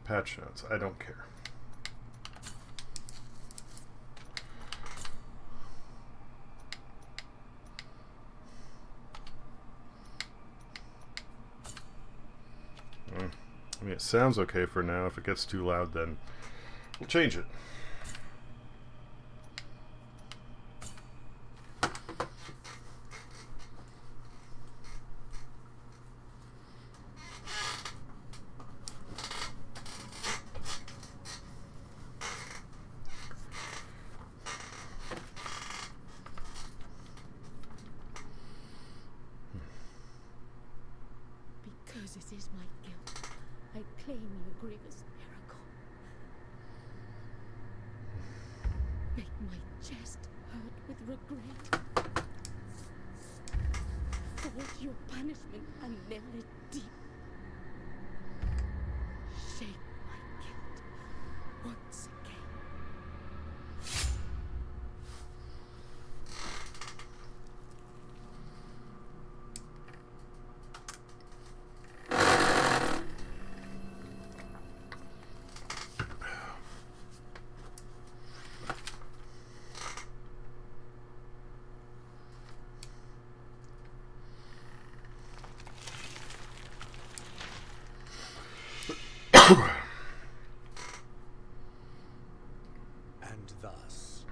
Patch notes. I don't care. I mean, it sounds okay for now. If it gets too loud, then we'll change it. Because it is my guilt, I claim your grievous miracle. Make my chest hurt with regret. Forge your punishment and nail it deep. Shape my guilt once again. And thus,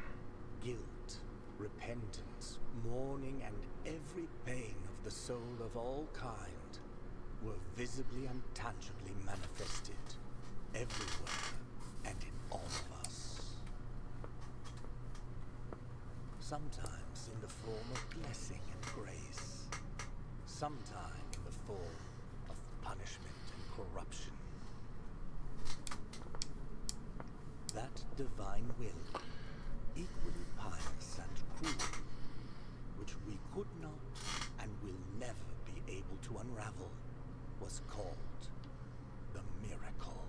guilt, repentance, mourning, and every pain of the soul of all kind were visibly and tangibly manifested everywhere and in all of us. Sometimes in the form of blessing and grace, sometimes in the form of punishment and corruption. That divine will, equally pious and cruel, which we could not and will never be able to unravel, was called the miracle.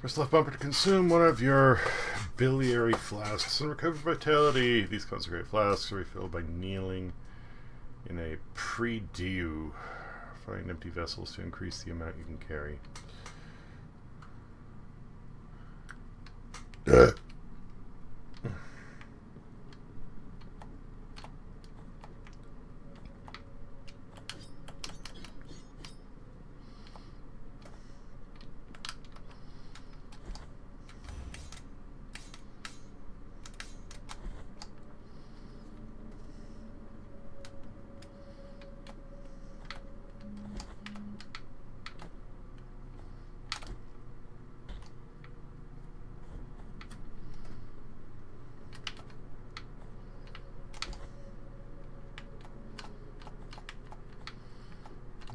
Press left bumper to consume one of your biliary flasks and recover vitality. These consecrated flasks are refilled by kneeling in a prie-dieu. Find empty vessels to increase the amount you can carry.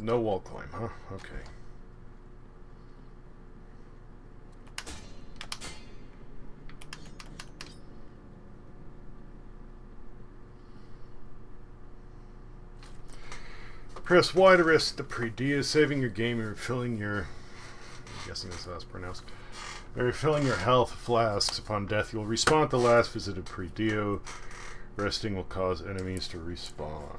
No wall climb, huh? Okay. Press Y to rest the prie-dieu, saving your game and refilling your... I'm guessing that's how it's pronounced. By refilling your health flasks upon death, you'll respawn at the last visited prie-dieu. Resting will cause enemies to respawn.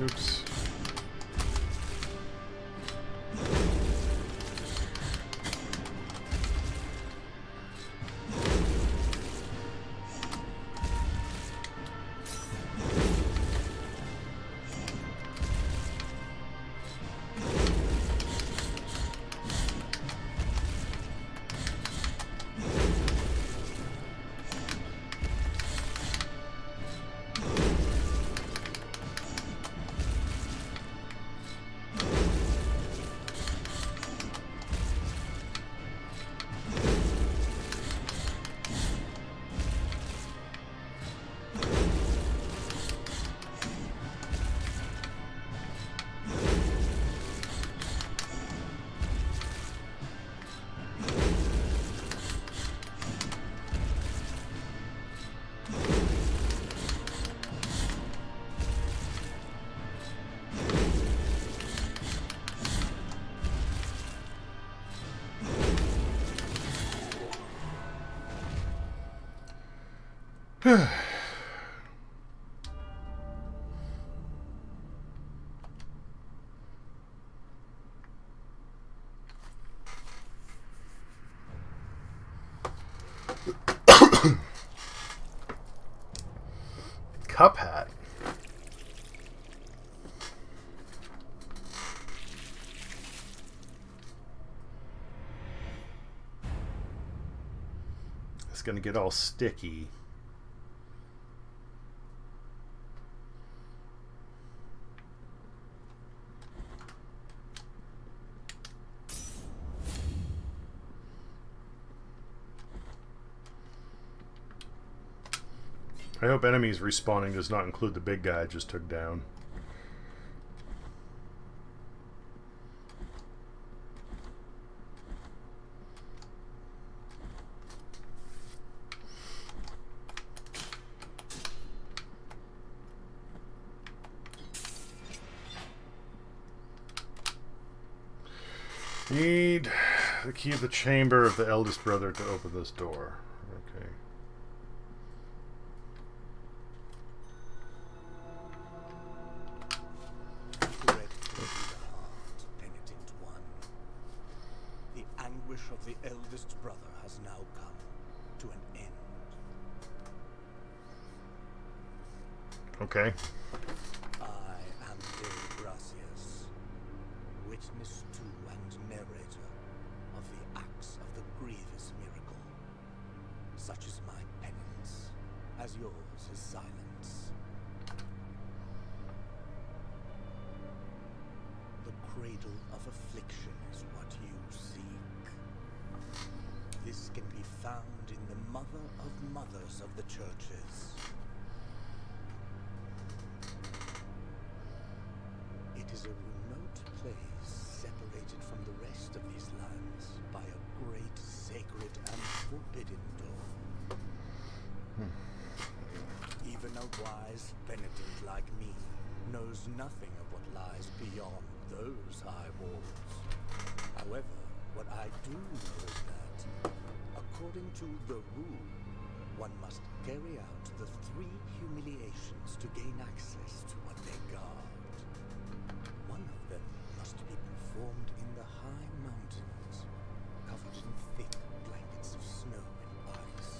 Oops. Cup hat. It's going to get all sticky. I hope enemies respawning does not include the big guy I just took down. Need the key of the chamber of the eldest brother to open this door. Okay. Of the eldest brother has now come to an end. Okay. I am Blasphemous, witness to and narrator of the acts of the grievous miracle. Such is my penance, as yours is silence. The cradle of affliction is what you seek. This can be found in the mother of mothers of the churches. It is a remote place separated from the rest of these lands by a great sacred and forbidden door. Even a wise penitent like me knows nothing of what lies beyond those high walls. However, what I do know is that, according to the rule, one must carry out the 3 humiliations to gain access to what they guard. One of them must be performed in the high mountains, covered in thick blankets of snow and ice.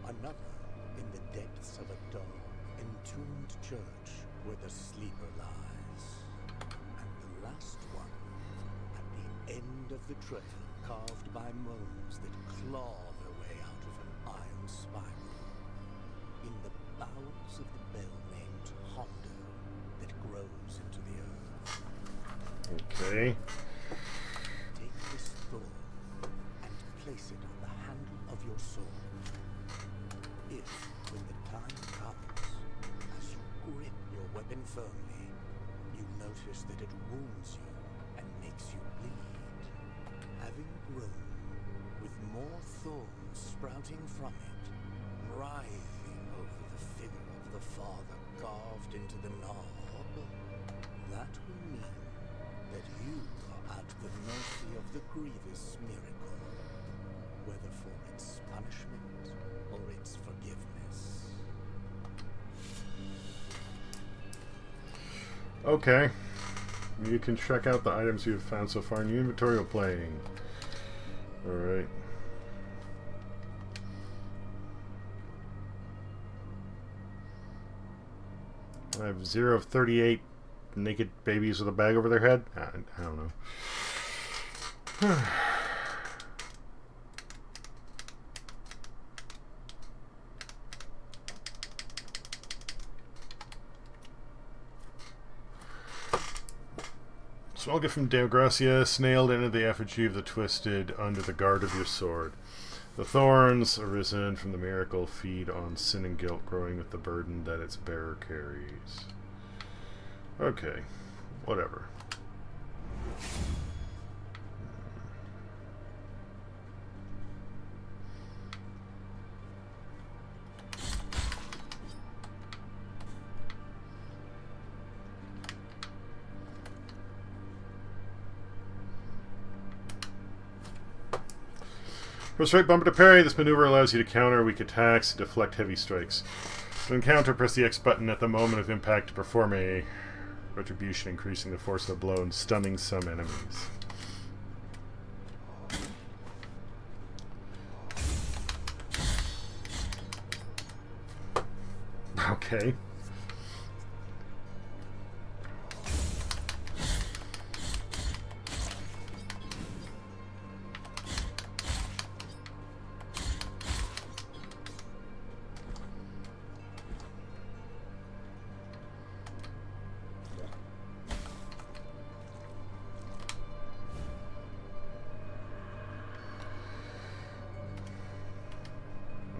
Another in the depths of a dark, entombed church where the sleeper lies. And the last one, at the end of the trail, carved by moans that claw their way out of an iron spiral, in the bowels of the bell named Hondo that grows into the earth. Okay. Take this thorn and place it on the handle of your sword. If, when the time comes, as you grip your weapon firmly, you notice that it wounds you and makes you bleed, having grown, with more thorns sprouting from it, writhing over the figure of the father carved into the knob, that will mean that you are at the mercy of the grievous miracle, whether for its punishment or its forgiveness. Okay. You can check out the items you have found so far in your inventory while playing. Alright. I have 0 of 38 naked babies with a bag over their head. I don't know. Small gift from Deo Gracia, snailed into the effigy of the twisted under the guard of your sword. The thorns, arisen from the miracle, feed on sin and guilt, growing with the burden that its bearer carries. Okay, whatever. Press right bumper to parry. This maneuver allows you to counter weak attacks and deflect heavy strikes. To encounter, press the X button at the moment of impact to perform a retribution, increasing the force of the blow and stunning some enemies. Okay.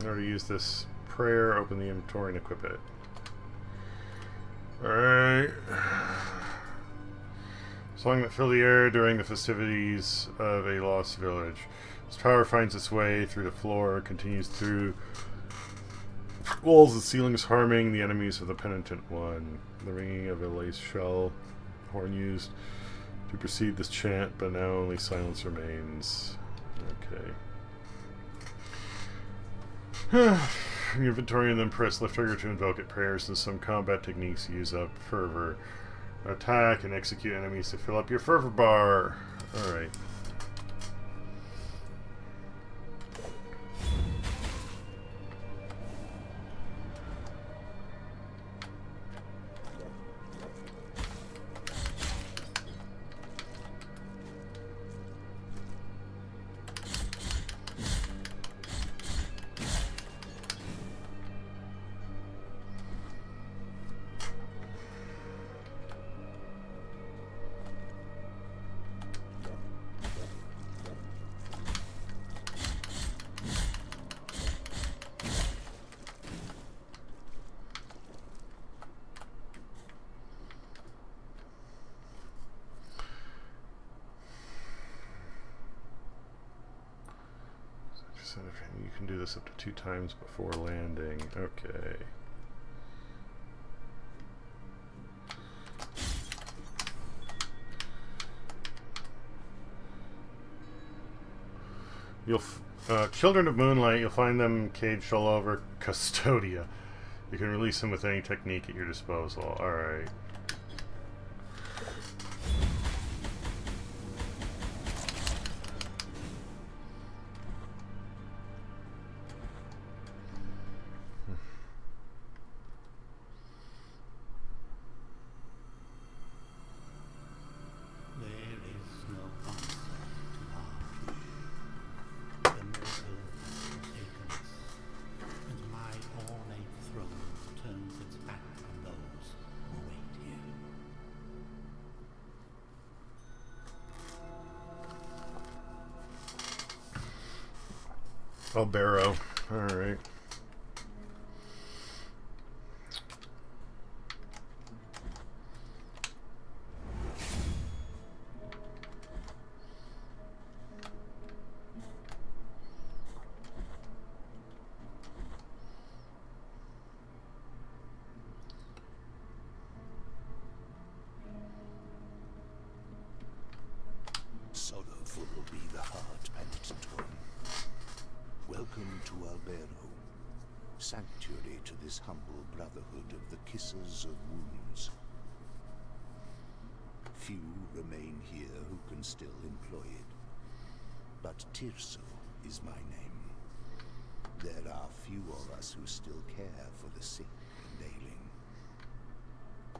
In order to use this prayer, open the inventory and equip it. Alright. Song that fill the air during the festivities of a lost village. This power finds its way through the floor, continues through walls and ceilings, harming the enemies of the penitent one. The ringing of a lace shell horn used to precede this chant, but now only silence remains. Okay. From your inventory and then press left trigger to invoke it. Prayers and some combat techniques use up fervor. Attack and execute enemies to fill up your fervor bar. Alright. You can do this up to 2 times before landing. Okay. Children of Moonlight, you'll find them caged all over Custodia. You can release them with any technique at your disposal. Alright. Oh, Barrow. Alright. Sorrowful will be the heart, penitent one. Welcome to Albero, sanctuary to this humble brotherhood of the Kissers of Wounds. Few remain here who can still employ it. But Tirso is my name. There are few of us who still care for the sick and ailing.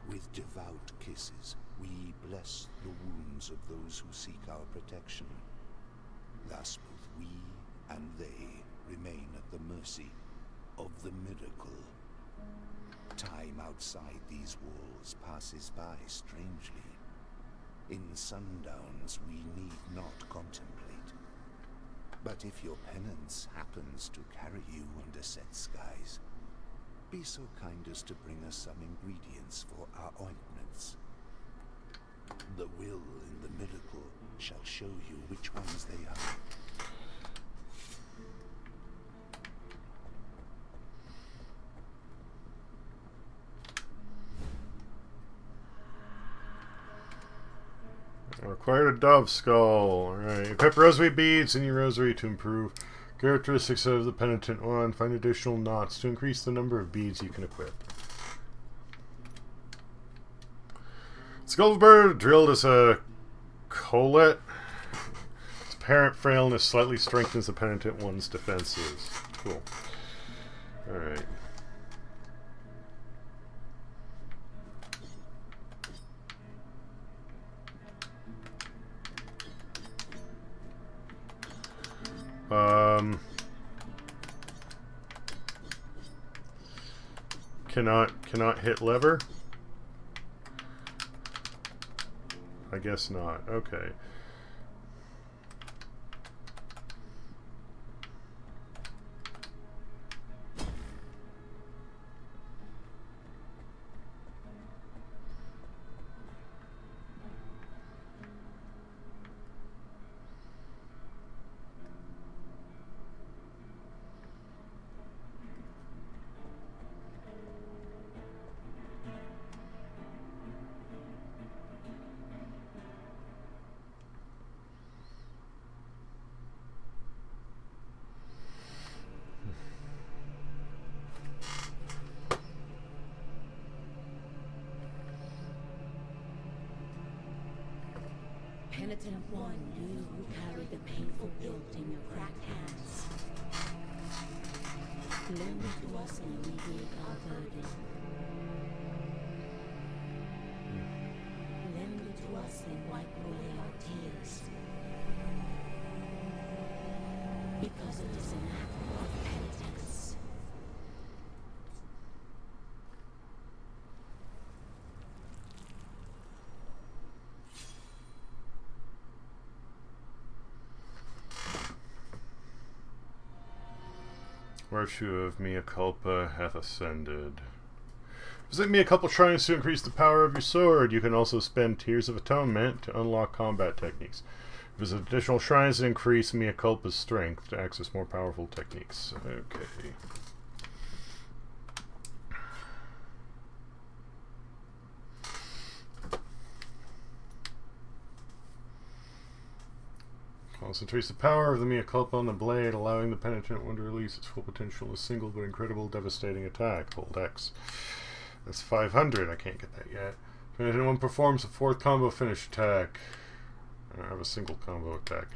With devout kisses, we bless the wounds of those who seek our protection. Thus both we and they remain at the mercy of the miracle. Time outside these walls passes by strangely. In sundowns we need not contemplate. But if your penance happens to carry you under set skies, be so kind as to bring us some ingredients for our ointments. The will in the miracle shall show you which ones they are. I required a dove skull. Alright. Equip rosary beads in your rosary to improve characteristics of the penitent one. Find additional knots to increase the number of beads you can equip. Skull of a bird drilled as a collet. Its apparent frailness slightly strengthens the penitent one's defenses. Cool. Alright. Cannot hit lever? I guess not. Okay. Penitent one, you who carry the painful guilt in your cracked hands. Lend it to us and alleviate our burden. Lend it to us and wipe away our tears. Because it is an act of penitence. Virtue of mea culpa hath ascended. Visit mea culpa shrines to increase the power of your sword. You can also spend Tears of Atonement to unlock combat techniques. Visit additional shrines to increase mea culpa's strength to access more powerful techniques. Okay. Concentrates the power of the mea culpa on the blade, allowing the penitent one to release its full potential. A single but incredible devastating attack. Hold X. That's 500. I can't get that yet. Penitent one performs a fourth combo finish attack. I don't have a single combo attack.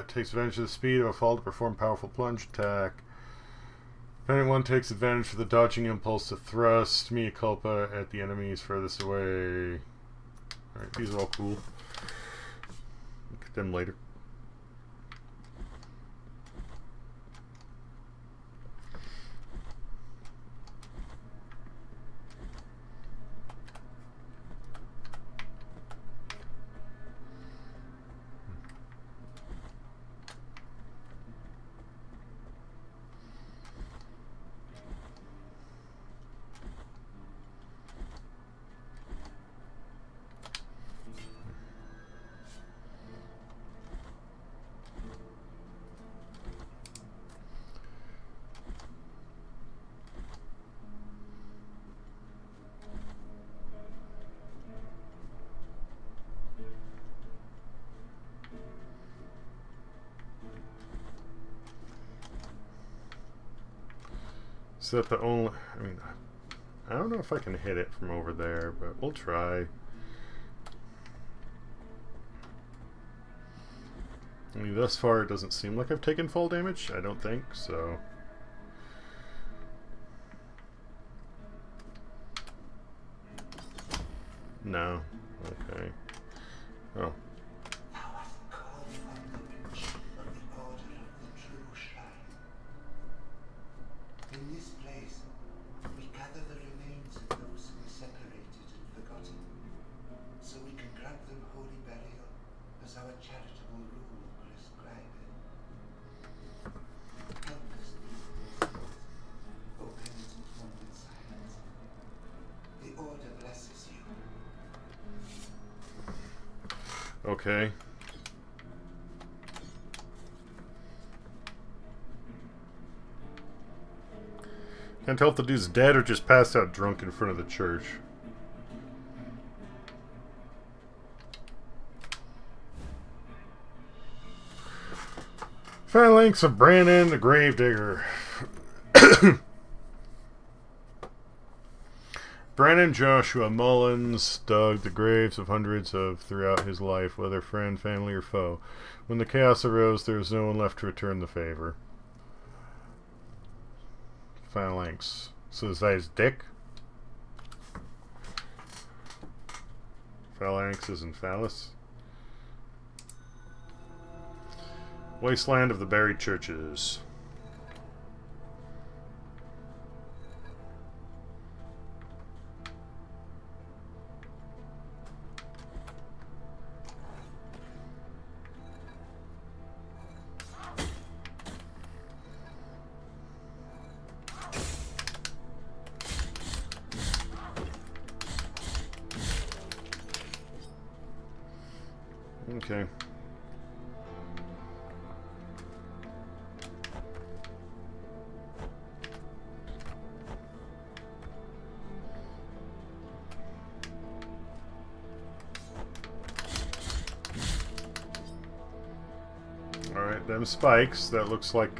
Takes advantage of the speed of a fall to perform powerful plunge attack. Penitent one takes advantage of the dodging impulse to thrust mea culpa at the enemies furthest away. Alright, these are all cool. Look at them later. Is that the only... I mean, I don't know if I can hit it from over there, but we'll try. I mean, thus far it doesn't seem like I've taken fall damage. I don't think so. No. Okay. Oh. In this place, we gather the remains of those who were separated and forgotten, so we can grant them holy burial as our charitable rule prescribeth. Help us these souls, O penitent one in silence. The Order blesses you. Okay. Can't tell if the dude's dead or just passed out drunk in front of the church. Phalanx of Brandon the Gravedigger. Brandon Joshua Mullins dug the graves of hundreds of throughout his life, whether friend, family, or foe. When the chaos arose, there was no one left to return the favor. Phalanx. So is that his dick? Phalanx is in phallus. Wasteland of the Buried Churches. Okay. Alright, them spikes. That looks like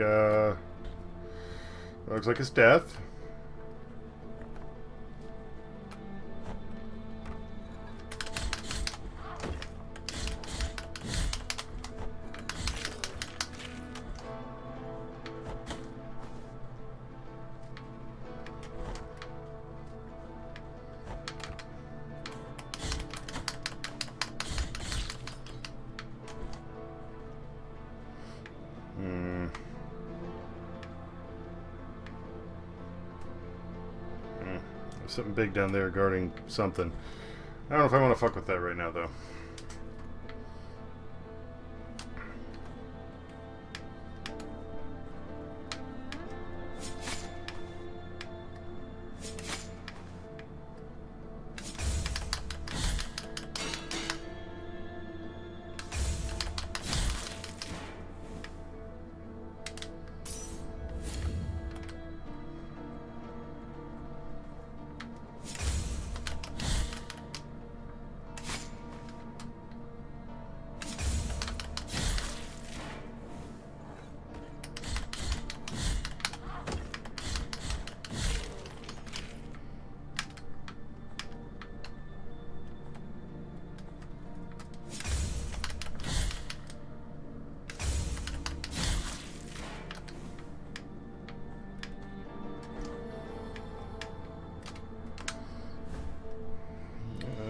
his death. There's something big down there guarding something. I don't know if I want to fuck with that right now, though.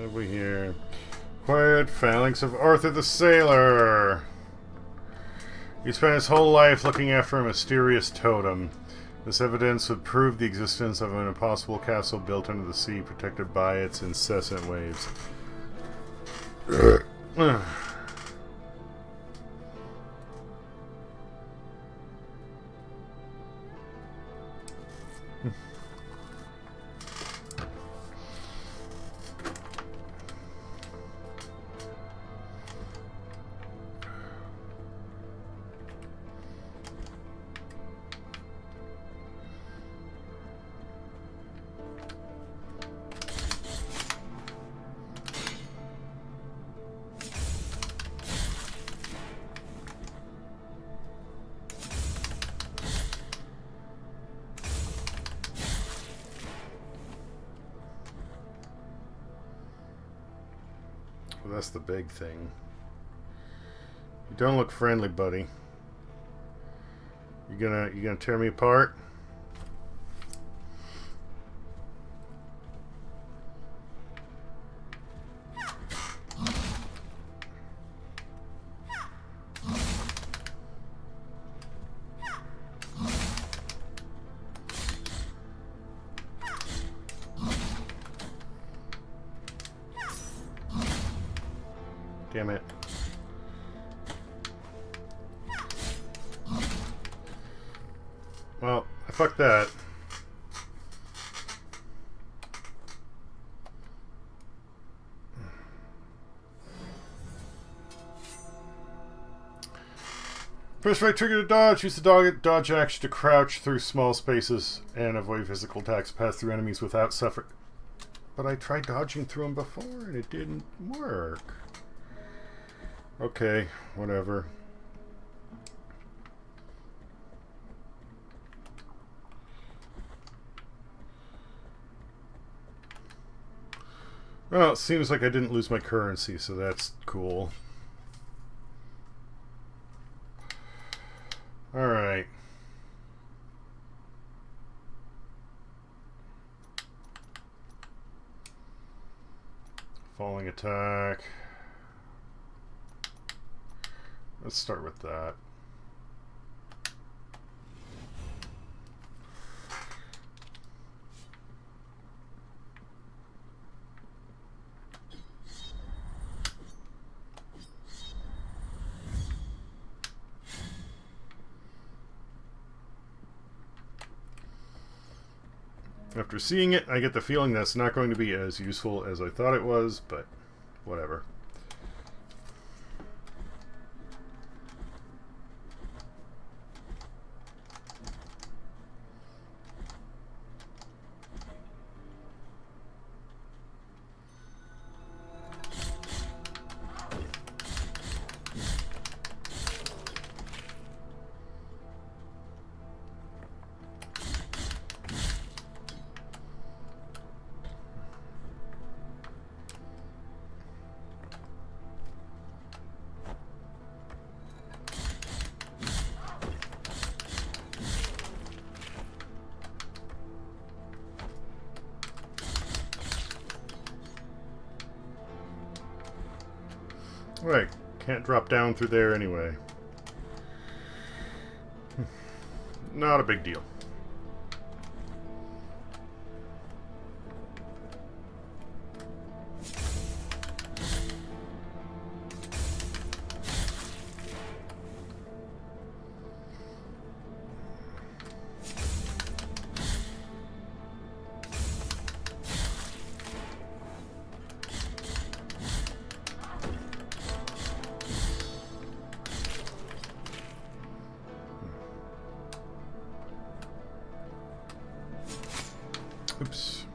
Over here. Quiet Phalanx of Arthur the Sailor. He spent his whole life looking after a mysterious totem. This evidence would prove the existence of an impossible castle built under the sea, protected by its incessant waves. Well, that's the big thing. You don't look friendly, buddy. You gonna tear me apart? Damn it. Well, I fucked that. Press right trigger to dodge. Use the dodge action to crouch through small spaces and avoid physical attacks. Pass through enemies without suffering. But I tried dodging through them before and it didn't work. Okay, whatever. Well, it seems like I didn't lose my currency, so that's cool. Alright. Falling attack. Let's start with that. After seeing it, I get the feeling that's not going to be as useful as I thought it was, but whatever. Right, can't drop down through there anyway. Not a big deal. Oops.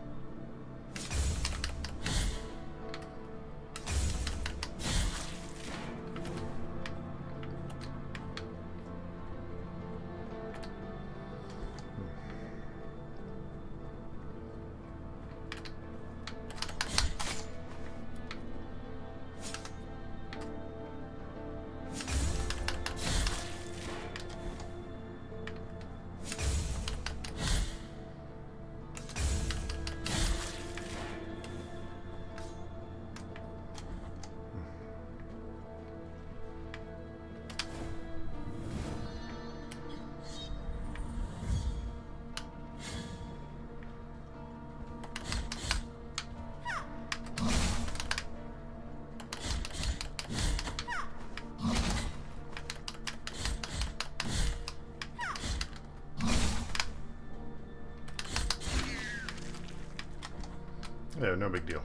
Yeah, no big deal.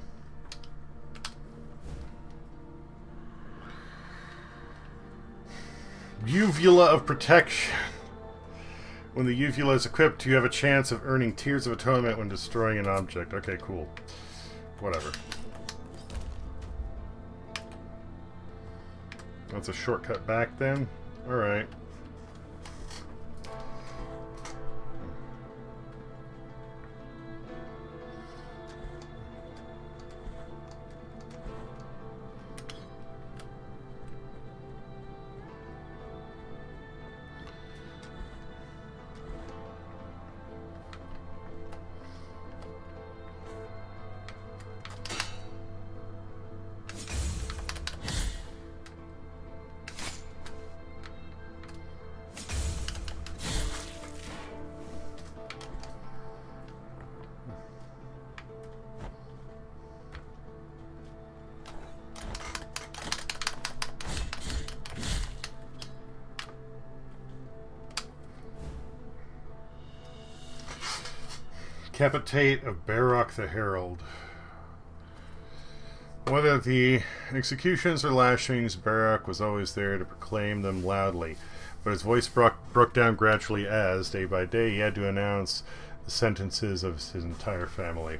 Uvula of Protection. When the uvula is equipped, you have a chance of earning Tears of Atonement when destroying an object. Okay, cool. Whatever. That's a shortcut back then? Alright. Decapitate of Barak the Herald. Whether the executions or lashings, Barak was always there to proclaim them loudly, but his voice broke down gradually as, day by day, he had to announce the sentences of his entire family.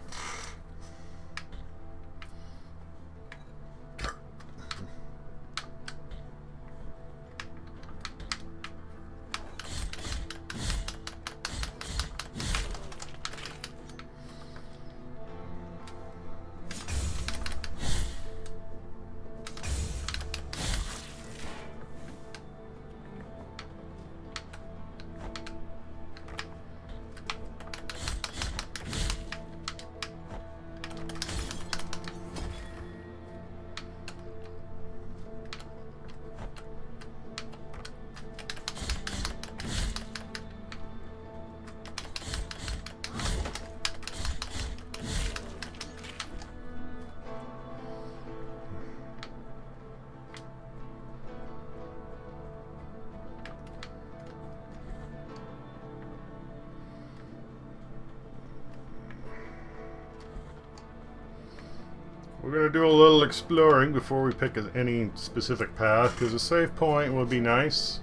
We're going to do a little exploring before we pick any specific path, because a save point will be nice.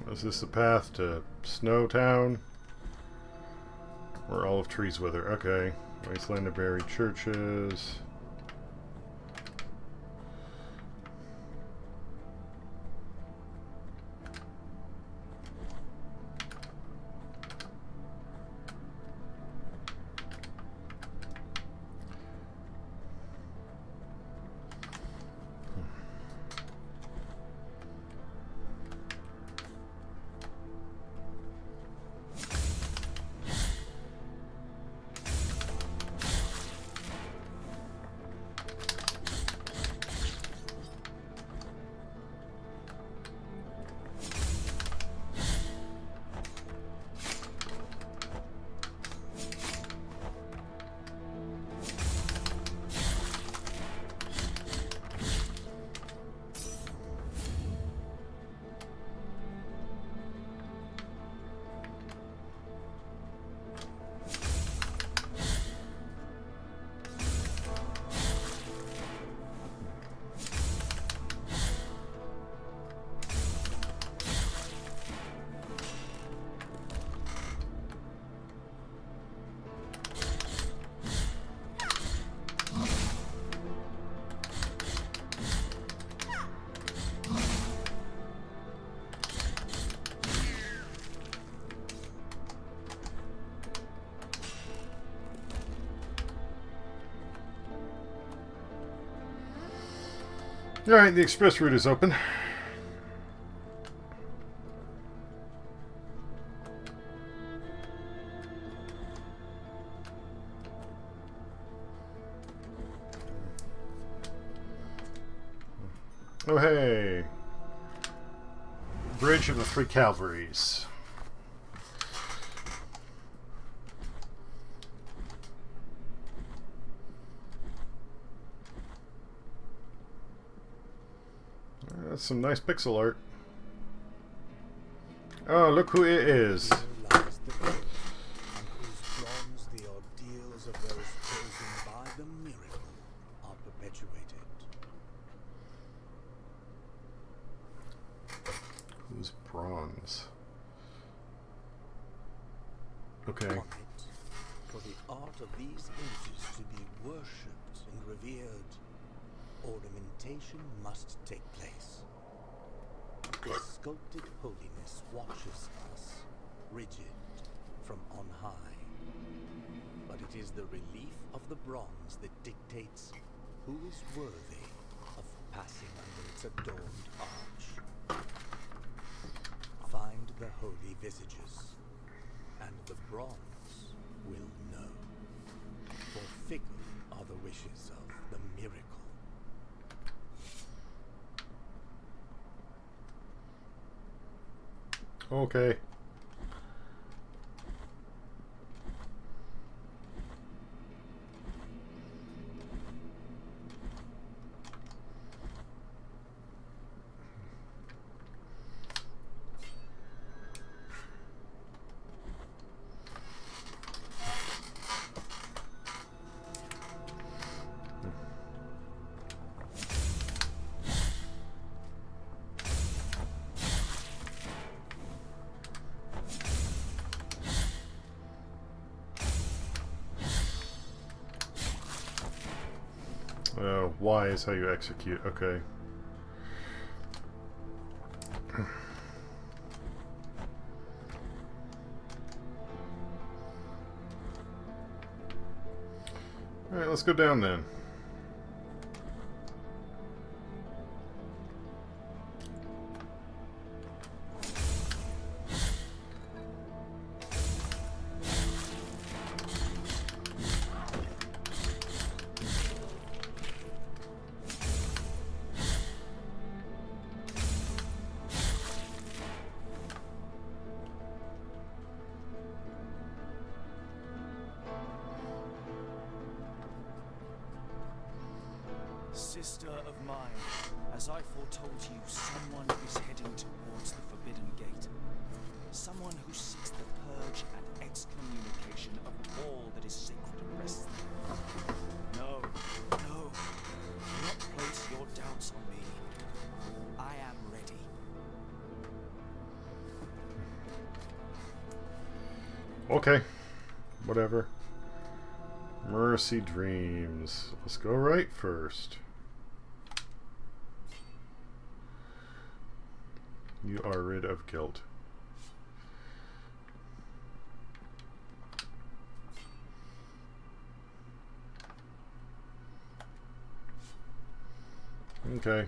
Is this the path to Snowtown? Or Olive Trees Wither? Okay. Wasteland of Buried Churches. Alright, the express route is open. Oh hey! Bridge of the Three Calvaries. That's some nice pixel art. Oh, look who it is. Here lies the grave, on whose bronze the ordeals of those chosen by the miracle are perpetuated. Who's bronze? Okay. On it, for the art of these images to be worshipped and revered, ornamentation must take place. This sculpted holiness watches us, rigid from on high. But it is the relief of the bronze that dictates who is worthy of passing under its adorned arch. Find the holy visages, and the bronze will know. For fickle are the wishes of the miracle. Okay. Y is how you execute. Okay. Alright, let's go down then. Sister of mine, as I foretold you, someone is heading towards the Forbidden Gate. Someone who seeks the purge and excommunication of all that is sacred and rests there. No, no, do not place your doubts on me. I am ready. Okay. Whatever. Mercy Dreams. Let's go right first. You are rid of guilt. Okay.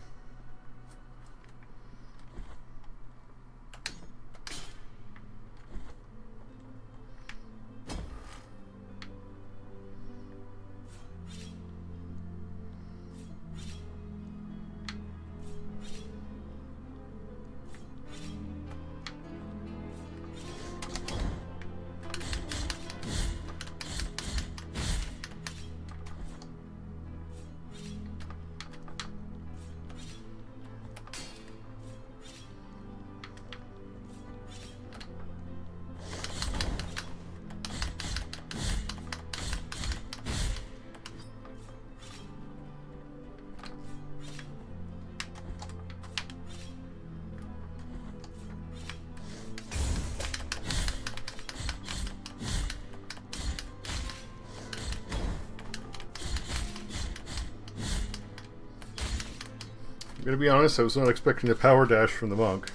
I'm gonna be honest, I was not expecting a power dash from the monk.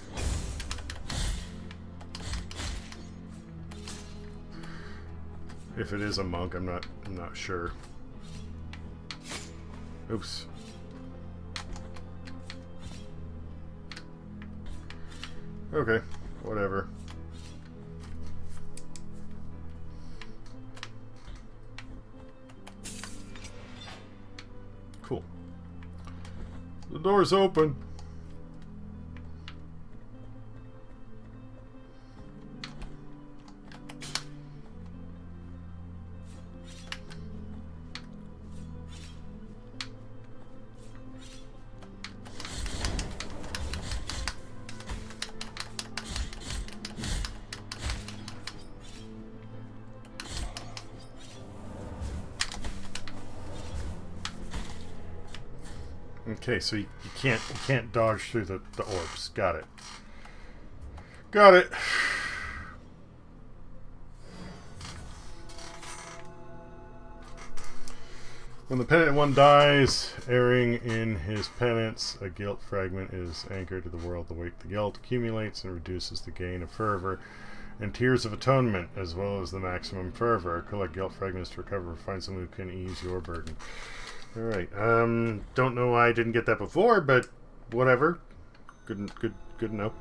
If it is a monk, I'm not sure. Oops. Okay, whatever. Cool. The door's open. Okay, so you can't dodge through the orbs. Got it. Got it. When the penitent one dies, erring in his penance, a guilt fragment is anchored to the world. The weight of the guilt accumulates and reduces the gain of fervor and tears of atonement, as well as the maximum fervor. Collect guilt fragments to recover. Find someone who can ease your burden. Alright, don't know why I didn't get that before, but whatever. Good to know.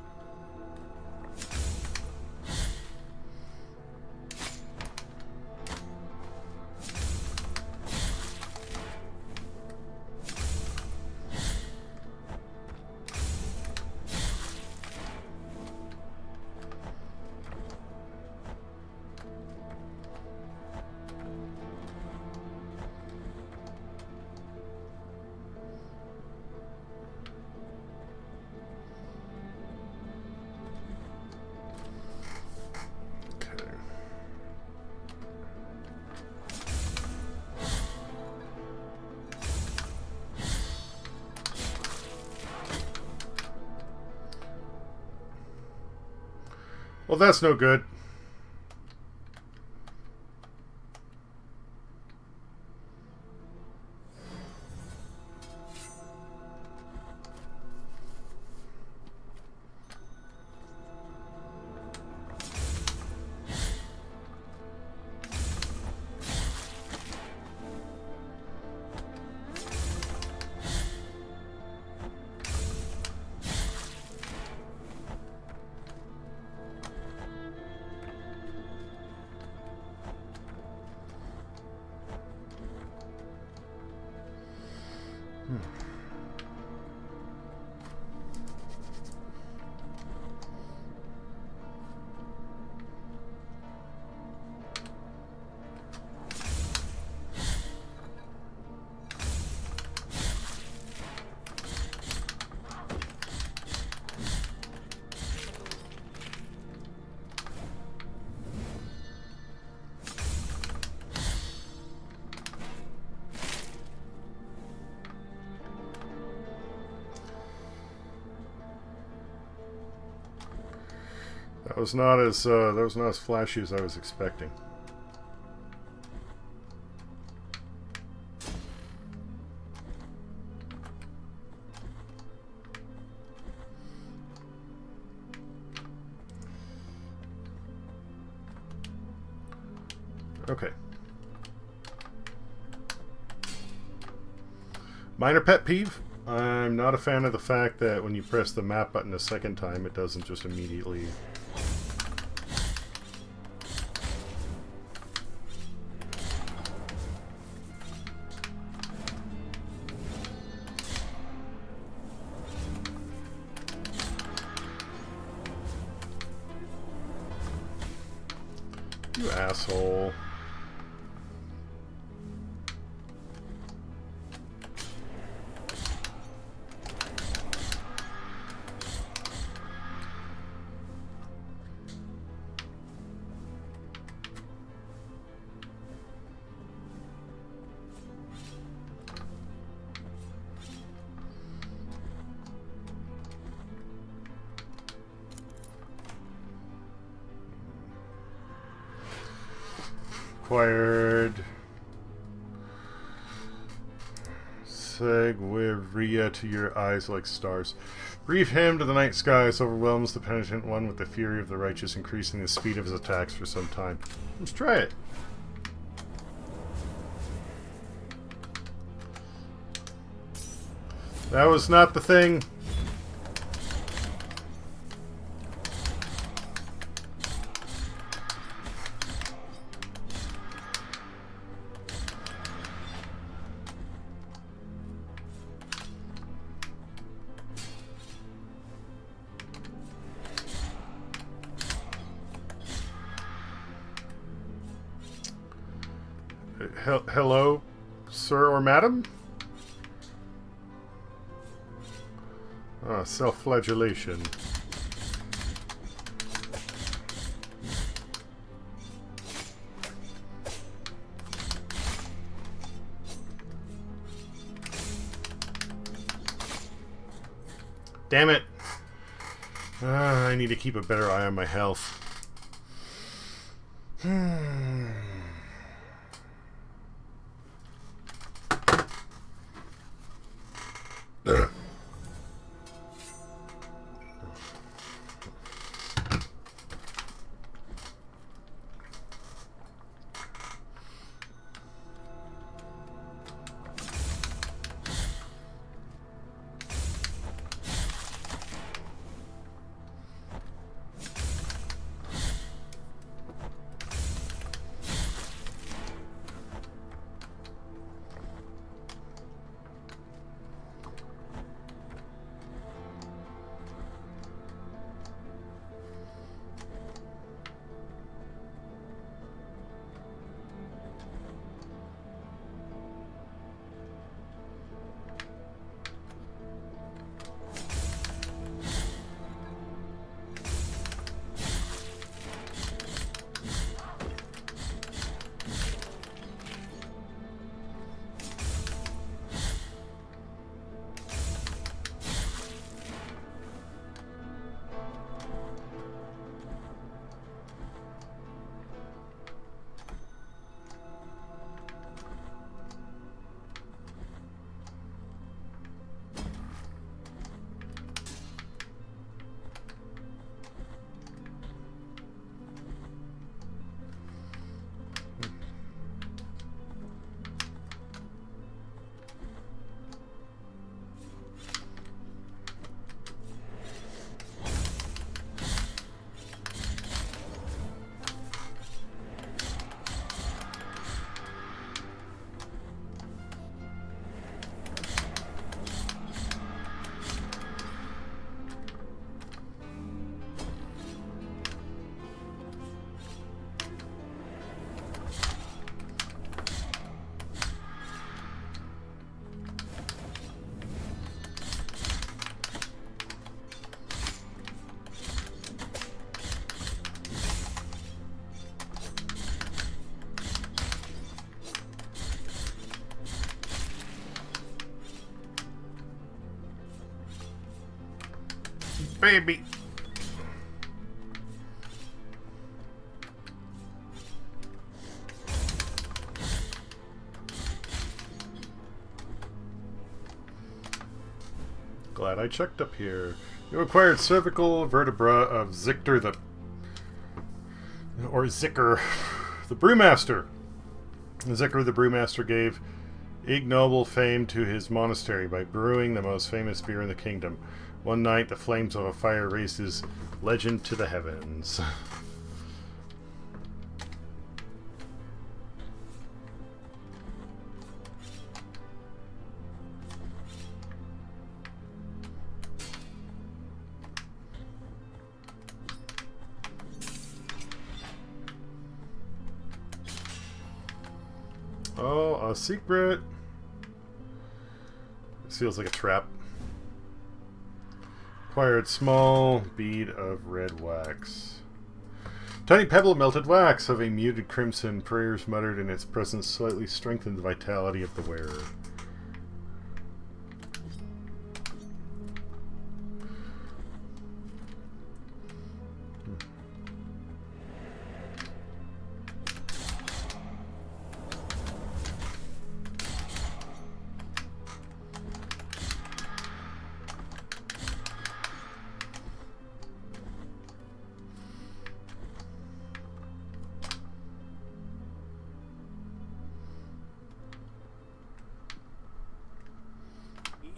Well, that's no good. That was not as flashy as I was expecting. Okay. Minor pet peeve. I'm not a fan of the fact that when you press the map button a second time, it doesn't just immediately... You asshole. Acquired Seguiria to your eyes like stars. Brief him to the night skies, overwhelms the penitent one with the fury of the righteous, increasing the speed of his attacks for some time. Let's try it. That was not the thing. Hello, sir or madam? Ah, self-flagellation. Damn it! I need to keep a better eye on my health. baby. Glad I checked up here. You acquired cervical vertebra of Zichter the Brewmaster. Zichter the Brewmaster gave ignoble fame to his monastery by brewing the most famous beer in the kingdom. One night, the flames of a fire raised his legend to the heavens. Oh, a secret. This feels like a trap. Acquired small bead of red wax. Tiny pebble of melted wax of a muted crimson. Prayers muttered in its presence slightly strengthened the vitality of the wearer.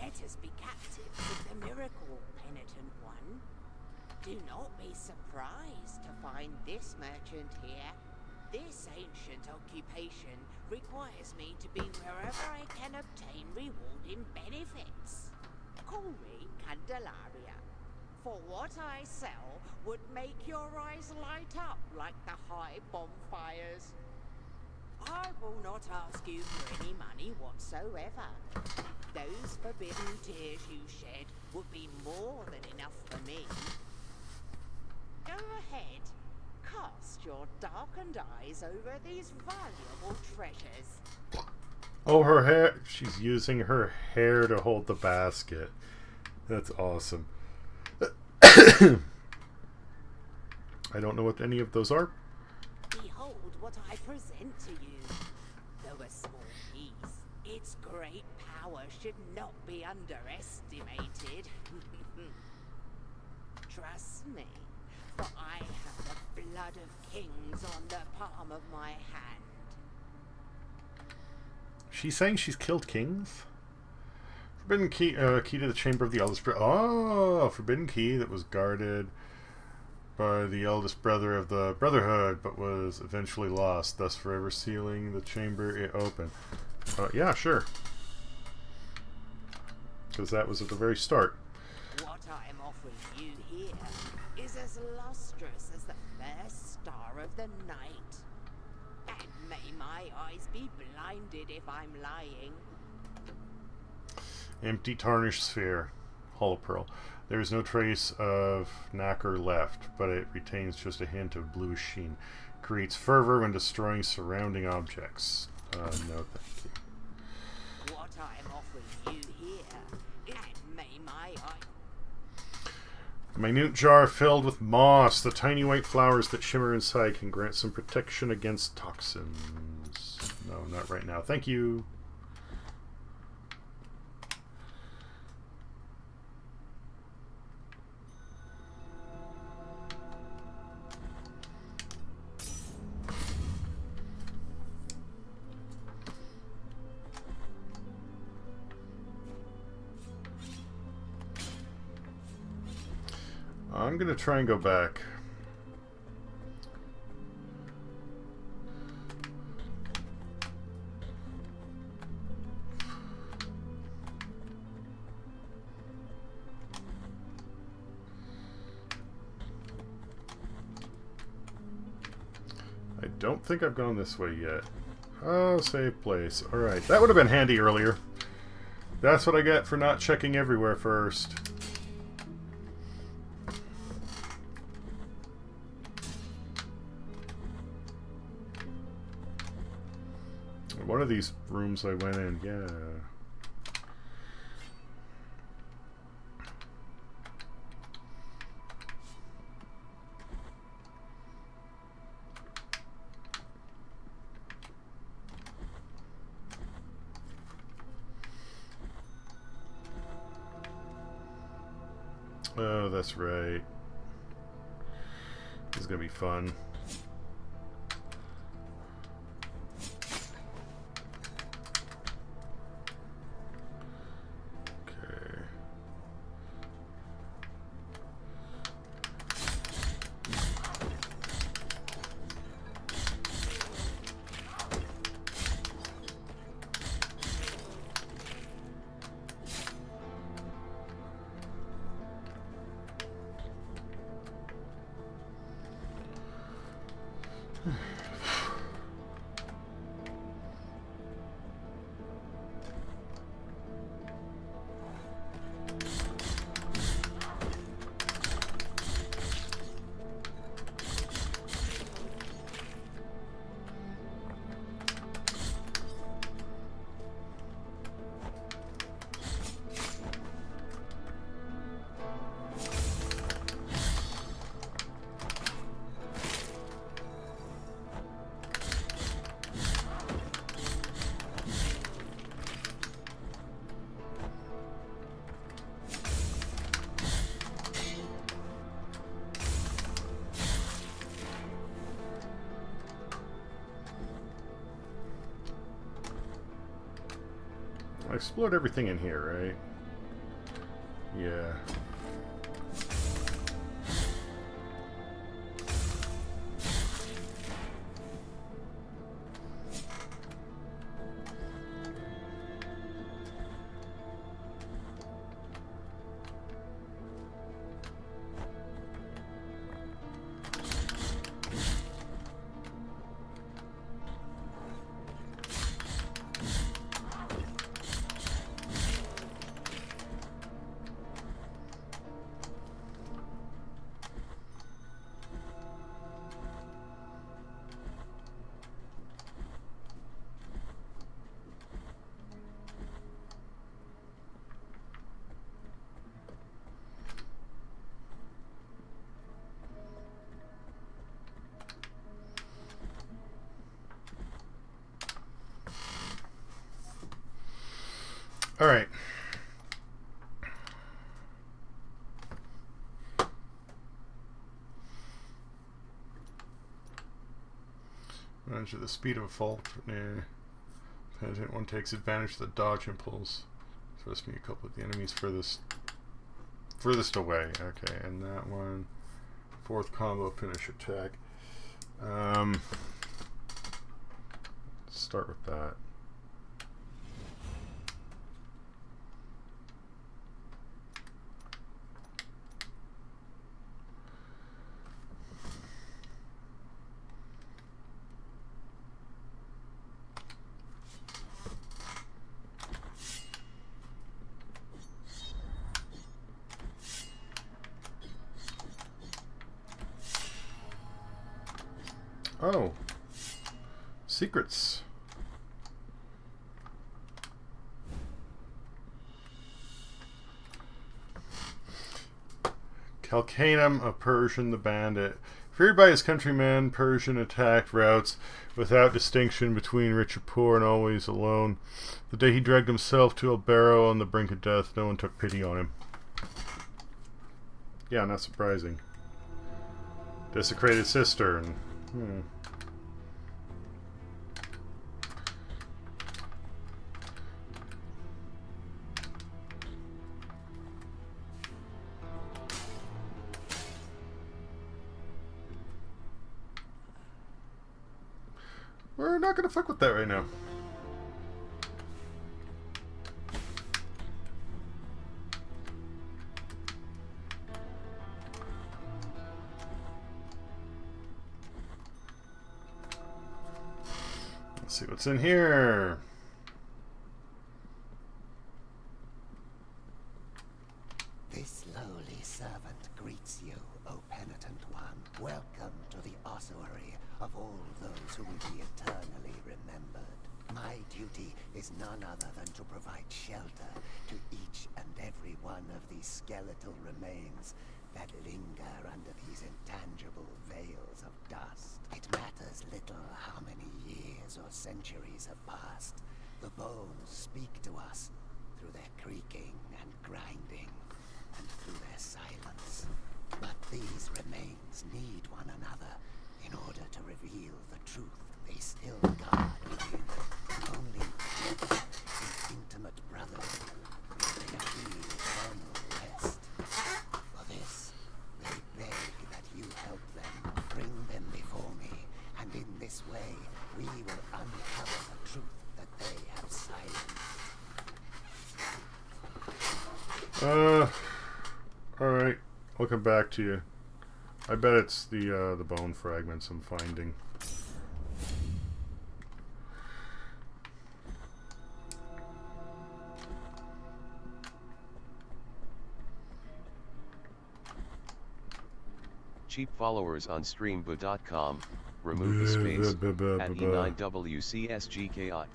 Let us be captives of the miracle, penitent one. Do not be surprised to find this merchant here. This ancient occupation requires me to be wherever I can obtain rewarding benefits. Call me Candelaria, for what I sell would make your eyes light up like the high bonfires. I will not ask you for any money whatsoever. Those forbidden tears you shed would be more than enough for me. Go ahead, cast your darkened eyes over these valuable treasures. Oh, her hair. She's using her hair to hold the basket. That's awesome. I don't know what any of those are. Behold what I present to you. Though a small piece, its great power should not be underestimated. Trust me, for I have the blood of kings on the palm of my hand. She's saying she's killed kings? Forbidden key, key to the chamber of the eldest brother. Oh, forbidden key that was guarded by the eldest brother of the Brotherhood, but was eventually lost, thus forever sealing the chamber open. Yeah, sure. Because that was at the very start. What I am offering you here is as lustrous as the first star of the night. And may my eyes be blinded if I'm lying. Empty tarnished sphere. Hollow pearl. There is no trace of nacre left, but it retains just a hint of bluish sheen. Creates fervor when destroying surrounding objects. No, thank you. What I am offering you here, and may my eyes... A minute jar filled with moss. The tiny white flowers that shimmer inside can grant some protection against toxins. No, not right now. Thank you. I'm going to try and go back. I don't think I've gone this way yet. Oh, save place. Alright, that would have been handy earlier. That's what I get for not checking everywhere first. One of these rooms I went in, yeah. Oh, that's right. This is gonna be fun. Okay. I explored everything in here, right? Yeah. All right. Manage the speed of a fault. Nah. Penitent one takes advantage of the dodge impulse. Thrust me a couple of the enemies furthest away. Okay, and that one. Fourth combo finish attack. Start with that. Oh, secrets. Calcanum of Persian the Bandit. Feared by his countrymen, Persian attacked routes without distinction between rich or poor and always alone. The day he dragged himself to a barrow on the brink of death, no one took pity on him. Yeah, not surprising. Desecrated cistern. We're not gonna fuck with that right now. Let's see what's in here. This lowly servant greets you, O penitent one. Welcome to the ossuary of all those who will be eternally remembered. My duty is none other than to provide shelter to each and every one of these skeletal remains that linger under these intangible veils of dust. It matters little how many years or centuries have passed. The bones speak to us through their creaking and grinding, and through their silence. But these remains need one another in order to reveal the truth they still guard within. Only together, in intimate brotherhood, they achieve eternal rest. For this, they beg that you help them, bring them before me, and in this way, we will uncover the truth that they have silenced. Alright. I'll come back to you. I bet it's the bone fragments I'm finding. Cheap followers on streambo.com, remove the space, at E9WCSGKI.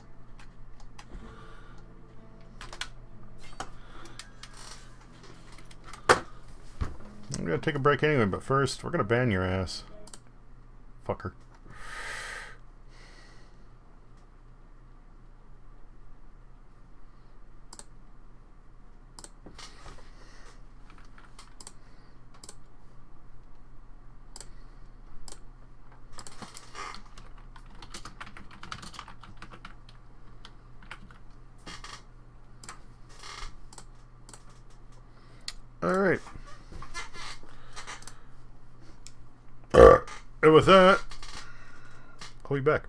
I'm gonna take a break anyway, but first, we're gonna ban your ass. Fucker. Alright. And with that, I'll be back.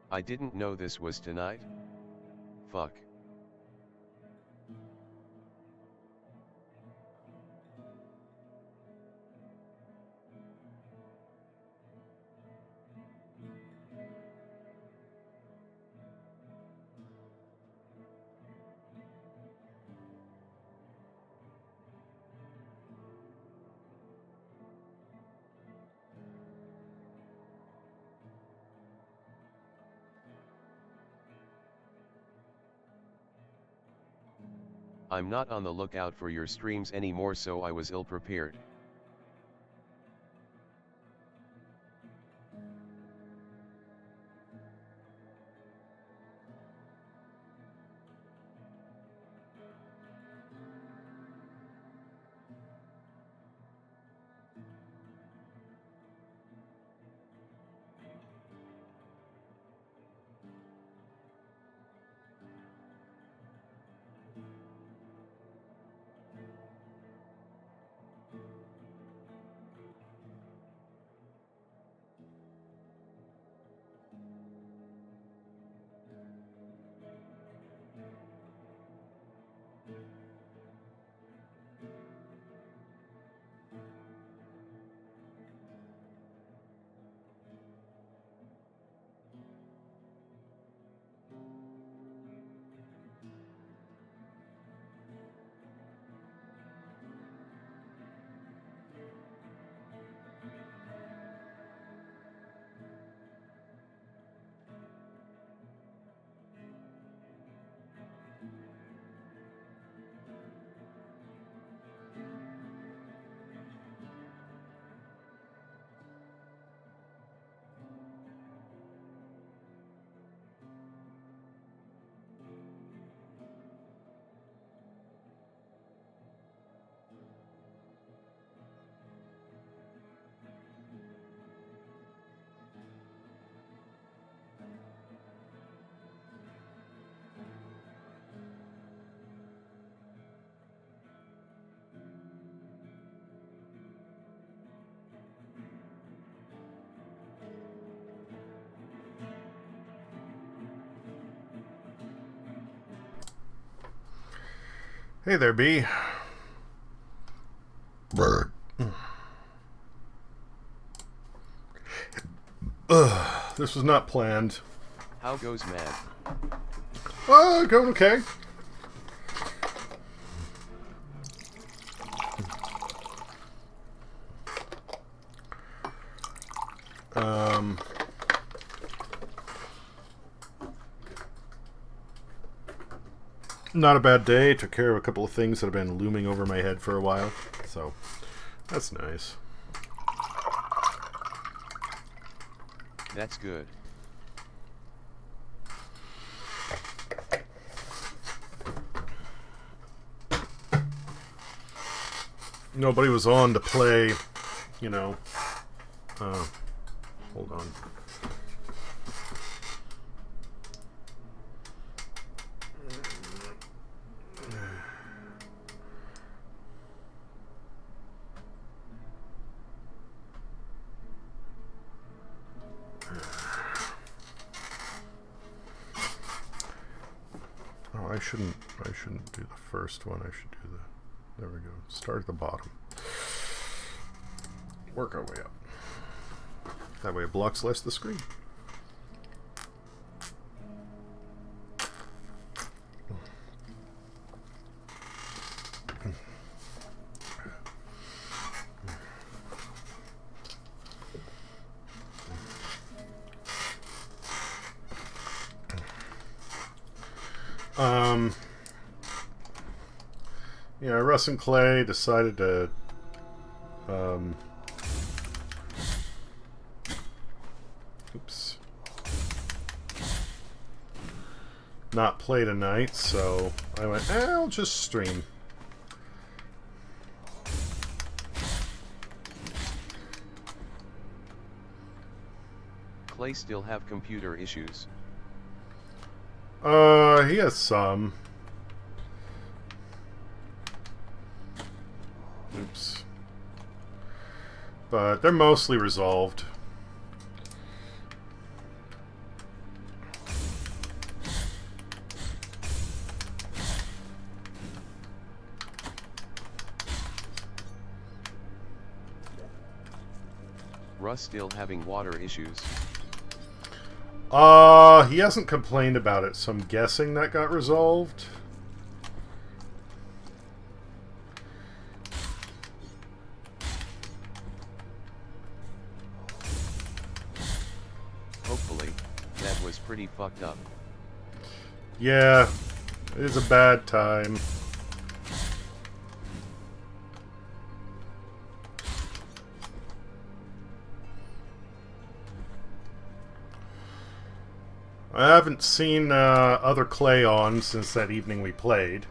I didn't know this was tonight. Fuck. I'm not on the lookout for your streams anymore, so I was ill-prepared. Hey there, B. This was not planned. How goes, man? Going okay. Not a bad day. Took care of a couple of things that have been looming over my head for a while. So, that's nice. That's good. Nobody was on to play, you know. Hold on. I shouldn't do the first one. I should do the, there we go. Start at the bottom. Work our way up. That way it blocks less the screen. Yeah, Russ and Clay decided to not play tonight, so I went, I'll just stream. Clay still have computer issues. He has some. Oops. But they're mostly resolved. Russ still having water issues. He hasn't complained about it, so I'm guessing that got resolved. Hopefully. That was pretty fucked up. Yeah, it is a bad time. I haven't seen other clay on since that evening we played.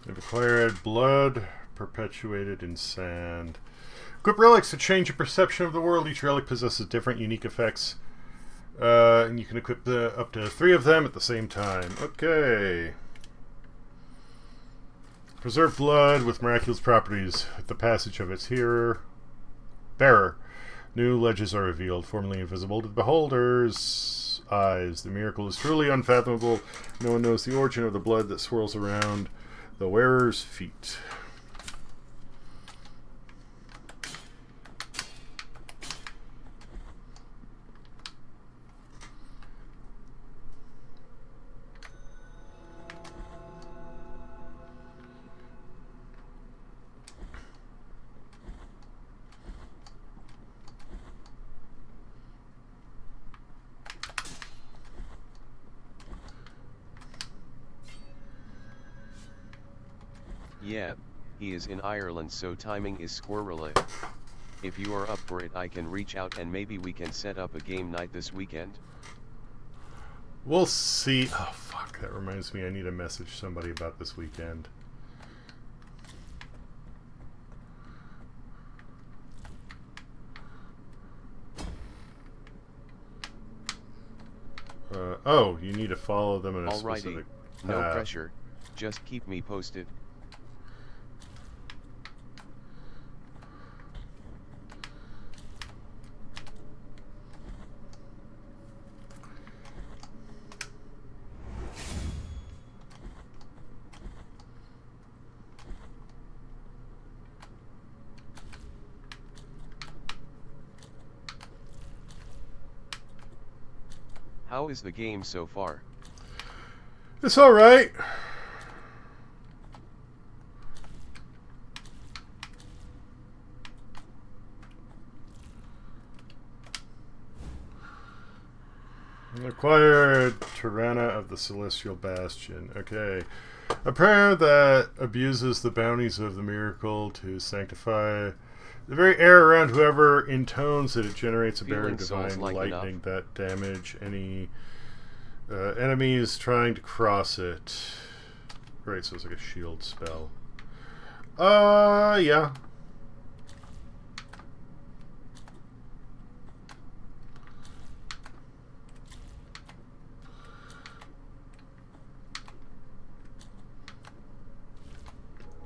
They've acquired blood perpetuated in sand. Equip relics to change your perception of the world. Each relic possesses different unique effects. And you can equip up to 3 of them at the same time. Okay. Preserve blood with miraculous properties. With the passage of its bearer, new ledges are revealed, formerly invisible to the beholder's eyes. The miracle is truly unfathomable. No one knows the origin of the blood that swirls around the wearer's feet. Yeah, he is in Ireland, so timing is squirrely. If you are up for it, I can reach out and maybe we can set up a game night this weekend. We'll see. Oh, fuck. That reminds me, I need to message somebody about this weekend. Oh, you need to follow them in a specific path. No pressure. Just keep me posted. How is the game so far? It's alright. Acquired Tyranna of the Celestial Bastion. Okay. A prayer that abuses the bounties of the miracle to sanctify the very air around whoever intones it. It generates a barrier of divine lightning that damage any enemies trying to cross it. Right, so it's like a shield spell. Yeah.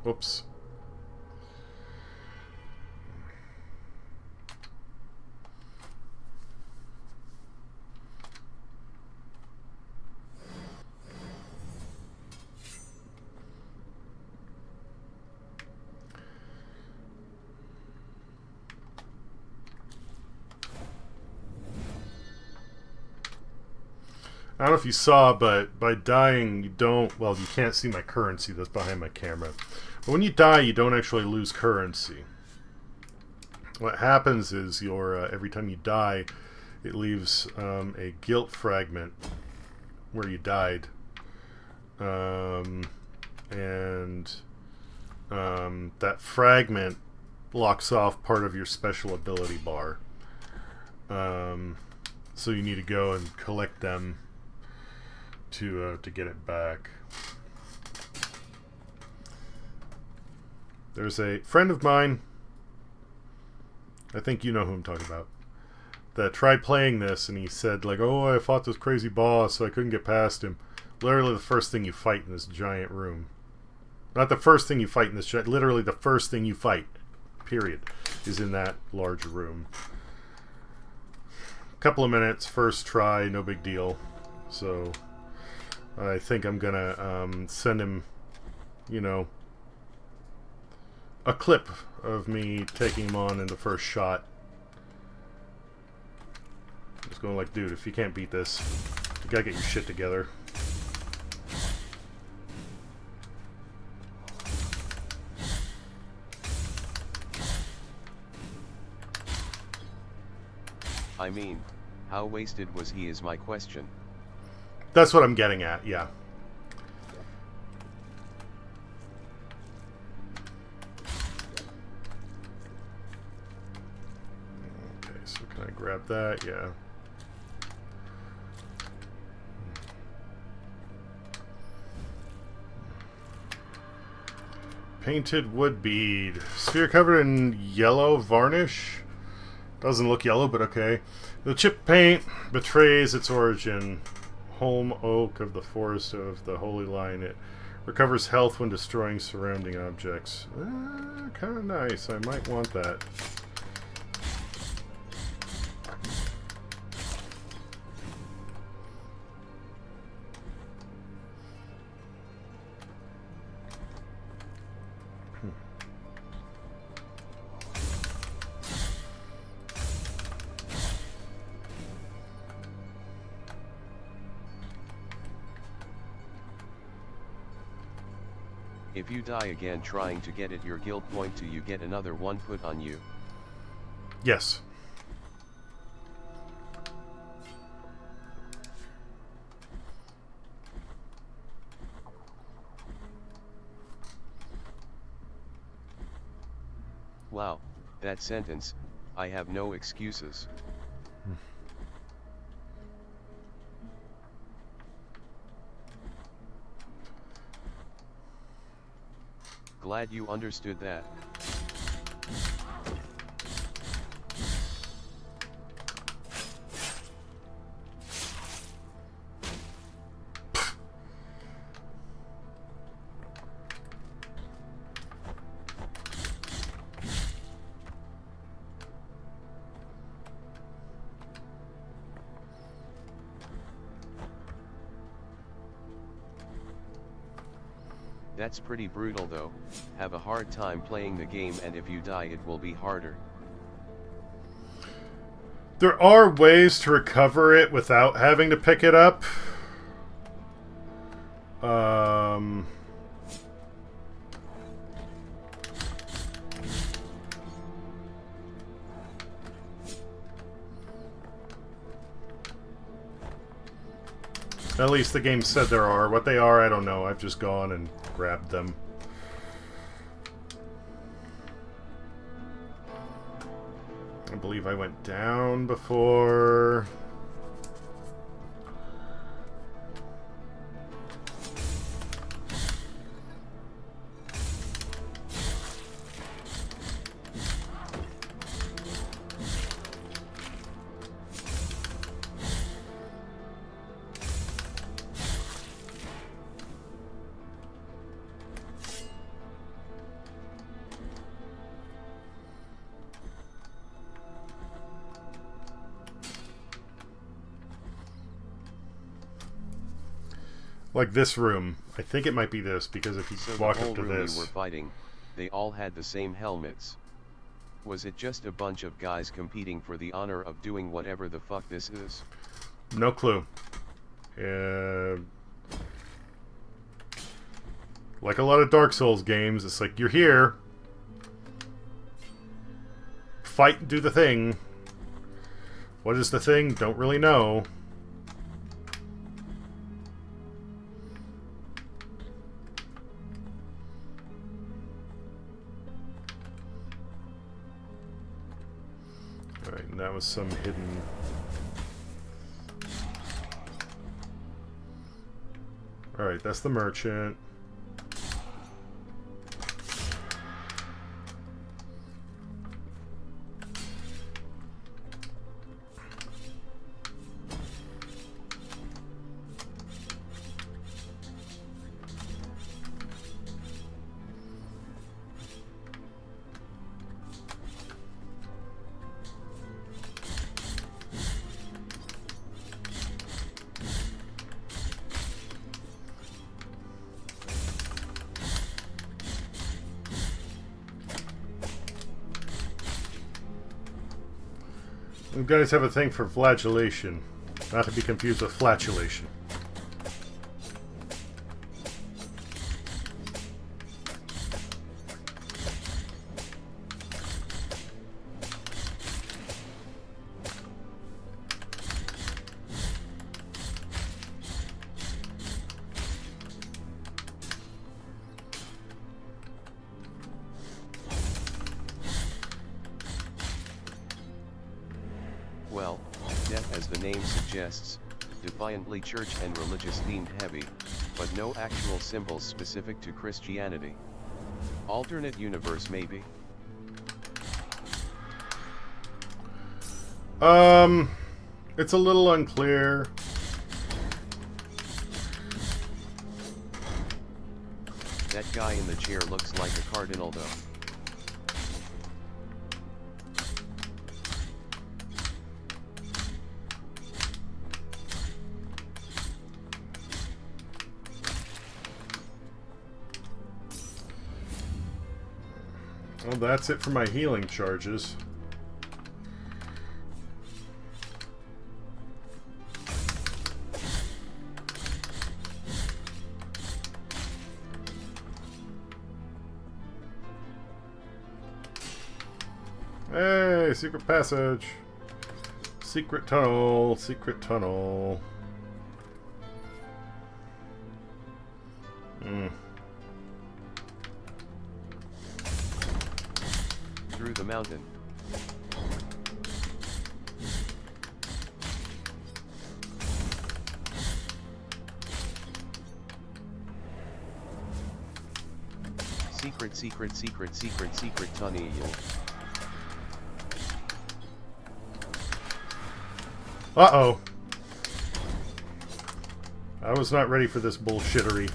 Whoops. I don't know if you saw, but by dying, you don't... Well, you can't see my currency that's behind my camera. But when you die, you don't actually lose currency. What happens is your every time you die, it leaves a guilt fragment where you died. That fragment locks off part of your special ability bar. So you need to go and collect them to get it back. There's a friend of mine, I think you know who I'm talking about, that tried playing this, and he said, like, oh, I fought this crazy boss, so I couldn't get past him. Literally the first thing you fight in this giant room. Not the first thing you fight in this giant, literally the first thing you fight, period, is in that large room. Couple of minutes, first try, no big deal. So I think I'm gonna send him, you know, a clip of me taking him on in the first shot. Just going like, dude, if you can't beat this, you gotta get your shit together. I mean, how wasted was he is my question. That's what I'm getting at, yeah. Okay, so can I grab that? Yeah. Painted wood bead. Sphere covered in yellow varnish. Doesn't look yellow, but okay. The chip paint betrays its origin. Holm oak of the forest of the Holy Line. It recovers health when destroying surrounding objects. Kind of nice. I might want that. If you die again trying to get at your guild point, do you get another one put on you? Yes. Wow, that sentence, I have no excuses. Glad you understood that. That's pretty brutal though. Have a hard time playing the game, and if you die it will be harder. There are ways to recover it without having to pick it up. At least the game said there are. What they are, I don't know. I've just gone and grabbed them. I believe I went down before. Like this room. I think it might be this, because if you So walk the up whole to room this... we were fighting, they all had the same helmets. Was it just a bunch of guys competing for the honor of doing whatever the fuck this is? No clue. Like a lot of Dark Souls games, it's like, you're here. Fight and do the thing. What is the thing? Don't really know. Alright, and that was some hidden... Alright, that's the merchant. You guys have a thing for flagellation, not to be confused with flatulation. the name suggests, defiantly church and religious themed heavy, but no actual symbols specific to Christianity. Alternate universe maybe? It's a little unclear. That guy in the chair looks like a cardinal though. Well, that's it for my healing charges. Hey, secret passage. Secret tunnel, secret tunnel. Through the mountain. Secret tunnel. Uh-oh. I was not ready for this bullshittery.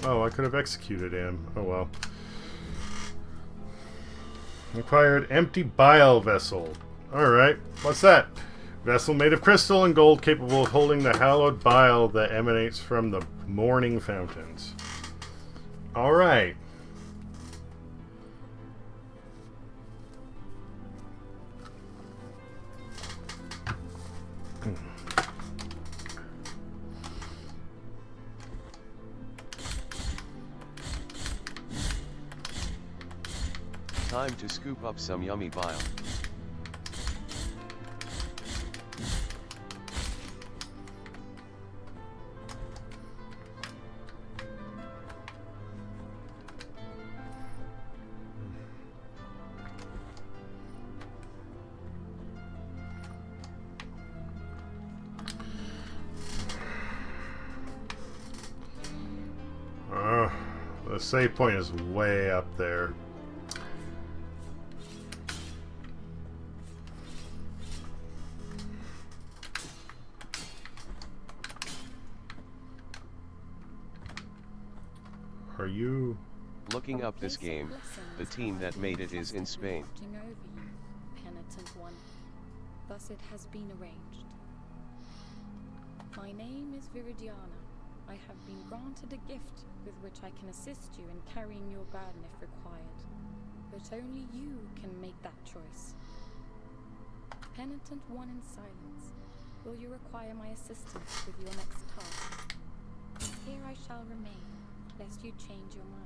Oh, I could have executed him. Oh well. Acquired empty bile vessel. Alright, what's that? Vessel made of crystal and gold capable of holding the hallowed bile that emanates from the morning fountains. Alright. Time to scoop up some yummy bile. The save point is way up there. Are you Looking up this game, the team that made it is in Spain. Over you, penitent one. Thus it has been arranged. My name is Viridiana. I have been granted a gift with which I can assist you in carrying your burden if required. But only you can make that choice. Penitent one in silence, will you require my assistance with your next task? Here I shall remain, lest you change your mind.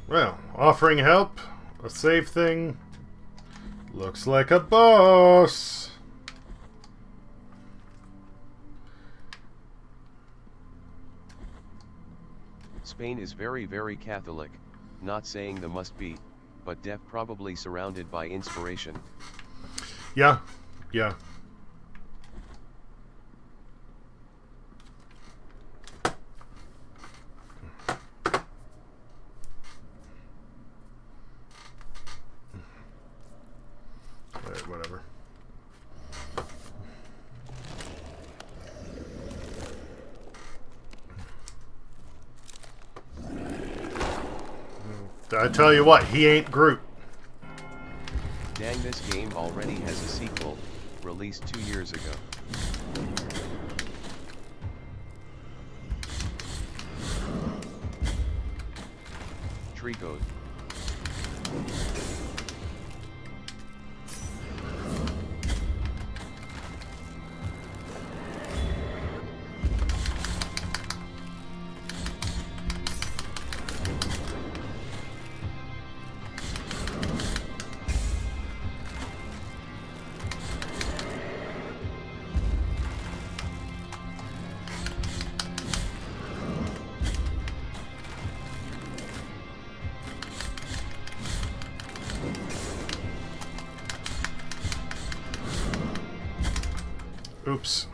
Well, offering help, a save thing. Looks like a boss. Spain is very, very Catholic, not saying the must be, but deaf probably surrounded by inspiration. Yeah, yeah. Alright, whatever. I tell you what, he ain't Groot. Dang, this game already has a sequel, released 2 years ago. Tree code. Oops.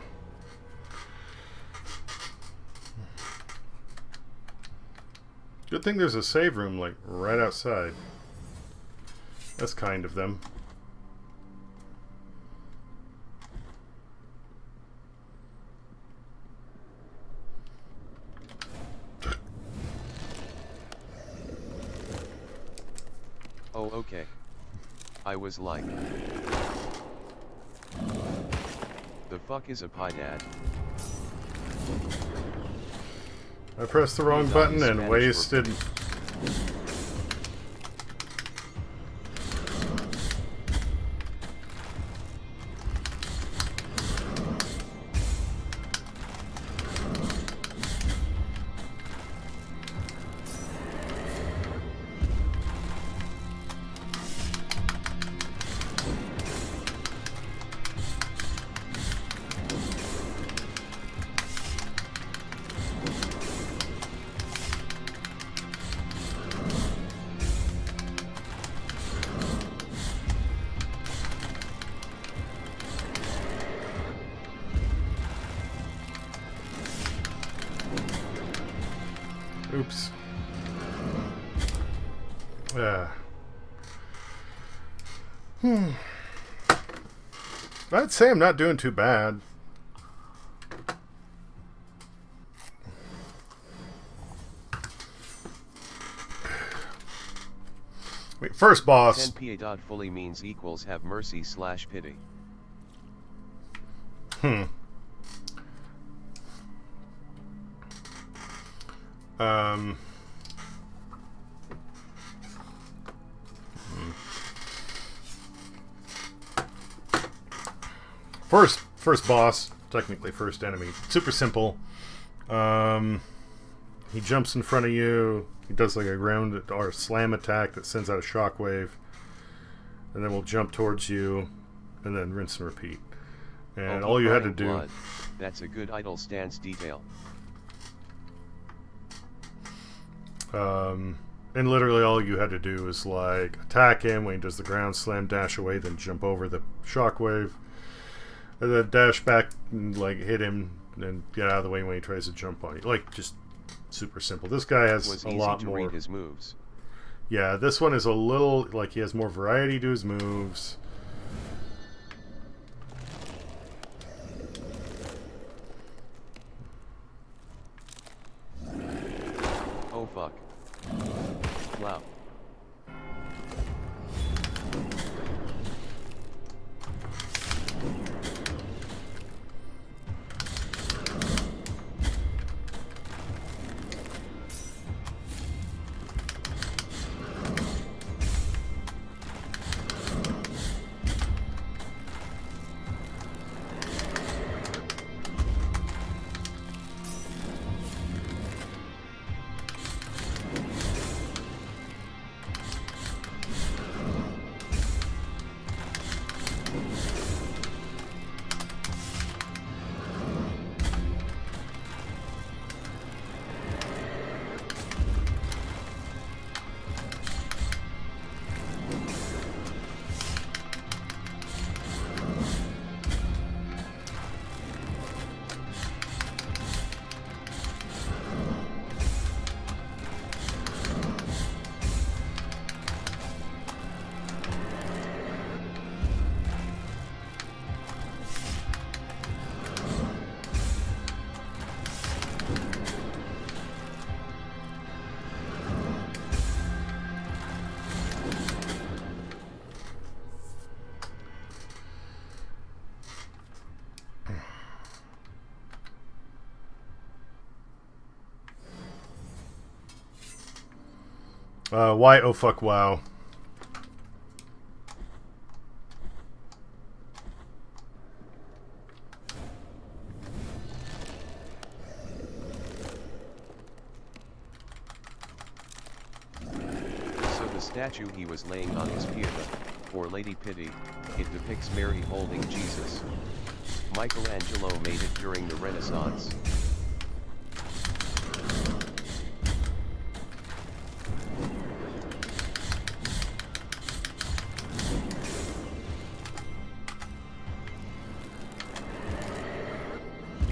Good thing there's a save room, like, right outside. That's kind of them. Oh, okay. I was like, the fuck is a piedad? I pressed the wrong button and wasted... Oops. I'd say I'm not doing too bad. Wait, first boss. 10 pa fully means equals have mercy / pity. First boss, technically first enemy. Super simple. He jumps in front of you. He does like a ground or slam attack that sends out a shockwave, and then we'll jump towards you, and then rinse and repeat. And all you had to do. Blood. That's a good idle stance detail. And literally all you had to do is like attack him when he does the ground slam, dash away, then jump over the shockwave, and then dash back and like hit him and get out of the way when he tries to jump on you. Like, just super simple. This guy has a lot more. Read his moves. Yeah, this one is a little like he has more variety to his moves. Oh fuck. Wow. Why oh fuck wow. So the statue he was laying on his pieta, for Lady Pity, it depicts Mary holding Jesus. Michelangelo made it during the Renaissance.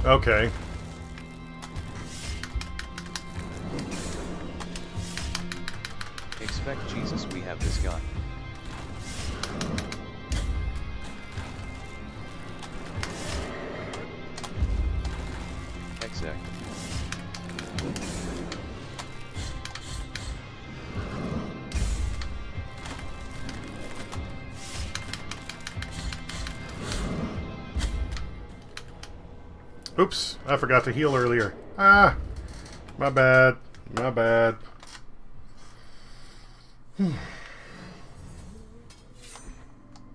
Okay. Expect Jesus, we have this guy. Exact. Oops, I forgot to heal earlier. Ah, my bad. My bad.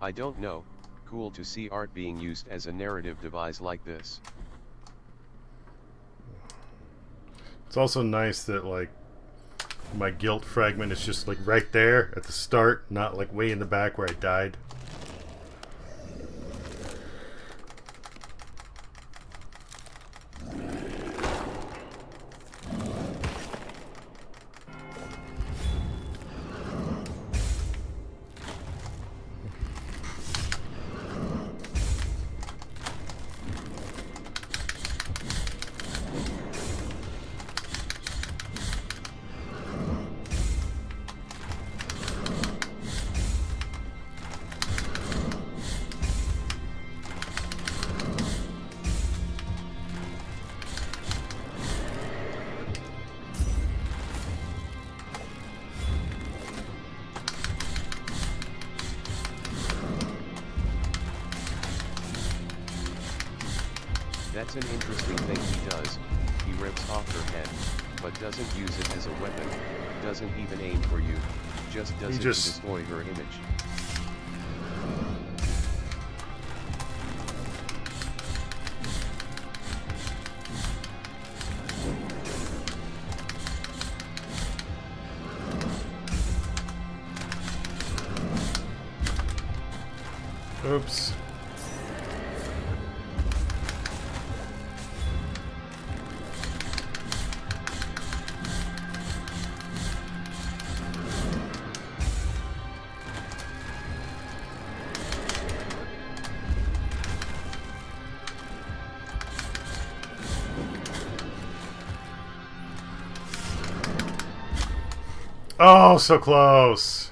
I don't know, cool to see art being used as a narrative device like this. It's also nice that, like, my guilt fragment is just, like, right there at the start, not, like, way in the back where I died. That's an interesting thing he does. He rips off her head, but doesn't use it as a weapon, doesn't even aim for you, just does it to destroy her image. Oops. Oh, so close.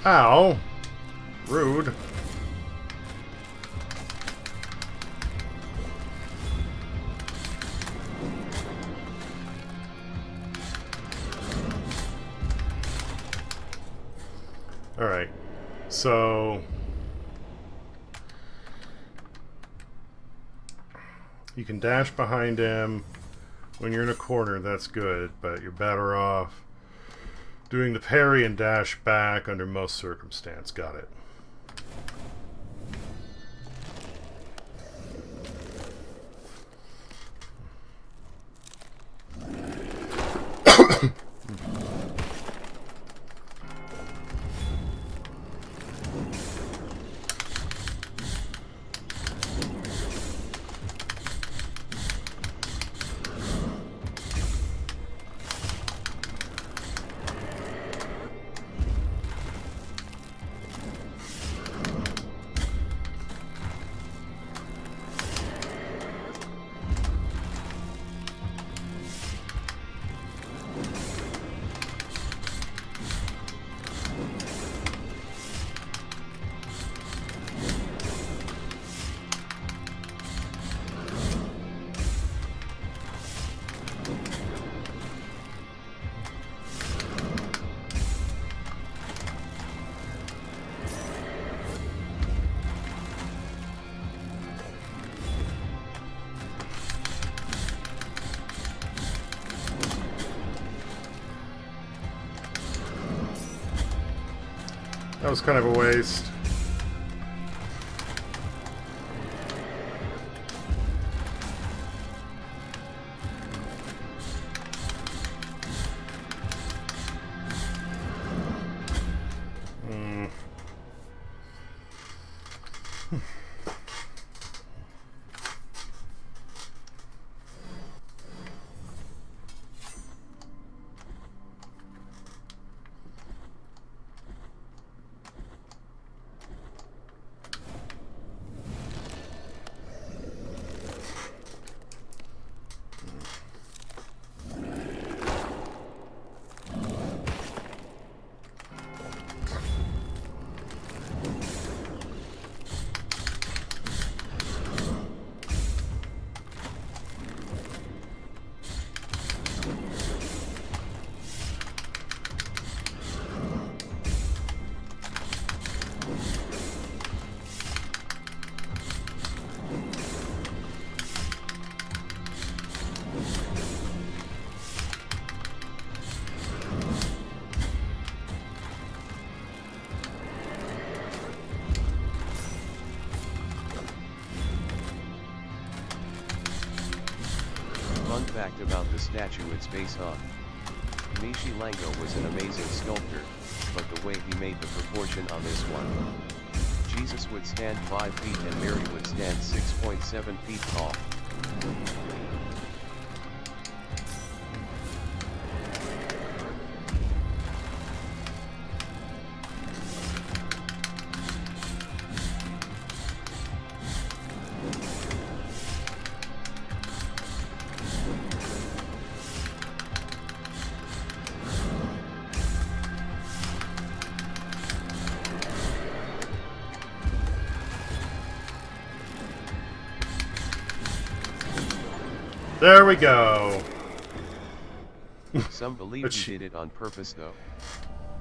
Ow. Rude. Alright. So you can dash behind him when you're in a corner, that's good, but you're better off doing the parry and dash back under most circumstance. Got it. was kind of a waste. Fun fact about the statue it's based on. Nishi Lango was an amazing sculptor, but the way he made the proportion on this one. Jesus would stand 5 feet and Mary would stand 6.7 feet tall. There we go. Some believe he did it on purpose though.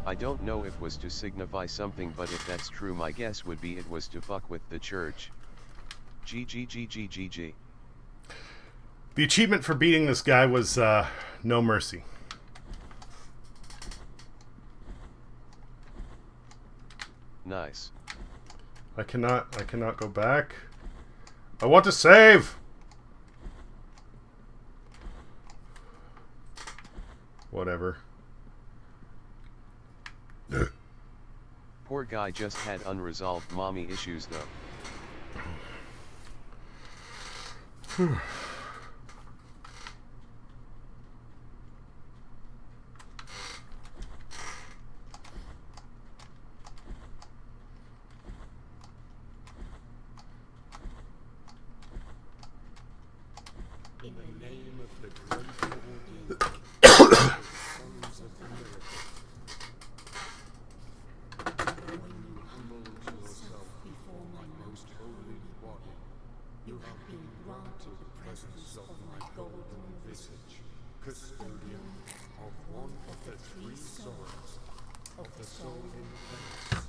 I don't know if it was to signify something, but if that's true my guess would be it was to fuck with the church. GGGGGG. The achievement for beating this guy was no mercy. Nice. I cannot go back. I want to save. Whatever. Poor guy just had unresolved mommy issues though. In the name of the great ordeal, sons of the miracle, when you humbled yourself before my most holy body, you have been granted the presence of my golden visage, custodian of one of the 3 sorrows of the soul in place.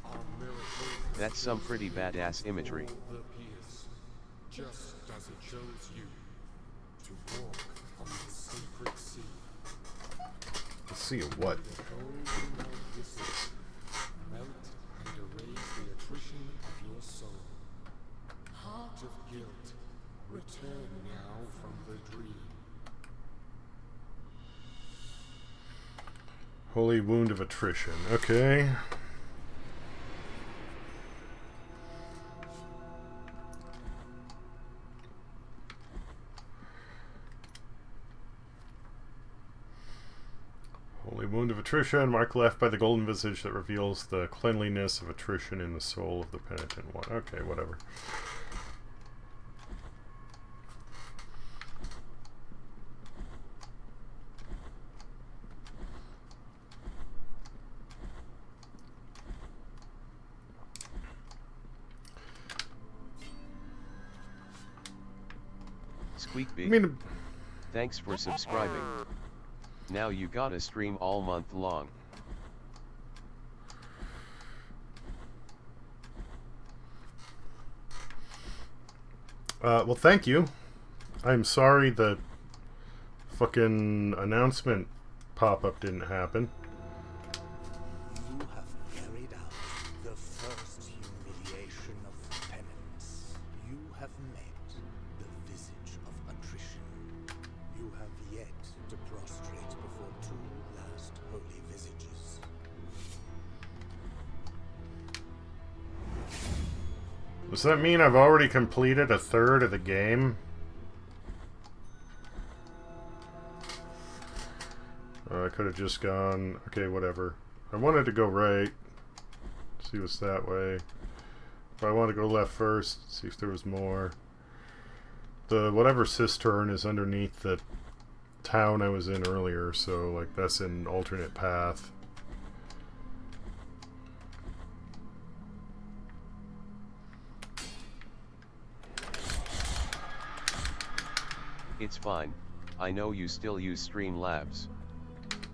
Our miracle That's some pretty badass imagery. just as it chose you to walk on the sacred sea. The sea of what? The golden visage melt and erase the attrition of your soul. Heart of guilt, return now from the dream. Holy wound of attrition. Okay. Holy wound of attrition, mark left by the golden visage that reveals the cleanliness of attrition in the soul of the penitent one. Okay, whatever. Squeakbee. Thanks for subscribing. Now you gotta stream all month long. Well, thank you. I'm sorry the fucking announcement pop-up didn't happen. Does that mean I've already completed a third of the game? Oh, I could have just gone... Okay, whatever. I wanted to go right. See what's that way. But I want to go left first. See if there was more. The whatever cistern is underneath the town I was in earlier. So, like, that's an alternate path. It's fine, I know you still use Streamlabs.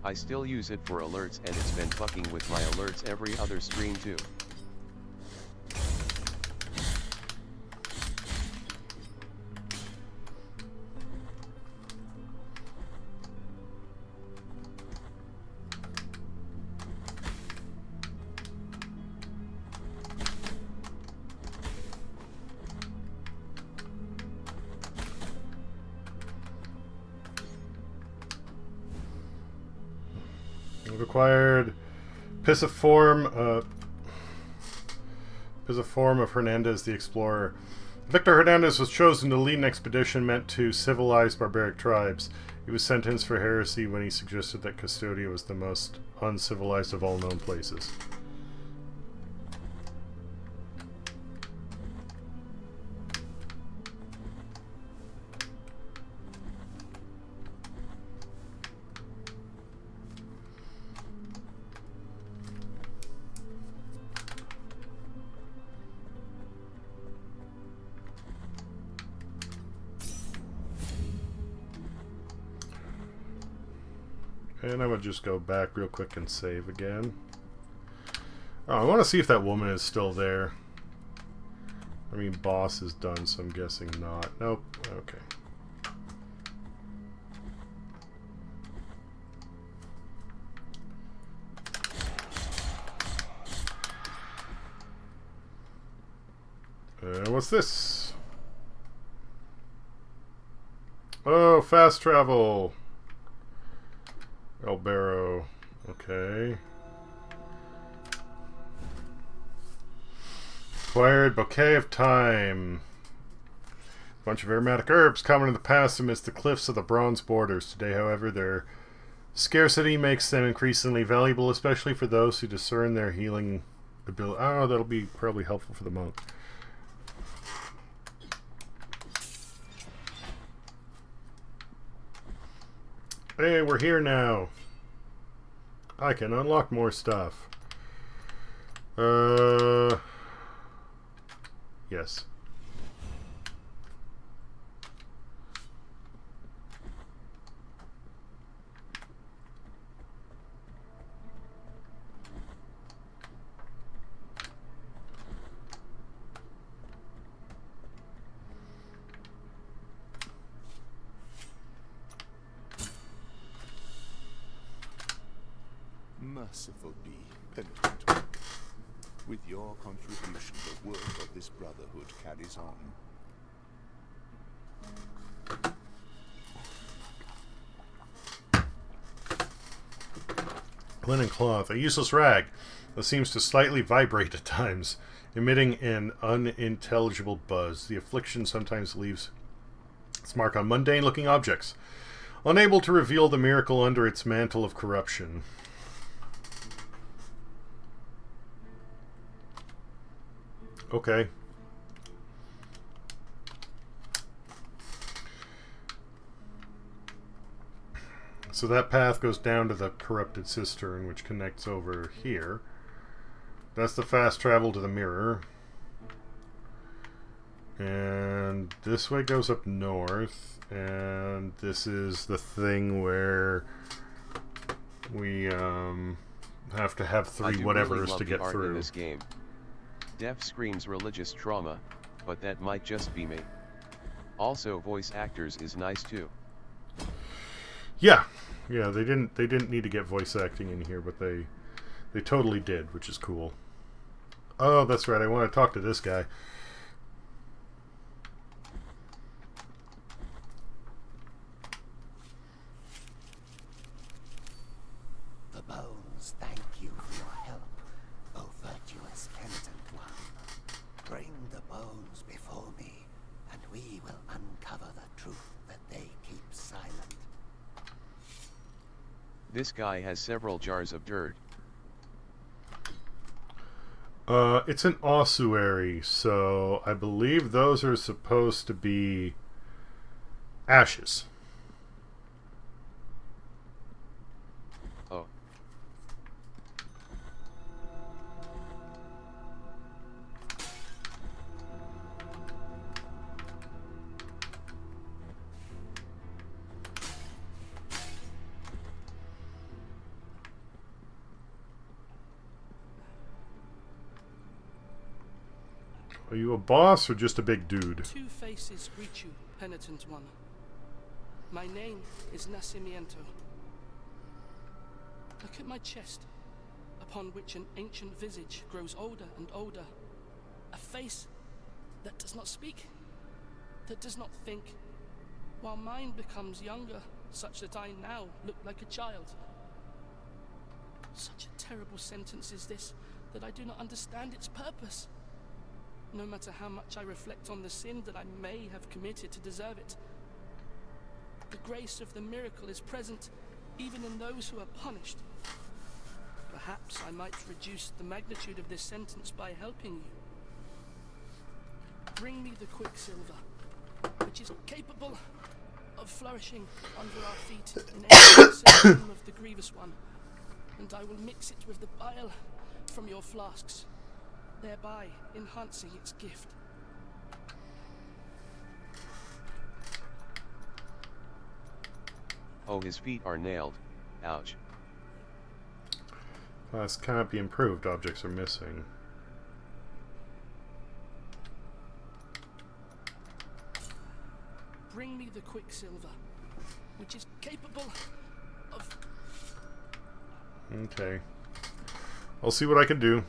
I still use it for alerts and it's been fucking with my alerts every other stream too. Required Pisiform of Hernandez the Explorer. Victor Hernandez was chosen to lead an expedition meant to civilize barbaric tribes. He was sentenced for heresy when he suggested that Custodia was the most uncivilized of all known places. And I'm going to just go back real quick and save again. Oh, I want to see if that woman is still there. I mean, boss is done, so I'm guessing not. Nope. Okay. What's this? Oh, fast travel. El Barrow. Okay. Acquired Bouquet of Time. Bunch of aromatic herbs common in the past amidst the cliffs of the Bronze Borders. Today, however, their scarcity makes them increasingly valuable, especially for those who discern their healing ability. Oh, that'll be probably helpful for the monk. Hey, we're here now. I can unlock more stuff. Yes. Merciful be, penitent one. With your contribution, the work of this brotherhood carries on. Linen cloth, a useless rag that seems to slightly vibrate at times, emitting an unintelligible buzz. The affliction sometimes leaves its mark on mundane-looking objects, unable to reveal the miracle under its mantle of corruption. Okay. So that path goes down to the corrupted cistern, which connects over here. That's the fast travel to the mirror. And this way goes up north. And this is the thing where we have to have three whatevers to get through. In this game. Def screams religious trauma, but that might just be me. Also, voice actors is nice too. Yeah, they didn't need to get voice acting in here, but they totally did, which is cool. Oh, that's right. I want to talk to this guy. The bones thank you for your help, O virtuous penitent one. Bring the bones This guy has several jars of dirt. It's an ossuary, so I believe those are supposed to be ashes. Oh. Are you a boss or just a big dude? Two faces greet you, penitent one. My name is Nacimiento. Look at my chest, upon which an ancient visage grows older and older. A face that does not speak, that does not think, while mine becomes younger, such that I now look like a child. Such a terrible sentence is this, that I do not understand its purpose. No matter how much I reflect on the sin that I may have committed to deserve it, the grace of the miracle is present even in those who are punished. Perhaps I might reduce the magnitude of this sentence by helping you. Bring me the quicksilver, which is capable of flourishing under our feet in any system of the grievous one, and I will mix it with the bile from your flasks, thereby enhancing its gift. Oh, his feet are nailed. Ouch. Class cannot be improved. Objects are missing. Bring me the quicksilver, which is capable of... Okay. I'll see what I can do.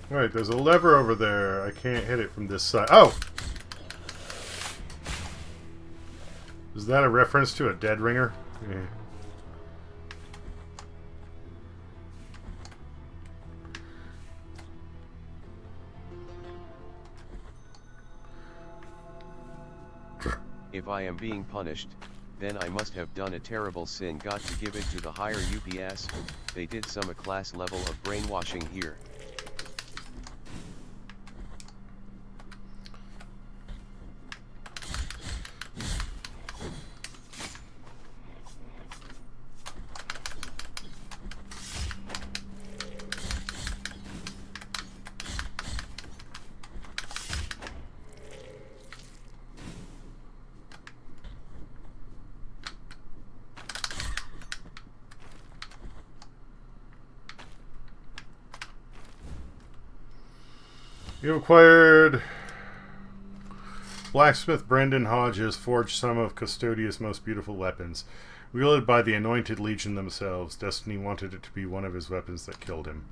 Alright, there's a lever over there. I can't hit it from this side. Oh! Is that a reference to a dead ringer? Yeah. If I am being punished, then I must have done a terrible sin. Got to give it to the higher UPS. They did some a class level of brainwashing here. You acquired Blacksmith Brendan Hodges forged some of Custodia's most beautiful weapons. Wielded by the Anointed Legion themselves, Destiny wanted it to be one of his weapons that killed him.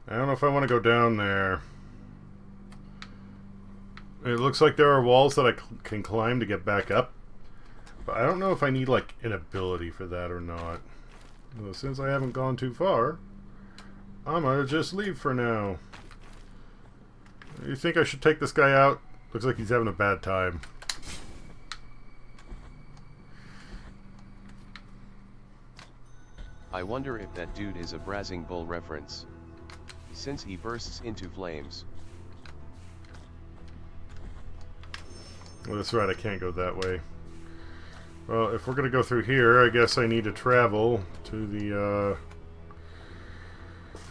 I don't know if I want to go down there. It looks like there are walls that I can climb to get back up. But I don't know if I need, like, an ability for that or not. Well, since I haven't gone too far, I'm gonna just leave for now. You think I should take this guy out? Looks like he's having a bad time. I wonder if that dude is a Brazzing Bull reference, since he bursts into flames. Well, that's right, I can't go that way. Well, if we're gonna go through here, I guess I need to travel to the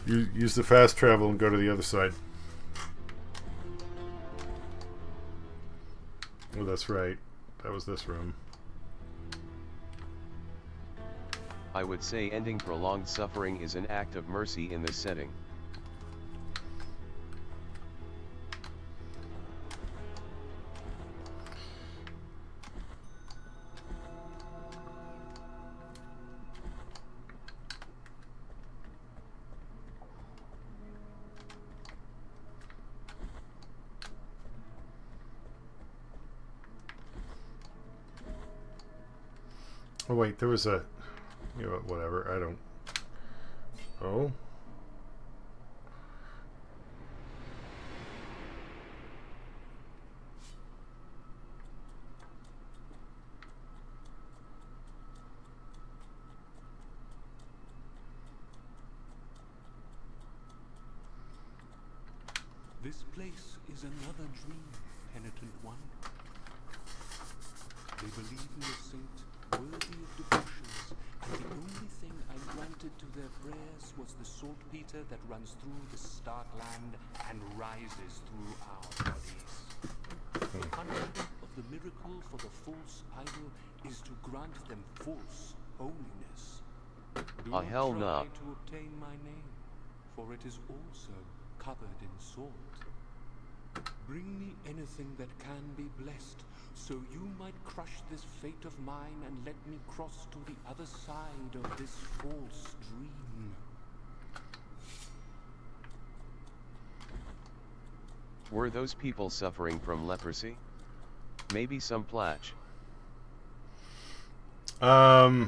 Use the fast travel and go to the other side. Oh, that's right. That was this room. I would say ending prolonged suffering is an act of mercy in this setting. Oh wait, there was a... You know, whatever, I don't... Oh? This place is another dream, penitent one. They believe in a saint worthy of devotions, and the only thing I granted to their prayers was the saltpeter that runs through the stark land and rises through our bodies. The punishment of the miracle for the false idol is to grant them false holiness. Do not hell try nah. to obtain my name, for it is also covered in salt. Bring me anything that can be blessed, so you might crush this fate of mine and let me cross to the other side of this false dream. Were those people suffering from leprosy? Maybe some plaque. I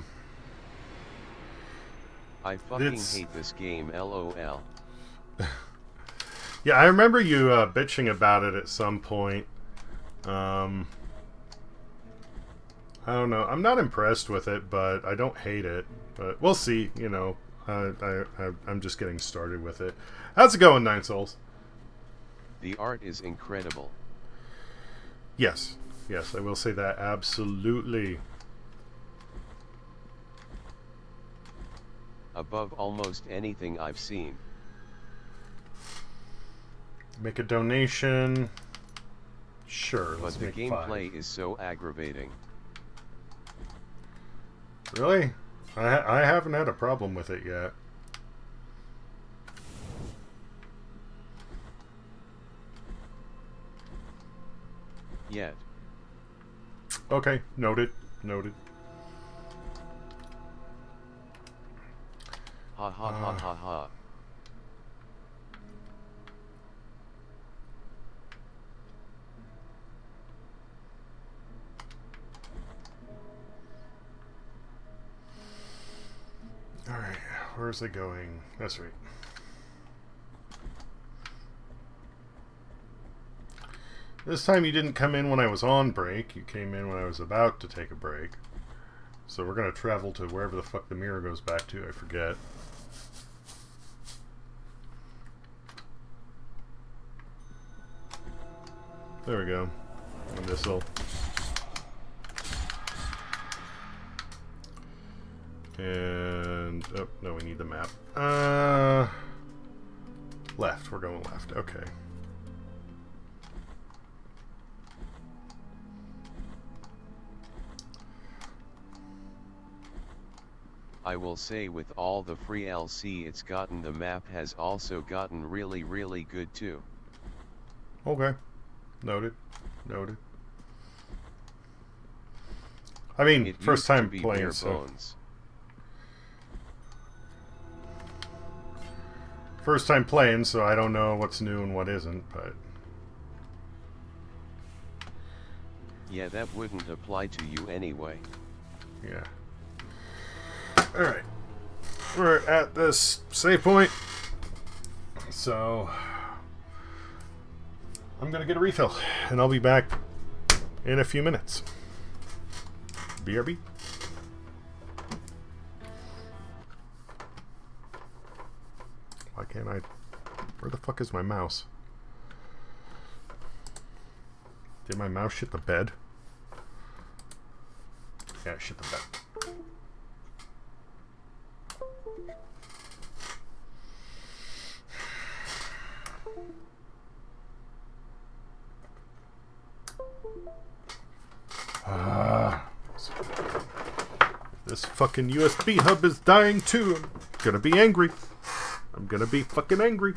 fucking hate this game, LOL. Yeah, I remember you bitching about it at some point. I don't know. I'm not impressed with it, but I don't hate it. But we'll see. You know, I'm just getting started with it. How's it going, Nine Souls? The art is incredible. Yes, yes, I will say that absolutely. Above almost anything I've seen. Make a donation. Sure, But let's the make gameplay 5. is so aggravating. Really? I haven't had a problem with it yet. Yet. Okay, noted. Noted. Ha ha ha ha ha. Alright, where's it going? That's right. This time you didn't come in when I was on break, you came in when I was about to take a break. So we're gonna travel to wherever the fuck the mirror goes back to, I forget. There we go. And this'll... And... oh, no, we need the map. Left. We're going left. Okay. I will say with all the free LC it's gotten, the map has also gotten really really good too. Okay. Noted. Noted. I mean, It first used to time be playing, bare so... bones. First time playing, so I don't know what's new and what isn't, but... Yeah, that wouldn't apply to you anyway. Yeah. Alright. We're at this save point. So... I'm gonna get a refill, and I'll be back in a few minutes. BRB. Why can't I... Where the fuck is my mouse? Did my mouse shit the bed? Yeah, it shit the bed. This fucking USB hub is dying too. I'm gonna be angry. I'm gonna be fucking angry.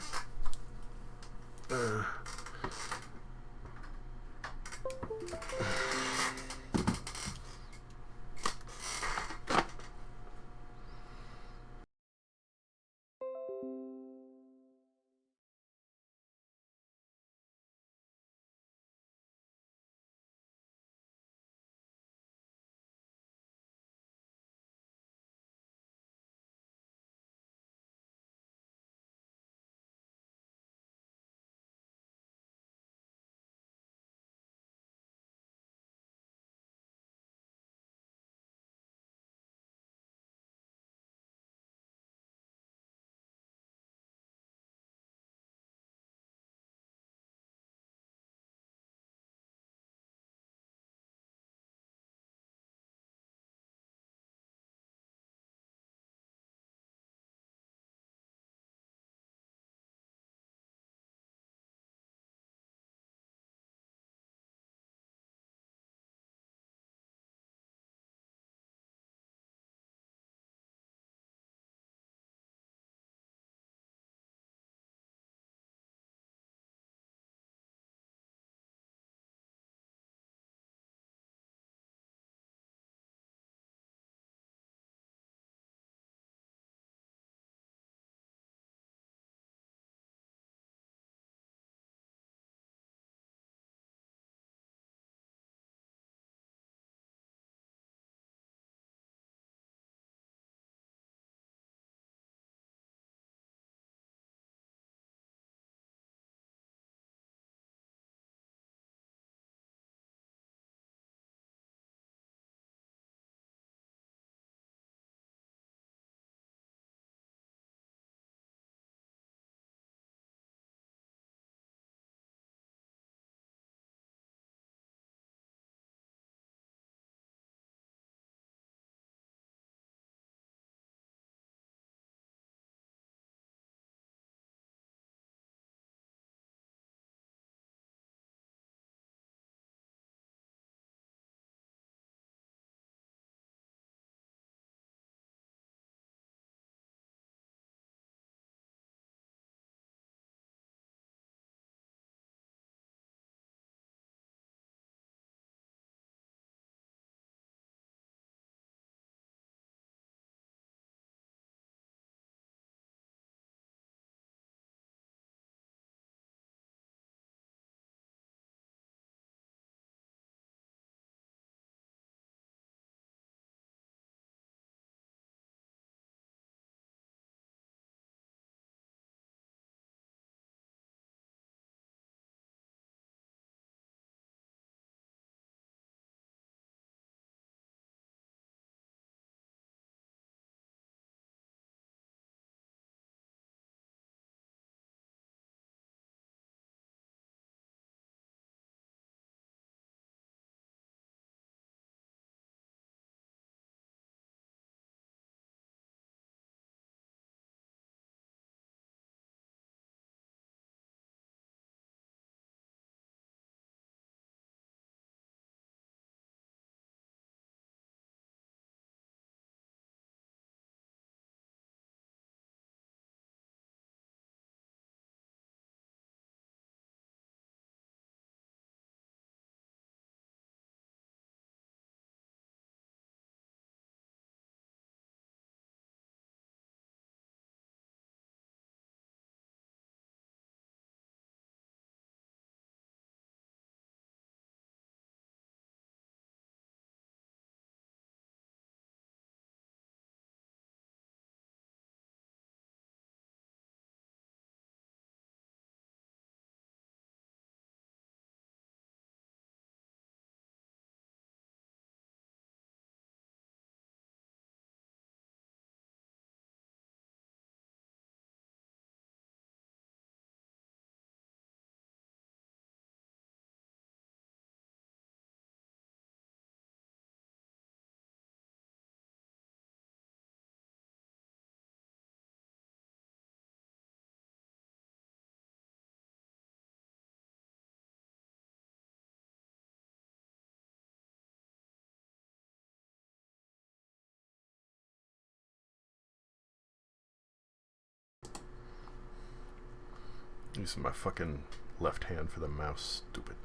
using my fucking left hand for the mouse. Stupid.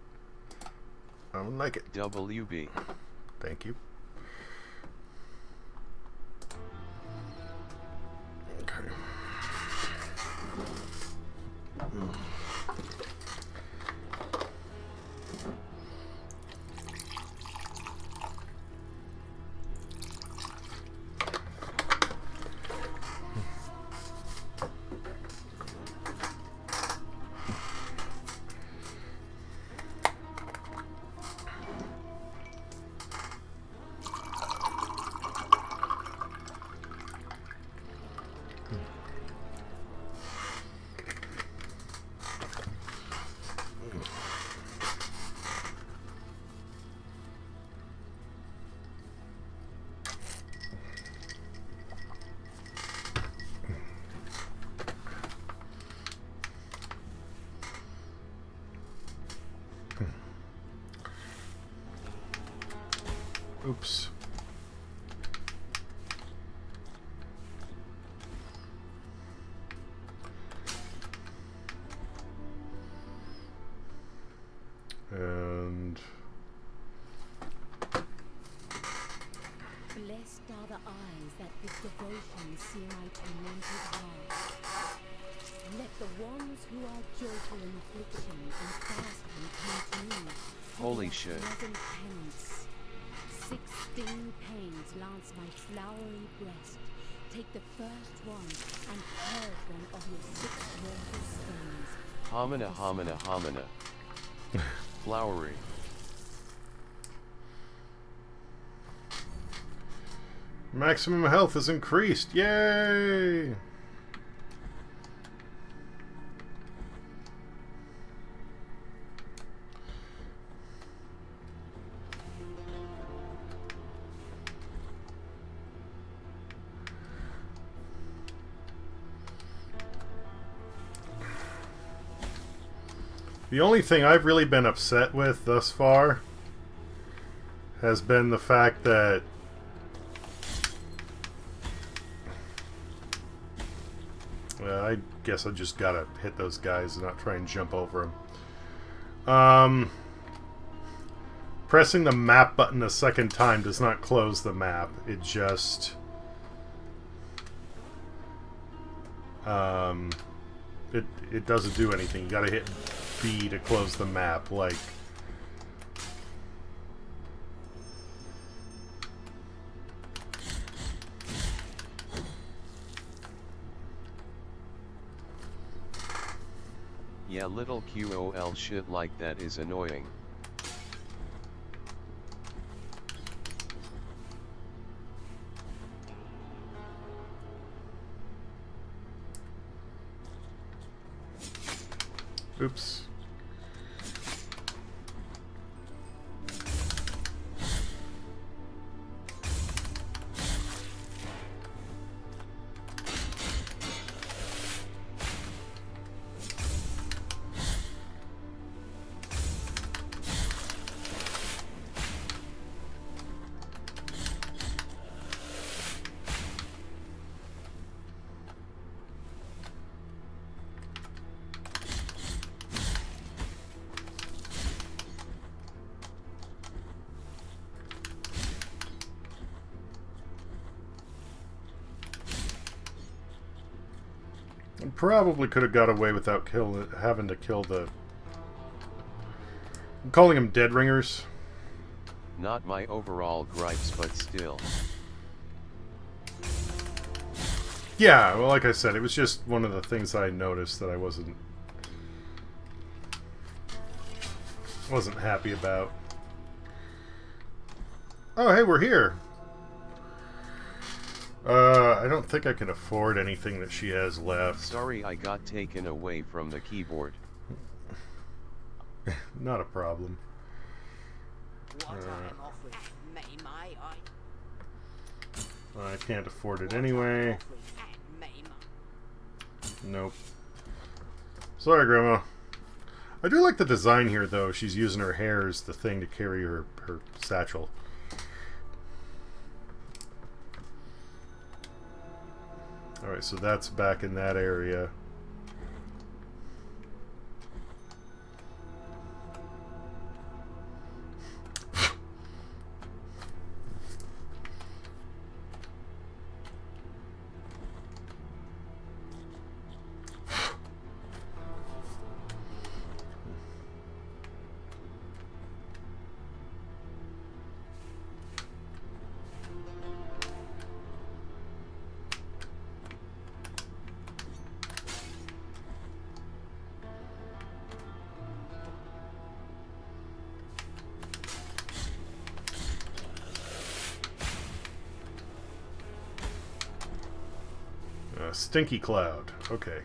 I don't like it. WB. Thank you. Okay. Oops. And blessed are the eyes that with devotion see my tormented heart. Let the ones who are joyful in affliction and fasting come to me. Holy shit. Pleasant penance. 16 pains lance my flowery breast. Take the first one and purge one of your 6 mortal stones. Homina, homina, homina. Flowery. maximum health is increased. Yay! The only thing I've really been upset with thus far has been the fact that I guess I just gotta hit those guys and not try and jump over them. Pressing the map button a second time does not close the map. It just it doesn't do anything. You gotta hit B to close the map, like. Yeah, little QOL shit like that is annoying. Oops. Probably could have got away without having to kill the... I'm calling them dead ringers. Not my overall gripes, but still. Yeah, well, like I said, it was just one of the things I noticed that I wasn't happy about. Oh, hey, we're here. I don't think I can afford anything that she has left. Sorry, I got taken away from the keyboard. Not a problem. I can't afford it anyway. Nope. Sorry, Grandma. I do like the design here, though. She's using her hair as the thing to carry her satchel. Alright, so that's back in that area. Stinky Cloud. Okay.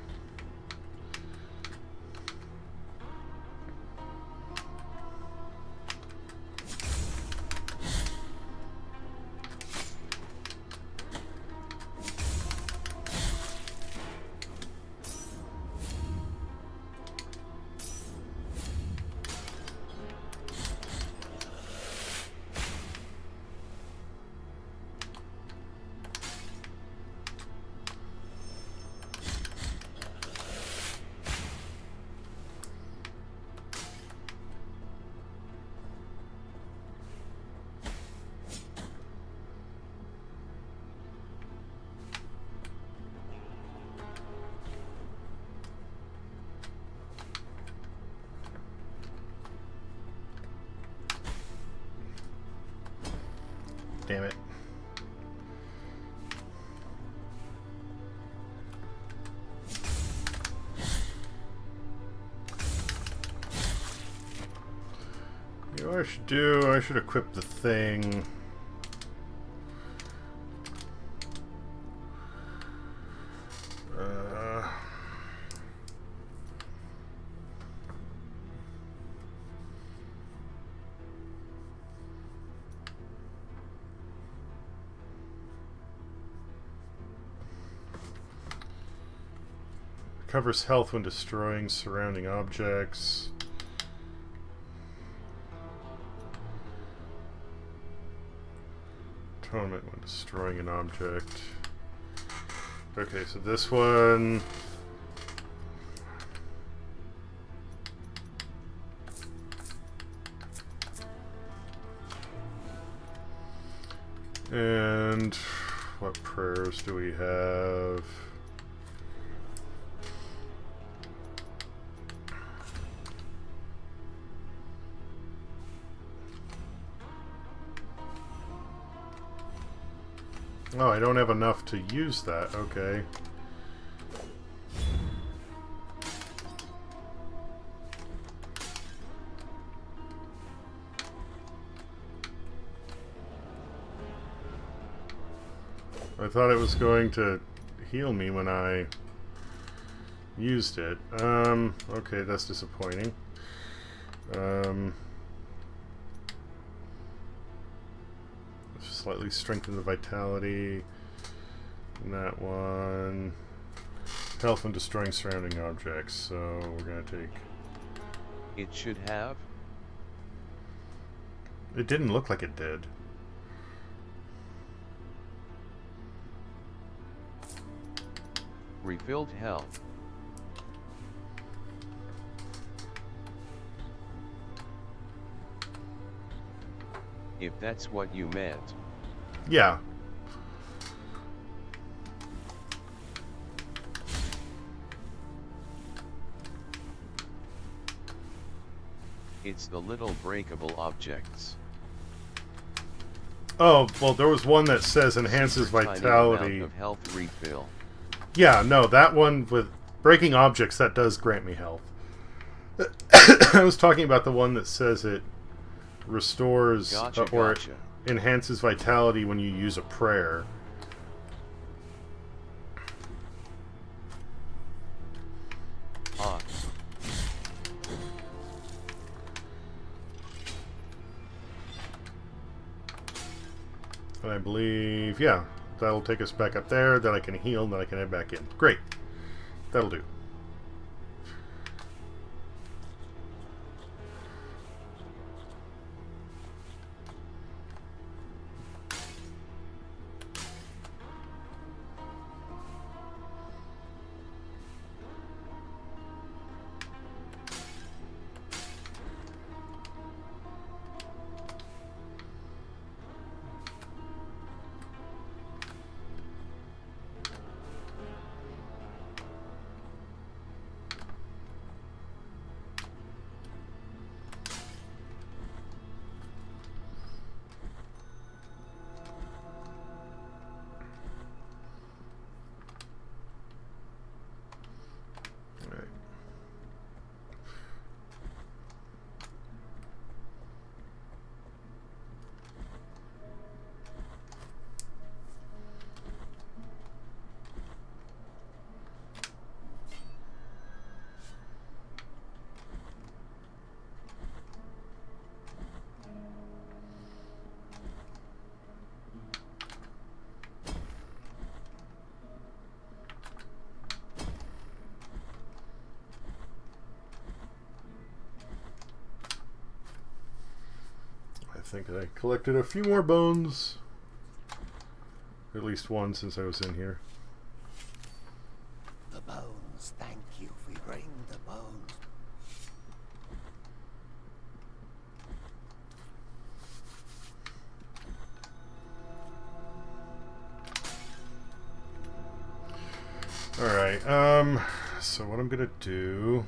Damn it. You know what I should do? I should equip the thing. Recovers health when destroying surrounding objects. Atonement when destroying an object. Okay, so this one... And what prayers do we have? Oh, I don't have enough to use that. Okay. I thought it was going to heal me when I used it. Okay, that's disappointing. Slightly strengthen the vitality. And that one. Health when destroying surrounding objects. So we're gonna take. It should have. It didn't look like it did. Refilled health. If that's what you meant. Yeah. It's the little breakable objects. Oh, well, there was one that says enhances Super tiny vitality. amount of health refill. Yeah, no, that one with breaking objects, that does grant me health. I was talking about the one that says it restores or Gotcha. enhances vitality when you use a prayer. Ah. And I believe, yeah, that'll take us back up there, then I can heal, then I can head back in. Great. That'll do. think I collected a few more bones. At least one since I was in here. The bones, thank you. We bring the bones. Alright, so what I'm gonna do...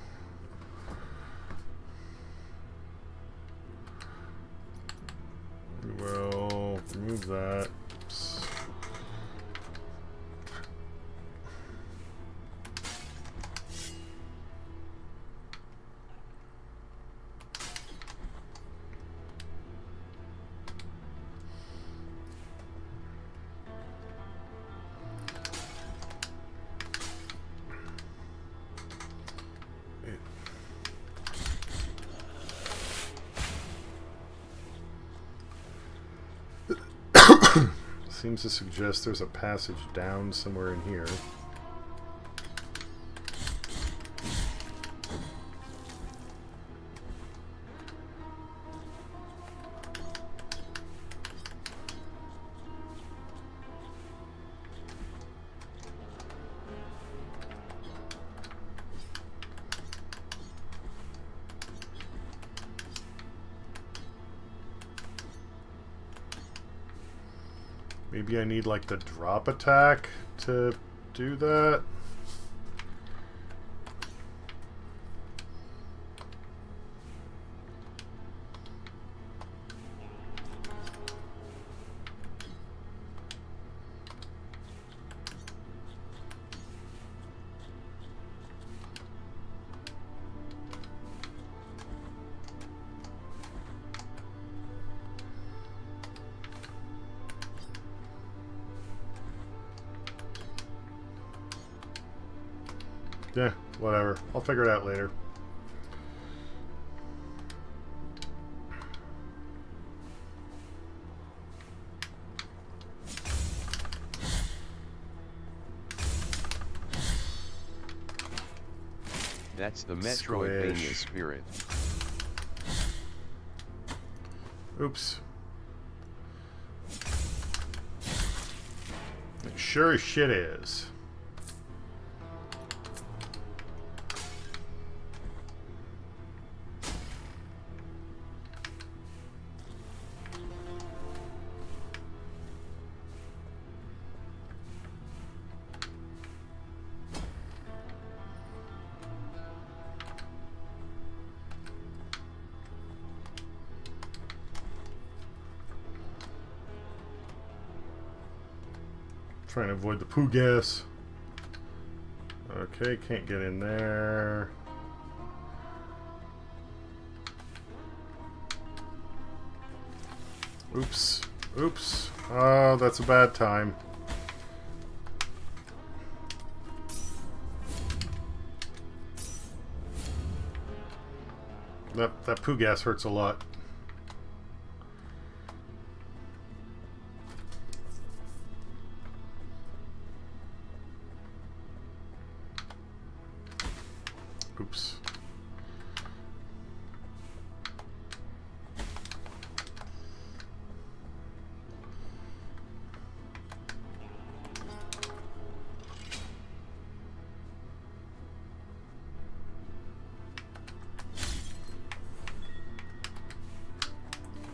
we will remove that. Oops. Seems to suggest there's a passage down somewhere in here. Maybe I need like the drop attack to do that. Yeah, whatever. I'll figure it out later. That's the Metroidvania spirit. Oops. It sure as shit is. Trying to avoid the poo gas. Okay, can't get in there. Oops. Oops. Oh, that's a bad time. That poo gas hurts a lot. Oops.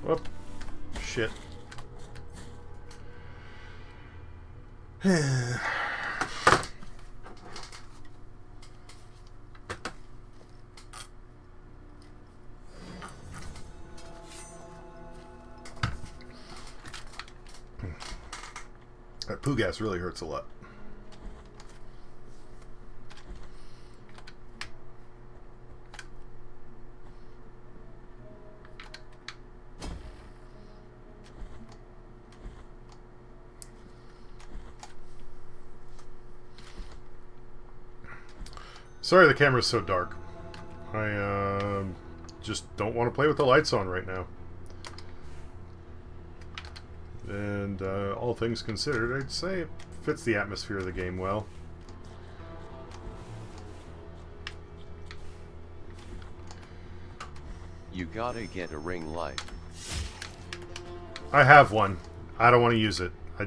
Whoop. Shit. That poo gas really hurts a lot. Sorry the camera's so dark. I just don't want to play with the lights on right now. And all things considered, I'd say it fits the atmosphere of the game well. You gotta get a ring light. I have one. I don't want to use it. I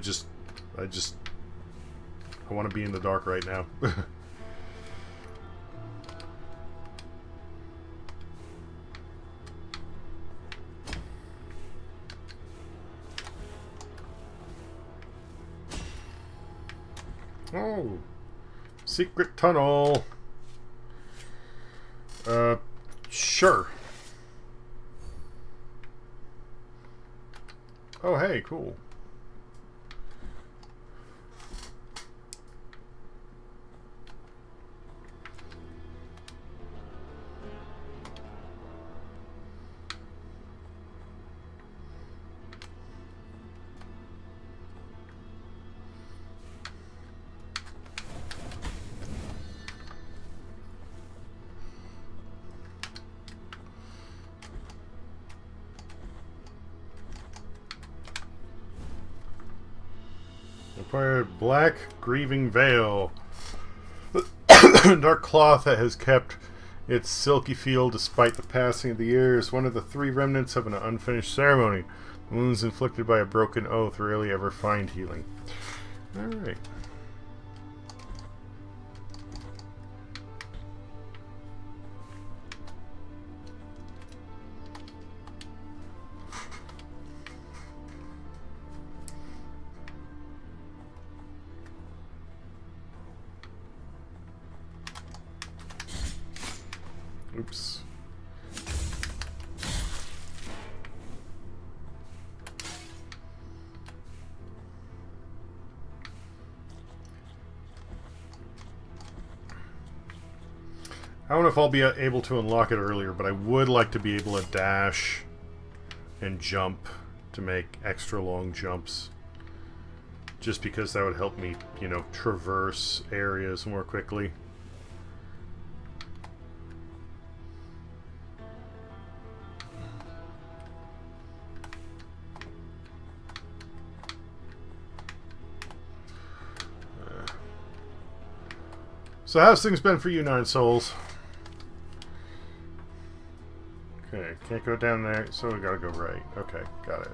want to be in the dark right now. Oh, secret tunnel. Sure. Oh, hey, cool. Acquired black grieving veil. Dark cloth that has kept its silky feel despite the passing of the years. One of the 3 remnants of an unfinished ceremony. Wounds inflicted by a broken oath rarely ever find healing. Alright. Oops. I don't know if I'll be able to unlock it earlier, but I would like to be able to dash and jump to make extra long jumps. Just because that would help me, you know, traverse areas more quickly. So how's things been for you, 9 souls? Okay, can't go down there, so we gotta go right. Okay, got it.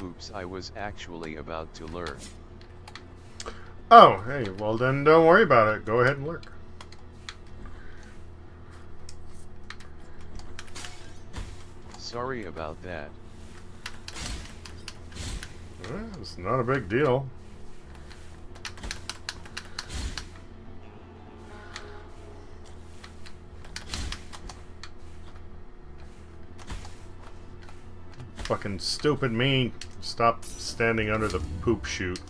Oops, I was actually about to lurk. Oh, hey, well then don't worry about it. Go ahead and lurk. Sorry about that. It's not a big deal. Fucking stupid me. Stop standing under the poop chute.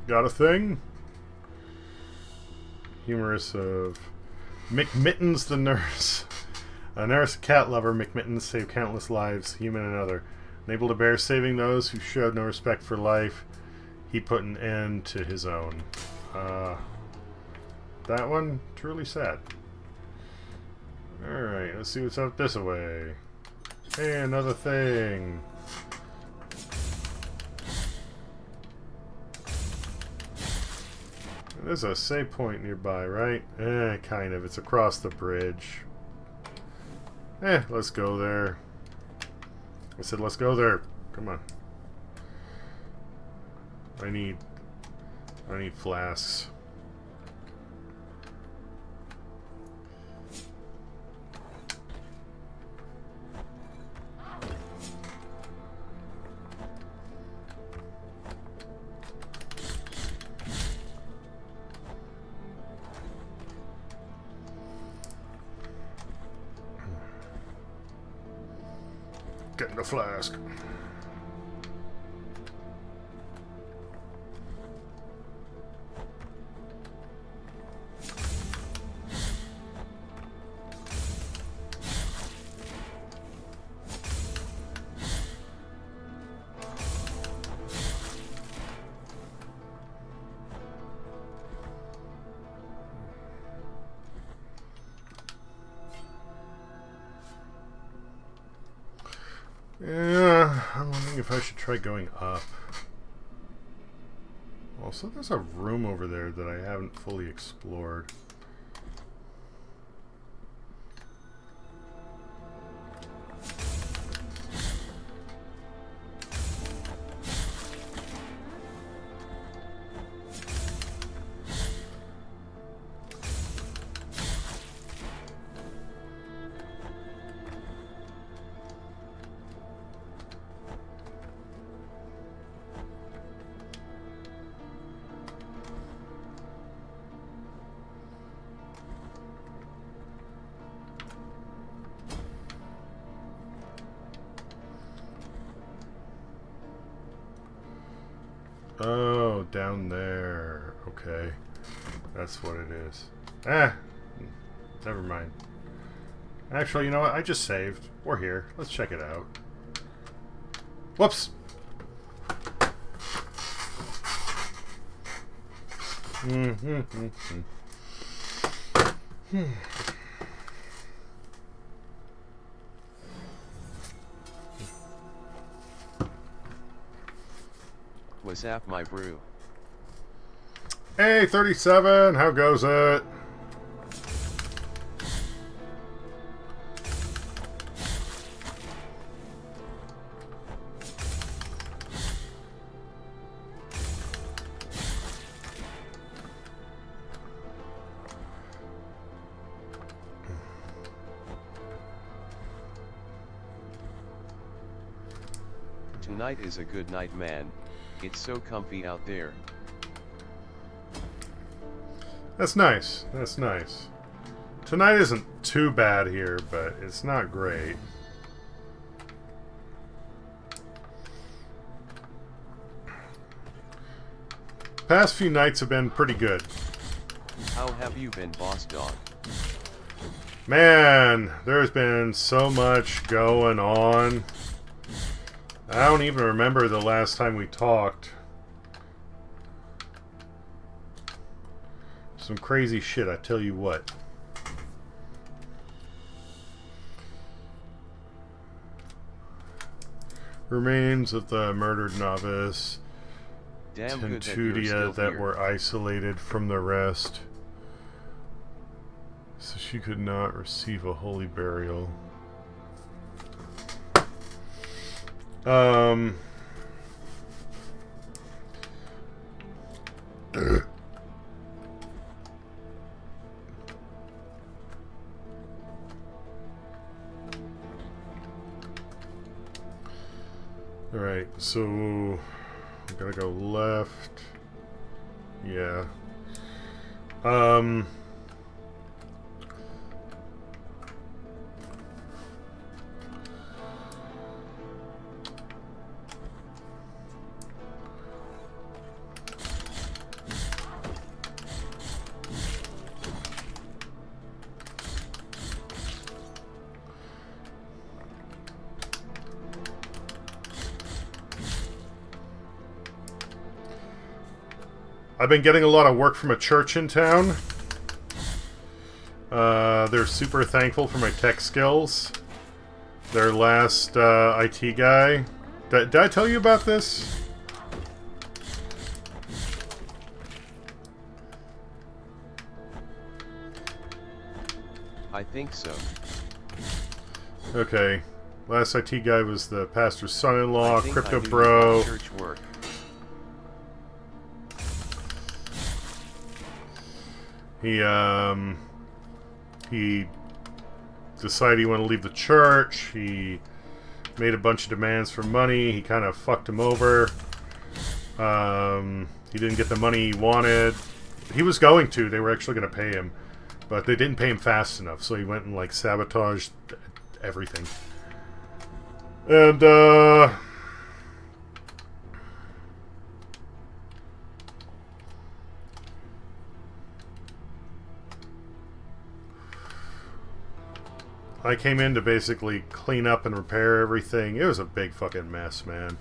Got a thing? Humorous of McMittens the nurse. A nurse cat lover, McMittens saved countless lives, human and other. Unable to bear saving those who showed no respect for life, he put an end to his own. That one, truly sad. Alright, let's see what's up this way. Hey, another thing. There's a save point nearby, right? Kind of. It's across the bridge. Let's go there. I said let's go there. Come on. I need flasks. Getting a flask. Yeah, I'm wondering if I should try going up. Also, there's a room over there that I haven't fully explored. Oh, down there. Okay. That's what it is. Ah! Never mind. Actually, you know what? I just saved. We're here. Let's check it out. Whoops! What's up, my brew? Hey, 37! How goes it? Tonight is a good night, man. It's so comfy out there. That's nice. That's nice. Tonight isn't too bad here, but it's not great. Past few nights have been pretty good. How have you been, boss dog? Man, there's been so much going on. I don't even remember the last time we talked. Some crazy shit, I tell you what. Remains of the murdered novice. Damn good that you're Tentudia still that here. were isolated from the rest. So she could not receive a holy burial. Alright, so we gotta go left. Yeah. I've been getting a lot of work from a church in town. They're super thankful for my tech skills. Their last IT guy. Did I tell you about this? I think so. Okay. Last IT guy was the pastor's son-in-law, I think crypto I knew bro. about church work. He decided he wanted to leave the church. He made a bunch of demands for money. He kind of fucked him over. He didn't get the money he wanted. He was going to. They were actually going to pay him. But they didn't pay him fast enough. So he went and, like, sabotaged everything. And, I came in to basically clean up and repair everything. It was a big fucking mess, man.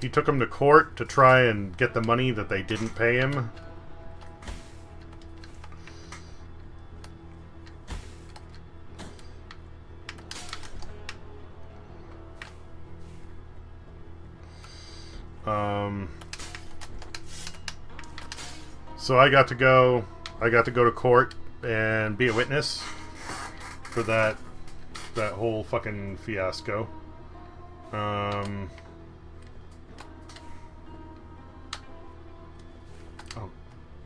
He took him to court to try and get the money that they didn't pay him. So I got to go to court and be a witness for that whole fucking fiasco. Oh,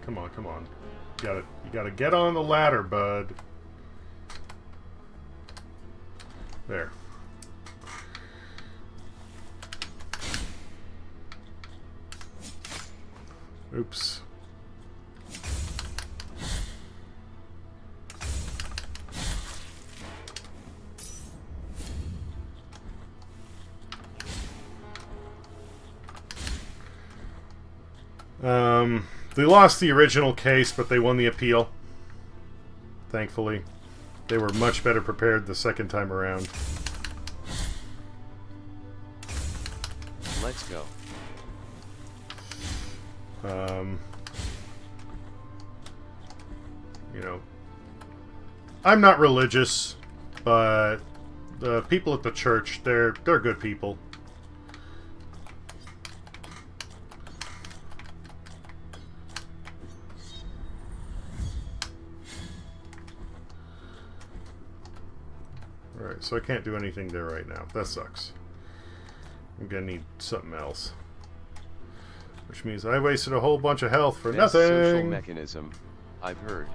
come on. You gotta get on the ladder, bud. There. Oops. They lost the original case, but they won the appeal. Thankfully. They were much better prepared the second time around. Let's go. You know, I'm not religious, but the people at the church, they're good people. Alright, so I can't do anything there right now. That sucks. I'm gonna need something else. Which means I wasted a whole bunch of health for Best nothing! social mechanism, I've heard.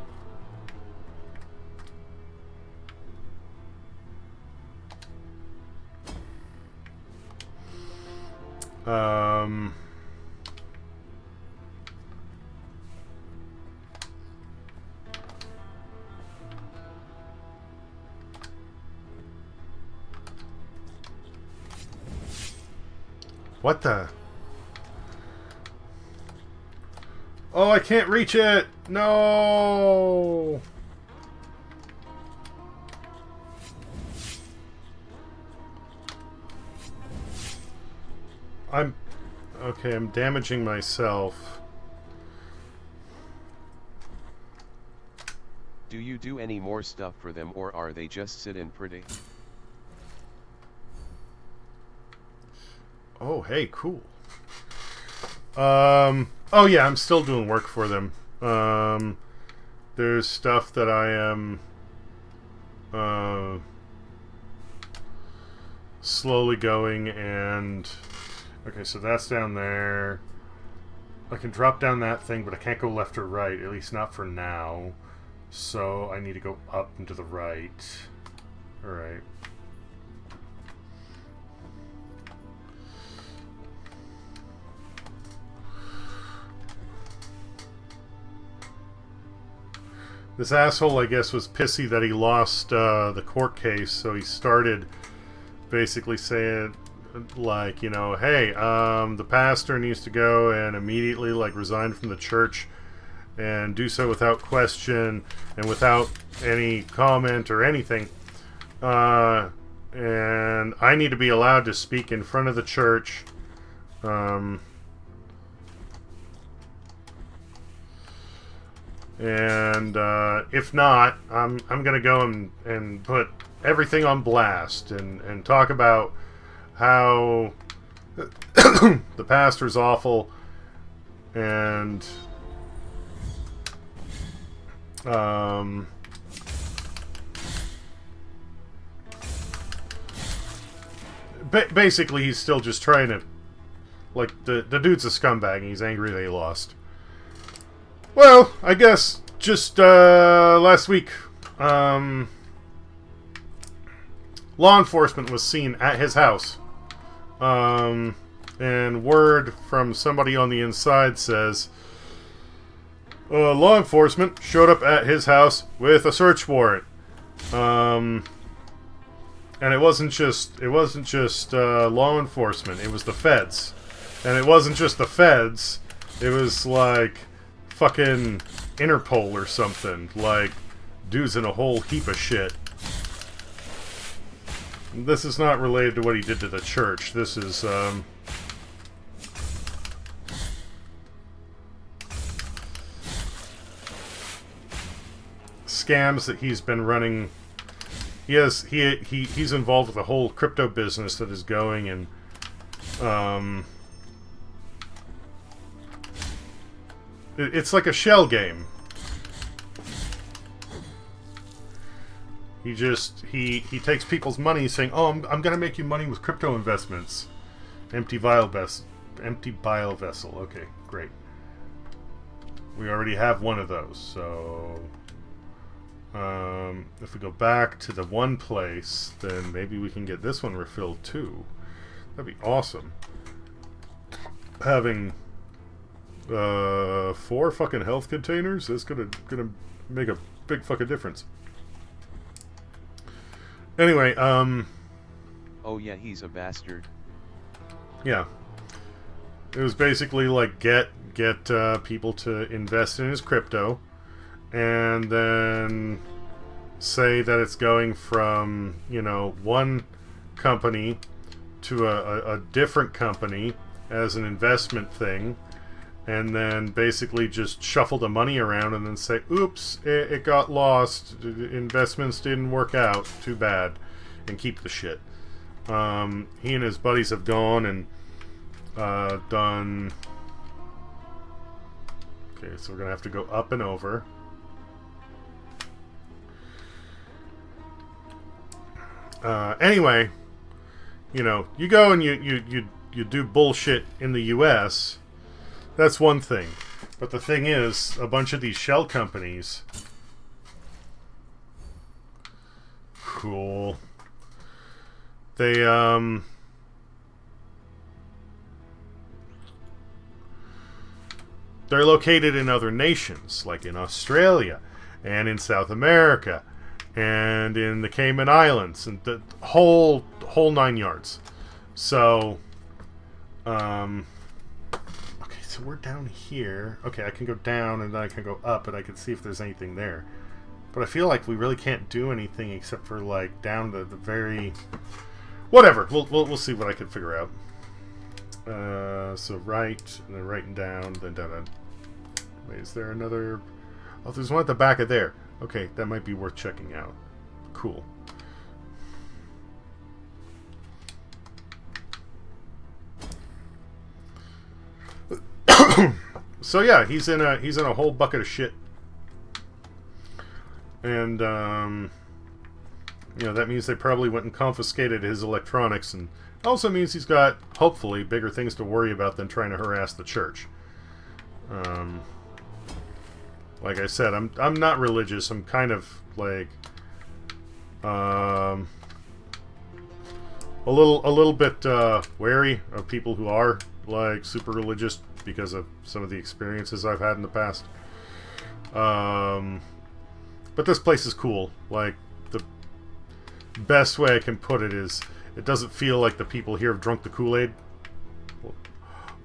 What the? Oh, I can't reach it! No! Okay, I'm damaging myself. Do you do any more stuff for them, or are they just sitting pretty? Oh, hey, cool. Oh yeah, I'm still doing work for them. There's stuff that I am slowly going, and okay, so that's down there. I can drop down that thing, but I can't go left or right, at least not for now. So I need to go up and to the right. Alright. This asshole, I guess, was pissy that he lost the court case, so he started basically saying, like, you know, hey, the pastor needs to go and immediately, like, resign from the church and do so without question and without any comment or anything. And I need to be allowed to speak in front of the church. And if not, I'm gonna go and put everything on blast and talk about how the pastor's awful and basically he's still just trying to, like, the dude's a scumbag and he's angry that he lost. Well, I guess just last week, law enforcement was seen at his house. And word from somebody on the inside says, law enforcement showed up at his house with a search warrant. And it wasn't just law enforcement, it was the feds. And it wasn't just the feds, it was like fucking Interpol or something. Like, dude's in a whole heap of shit. This is not related to what he did to the church. This is, scams that he's been running. He's involved with a whole crypto business that is going, and It's like a shell game. He takes people's money saying, "Oh, I'm gonna make you money with crypto investments." Empty bile vessel. Okay, great. We already have one of those, so if we go back to the one place, then maybe we can get this one refilled too. That'd be awesome. Having 4 fucking health containers is gonna make a big fucking difference. Anyway, Oh yeah, he's a bastard. Yeah. It was basically like get people to invest in his crypto, and then say that it's going from, you know, one company to a different company as an investment thing, and then basically just shuffle the money around and then say, oops, it got lost, investments didn't work out, too bad, and keep the shit. He and his buddies have gone and done... Okay, so we're gonna have to go up and over. Anyway, you know, you go and you do bullshit in the US. That's one thing. But the thing is, a bunch of these shell companies... Cool. They're located in other nations, like in Australia and in South America and in the Cayman Islands and the whole 9 yards. So, okay, so we're down here. Okay, I can go down and then I can go up and I can see if there's anything there. But I feel like we really can't do anything except for like down to the very... Whatever, we'll see what I can figure out. So right, and then right and down, then down. Wait, is there another... Oh, there's one at the back of there. Okay, that might be worth checking out. Cool. So yeah, he's in a whole bucket of shit. And you know, that means they probably went and confiscated his electronics, and also means he's got, hopefully, bigger things to worry about than trying to harass the church. Like I said, I'm not religious. I'm kind of like a little bit wary of people who are like super religious because of some of the experiences I've had in the past. But this place is cool. Like, the best way I can put it is, it doesn't feel like the people here have drunk the Kool-Aid.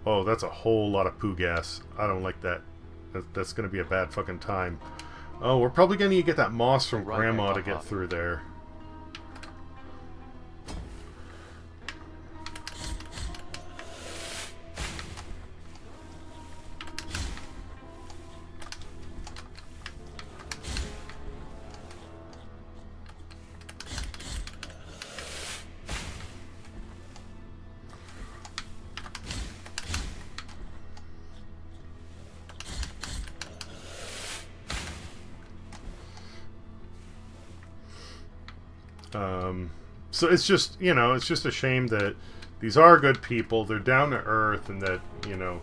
Oh, that's a whole lot of poo gas. I don't like that. That's going to be a bad fucking time. Oh, we're probably going to get that moss from Grandma to get through there. So it's just, you know, it's just a shame that these are good people, they're down to earth, and that, you know,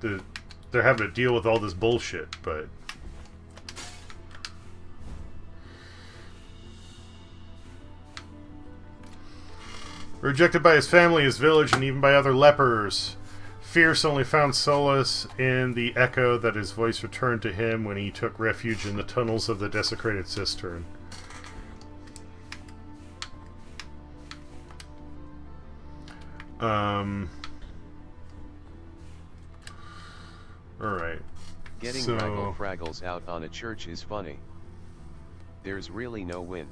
they're having to deal with all this bullshit, but... Rejected by his family, his village, and even by other lepers, Fierce only found solace in the echo that his voice returned to him when he took refuge in the tunnels of the desecrated cistern. Alright. Getting Raggle Fraggles out on a church is funny. There's really no win.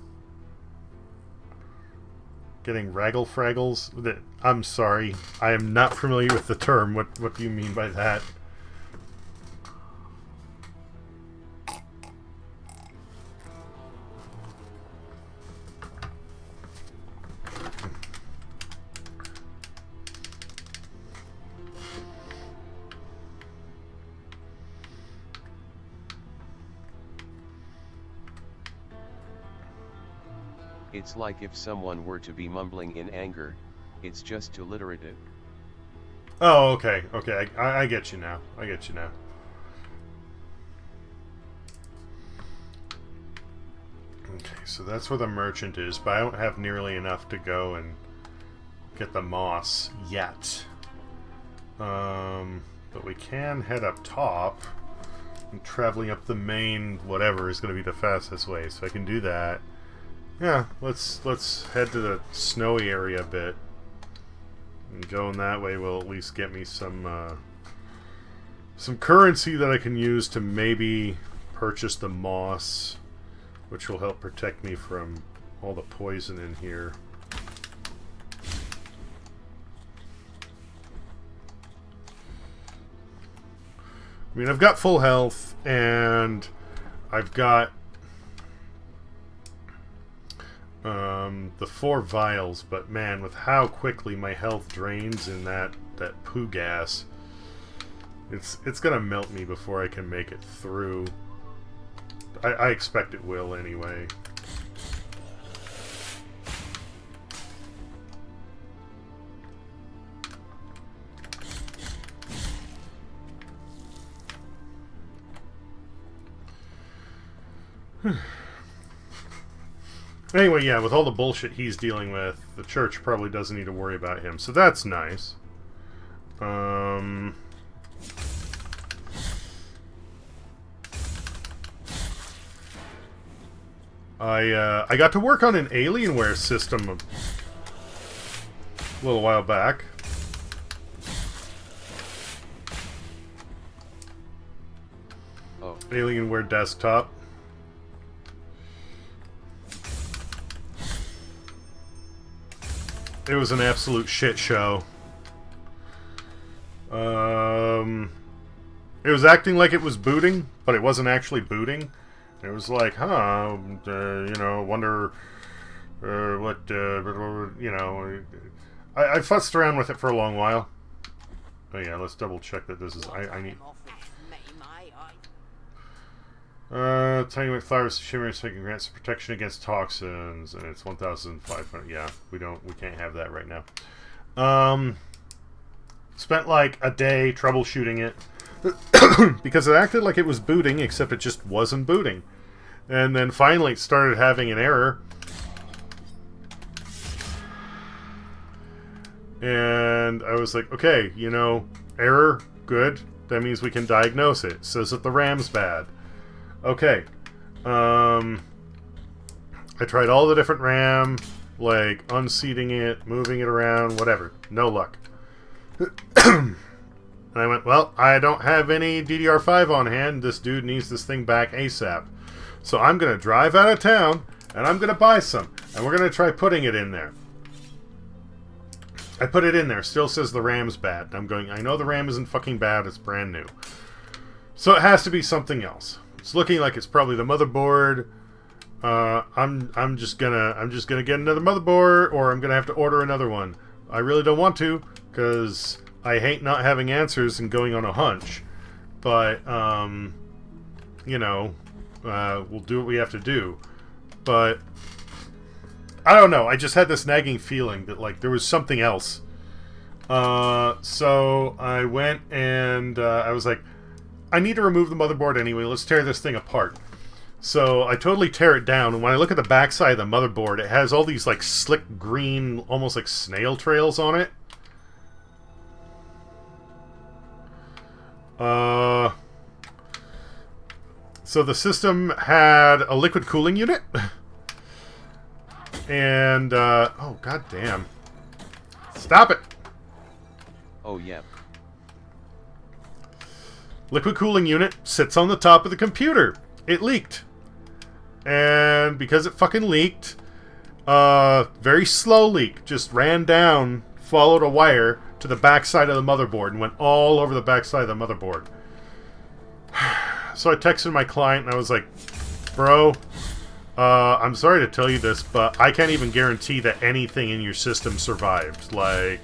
Getting Raggle Fraggles? I'm sorry. I am not familiar with the term. What do you mean by that? It's like if someone were to be mumbling in anger, it's just too alliterative. Oh, okay, okay, I get you now. I get you now. Okay, so that's where the merchant is, but I don't have nearly enough to go and get the moss yet. But we can head up top, and traveling up the main whatever is going to be the fastest way, so I can do that. Yeah, let's head to the snowy area a bit. And going that way will at least get me some currency that I can use to maybe purchase the moss, which will help protect me from all the poison in here. I mean, I've got full health, and I've got the 4 vials, but man, with how quickly my health drains in that poo gas, it's gonna melt me before I can make it through. I expect it will anyway. Anyway, yeah, with all the bullshit he's dealing with, the church probably doesn't need to worry about him, so that's nice. I got to work on an Alienware system a little while back. Oh. Alienware desktop. It was an absolute shit show. It was acting like it was booting, but it wasn't actually booting. It was like, you know, wonder what, you know. I fussed around with it for a long while. Oh yeah, let's double check that this is. I need. Tiny white flowers shimmering so it can grant some protection against toxins, and it's 1,500. Yeah, we can't have that right now. Spent like a day troubleshooting it because it acted like it was booting, except it just wasn't booting. And then finally it started having an error. And I was like, okay, you know, error, good. That means we can diagnose it. Says that the RAM's bad. Okay. I tried all the different RAM, like unseating it, moving it around, whatever. No luck. And I went, well, I don't have any DDR5 on hand. This dude needs this thing back ASAP. So I'm going to drive out of town, and I'm going to buy some. And we're going to try putting it in there. I put it in there. Still says the RAM's bad. I'm going, I know the RAM isn't fucking bad. It's brand new. So it has to be something else. It's looking like it's probably the motherboard. I'm just gonna get another motherboard, or I'm gonna have to order another one. I really don't want to, because I hate not having answers and going on a hunch. But you know, we'll do what we have to do. But I don't know. I just had this nagging feeling that like there was something else. So I went and I was like, I need to remove the motherboard anyway. Let's tear this thing apart. So I totally tear it down, and when I look at the backside of the motherboard, it has all these like slick green, almost like snail trails on it. So the system had a liquid cooling unit. And, oh, goddamn. Stop it! Oh, yeah. Liquid cooling unit sits on the top of the computer. It leaked. And because it fucking leaked, very slow leak, just ran down, followed a wire to the backside of the motherboard and went all over the backside of the motherboard. So I texted my client and I was like, bro, I'm sorry to tell you this, but I can't even guarantee that anything in your system survived. Like,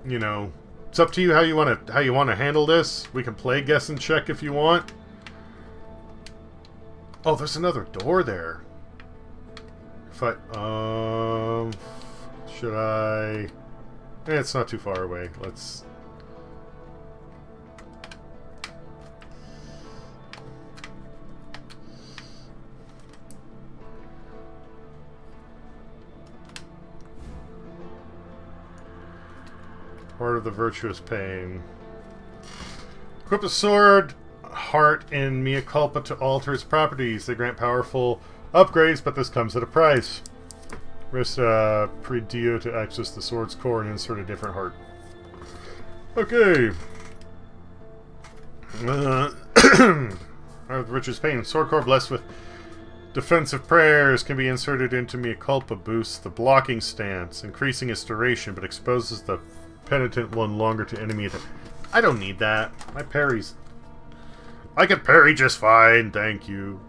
you know, it's up to you how you want to handle this. We can play guess and check if you want. Oh, there's another door there. If I... should I... it's not too far away. Let's... Heart of the Virtuous Pain. Equip a sword, heart, and mea culpa to alter its properties. They grant powerful upgrades, but this comes at a price. Rest Pridio to access the sword's core and insert a different heart. Okay. Heart of the Virtuous Pain. Sword core blessed with defensive prayers can be inserted into mea culpa. Boosts the blocking stance, increasing its duration, but exposes the penitent one longer to enemy attack. I don't need that. My parry's... I can parry just fine, thank you.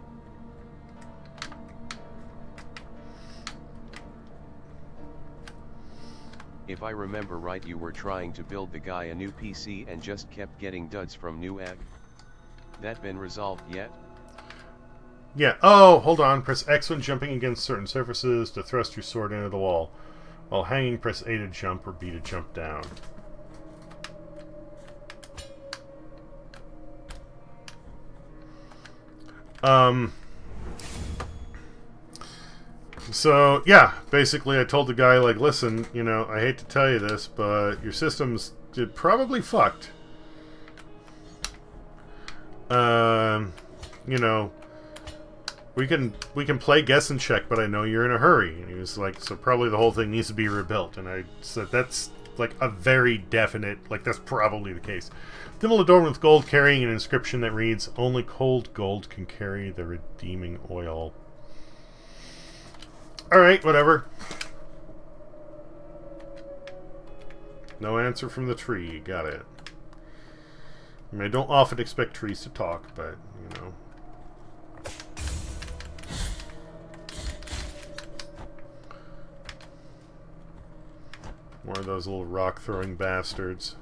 If I remember right, you were trying to build the guy a new PC and just kept getting duds from Newegg. That been resolved yet? Yeah. Oh, hold on. Press X when jumping against certain surfaces to thrust your sword into the wall. While hanging, press A to jump or B to jump down. So, yeah, basically I told the guy, like, listen, you know, I hate to tell you this, but your system's probably fucked. You know, we can play guess and check, but I know you're in a hurry. And he was like, so probably the whole thing needs to be rebuilt. And I said, that's like a very definite, like, that's probably the case. Thimble adorned with gold, carrying an inscription that reads, only cold gold can carry the redeeming oil. Alright, whatever. No answer from the tree. Got it. I mean, I don't often expect trees to talk, but, you know. More of those little rock-throwing bastards.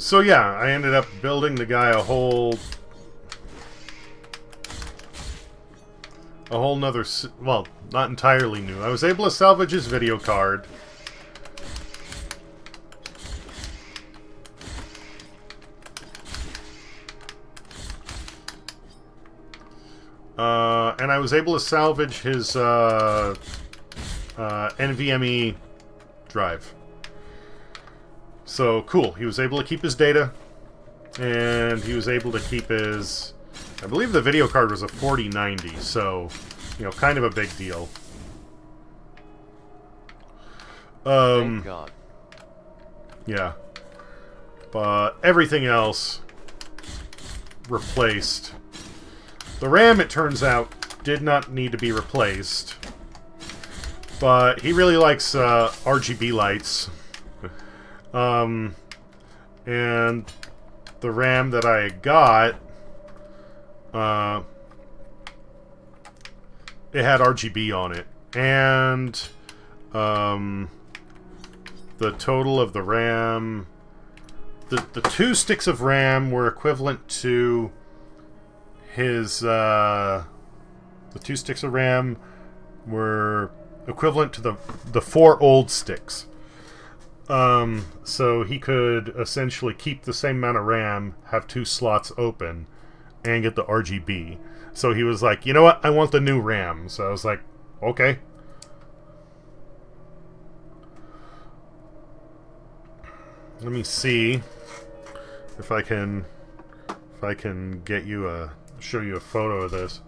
So yeah, I ended up building the guy a whole nother, well, not entirely new. I was able to salvage his video card. And I was able to salvage his NVMe drive. So, cool. He was able to keep his data, and he was able to keep his... I believe the video card was a 4090, so, you know, kind of a big deal. Thank God. Yeah. But everything else replaced. The RAM, it turns out, did not need to be replaced. But he really likes RGB lights. And the RAM that I got, it had RGB on it. And the total of the RAM, the 2 sticks of RAM were equivalent to his, the 2 sticks of RAM were equivalent to the 4 old sticks. So he could essentially keep the same amount of RAM, have 2 slots open, and get the RGB. So he was like, you know what, I want the new RAM. So I was like, okay. Let me see if I can get you show you a photo of this.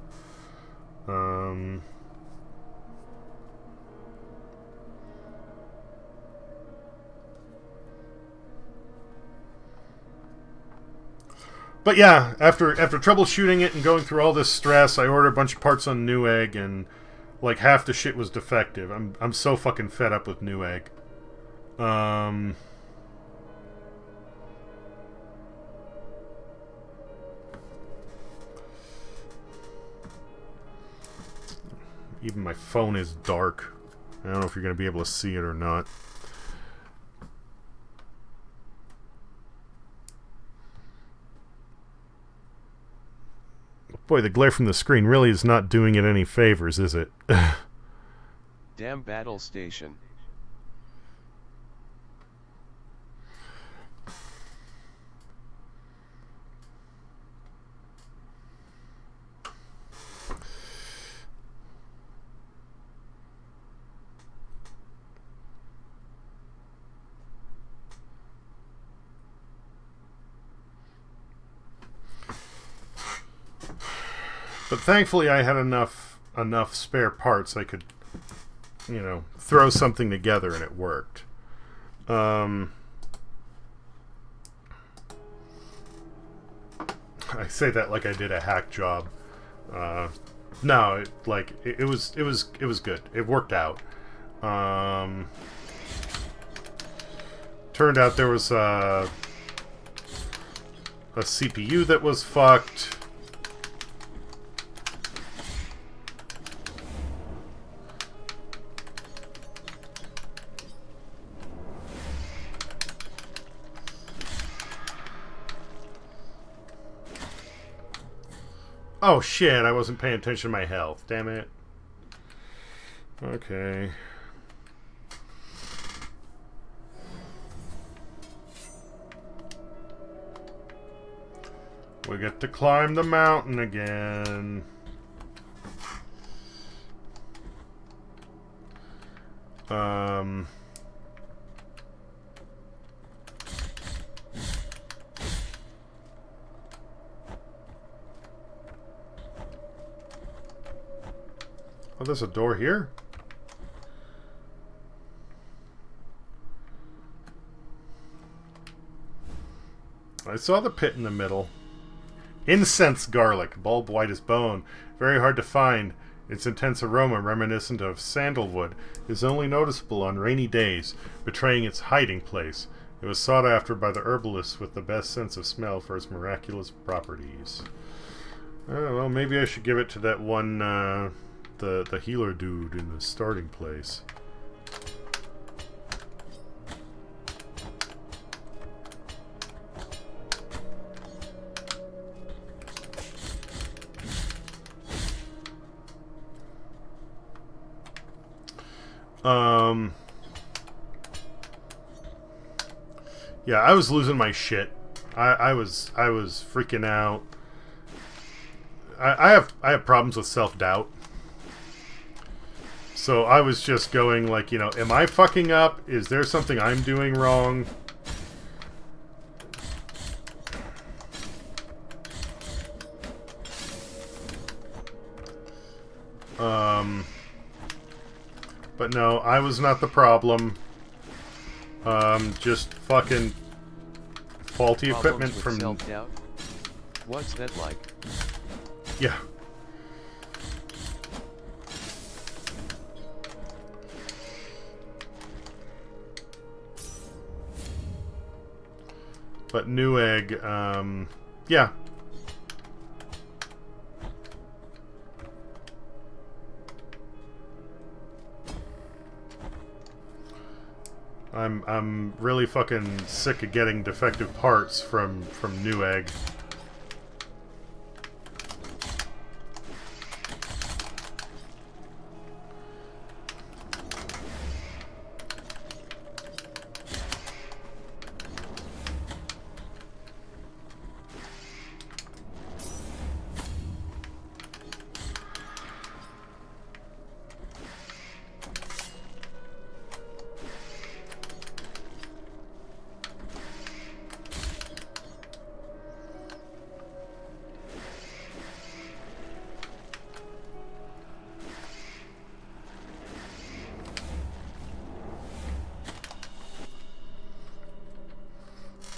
But yeah, after troubleshooting it and going through all this stress, I ordered a bunch of parts on Newegg, and like half the shit was defective. I'm so fucking fed up with Newegg. Even my phone is dark. I don't know if you're going to be able to see it or not. Boy, the glare from the screen really is not doing it any favors, is it? Damn battle station. But thankfully I had enough spare parts I could, you know, throw something together and it worked. I say that like I did a hack job. No, it was good. It worked out. Turned out there was a CPU that was fucked. Oh shit, I wasn't paying attention to my health. Damn it. Okay. We get to climb the mountain again. Oh, there's a door here? I saw the pit in the middle. Incense garlic, bulb white as bone. Very hard to find. Its intense aroma, reminiscent of sandalwood, is only noticeable on rainy days, betraying its hiding place. It was sought after by the herbalists with the best sense of smell for its miraculous properties. Oh, well, maybe I should give it to that one, the healer dude in the starting place. Yeah, I was losing my shit. I was freaking out. I have problems with self-doubt. So I was just going like, you know, am I fucking up? Is there something I'm doing wrong? But no, I was not the problem. Just fucking faulty equipment from... self-doubt? What's that like? Yeah. But Newegg, yeah. I'm really fucking sick of getting defective parts from Newegg.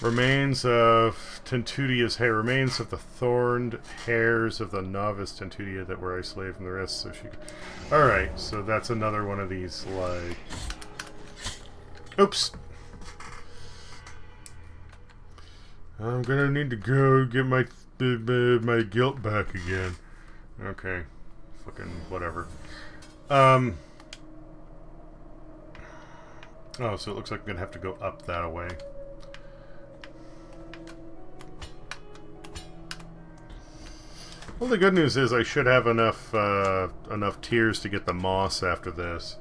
Remains of Tentudia's hair. Remains of the thorned hairs of the novice Tentudia that were isolated from the rest. So she. Alright, so that's another one of these, like. Oops! I'm gonna need to go get my guilt back again. Okay. Fucking whatever. Oh, so it looks like I'm gonna have to go up that way. Well, the good news is I should have enough enough tears to get the moss after this.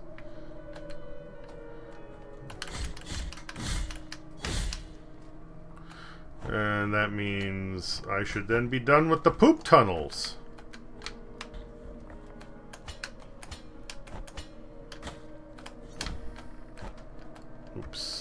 And that means I should then be done with the poop tunnels. Oops.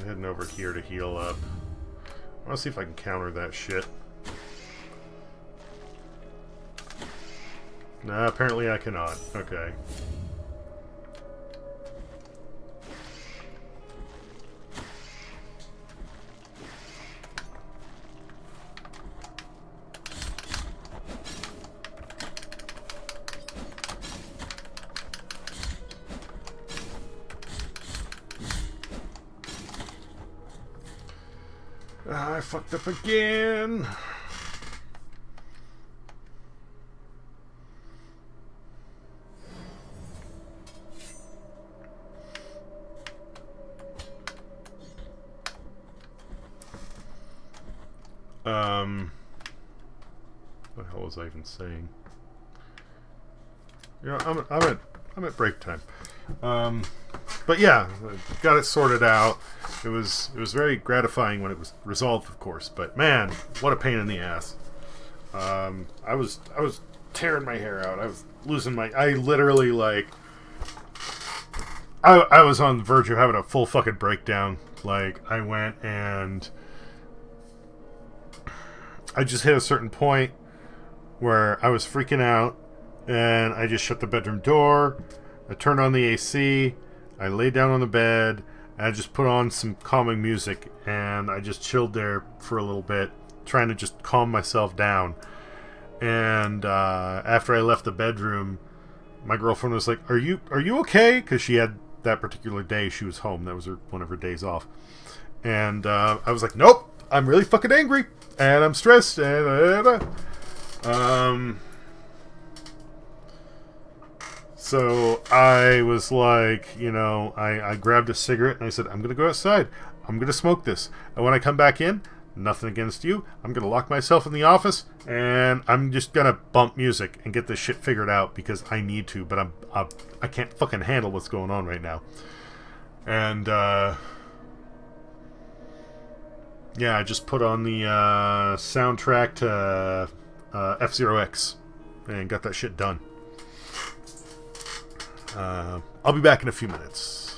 Heading over here to heal up. I want to see if I can counter that shit. Nah, apparently I cannot. Okay. I fucked up again. What the hell was I even saying? You know, I'm at break time. But yeah, got it sorted out. It was very gratifying when it was resolved, of course. But man, what a pain in the ass. I was tearing my hair out. I was losing my. I literally like. I was on the verge of having a full fucking breakdown. Like I went and I just hit a certain point where I was freaking out, and I just shut the bedroom door. I turned on the AC. I laid down on the bed, and I just put on some calming music, and I just chilled there for a little bit, trying to just calm myself down. And after I left the bedroom, my girlfriend was like, "Are you okay?" Because she had that particular day she was home. That was one of her days off. And I was like, "Nope, I'm really fucking angry, and I'm stressed, and So I was like, you know, I grabbed a cigarette and I said, I'm going to go outside. I'm going to smoke this. And when I come back in, nothing against you. I'm going to lock myself in the office and I'm just going to bump music and get this shit figured out because I need to, but I can't fucking handle what's going on right now. And, yeah, I just put on the soundtrack to F-Zero X and got that shit done. I'll be back in a few minutes.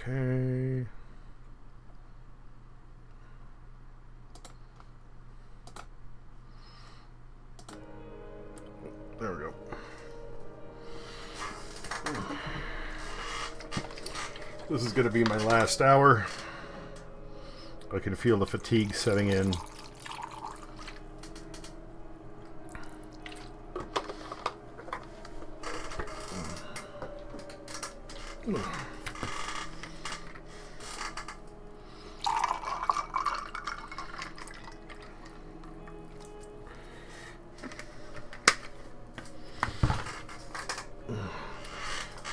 Okay. There we go. This is going to be my last hour. I can feel the fatigue setting in.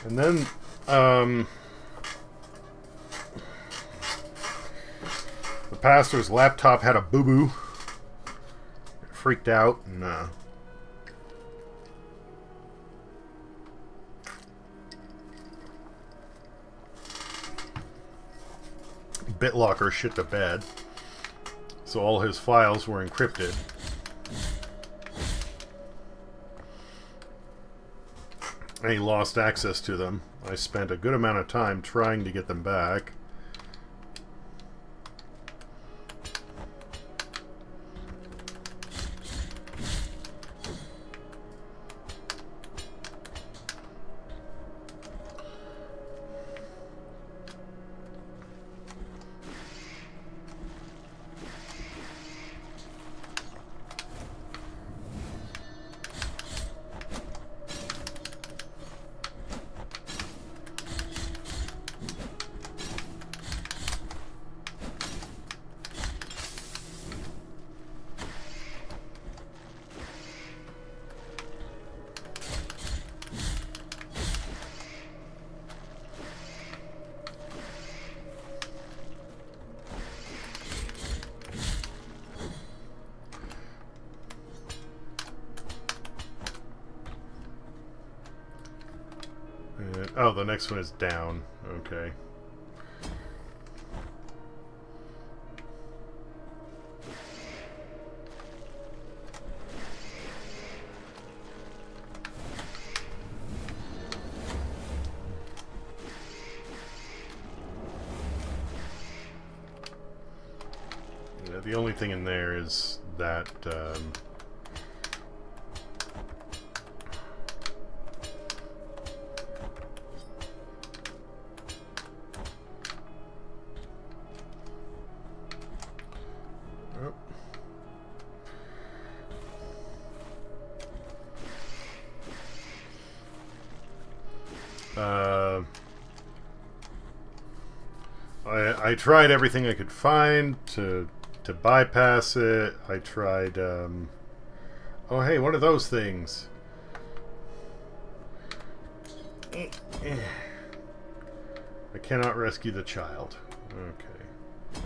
And then, the pastor's laptop had a boo-boo. Freaked out, and, BitLocker shit the bed. So all his files were encrypted. And he lost access to them. I spent a good amount of time trying to get them back. Oh, the next one is down. Okay. Yeah, the only thing in there is that I tried everything I could find to bypass it. I tried, oh hey, what are those things? I cannot rescue the child. Okay.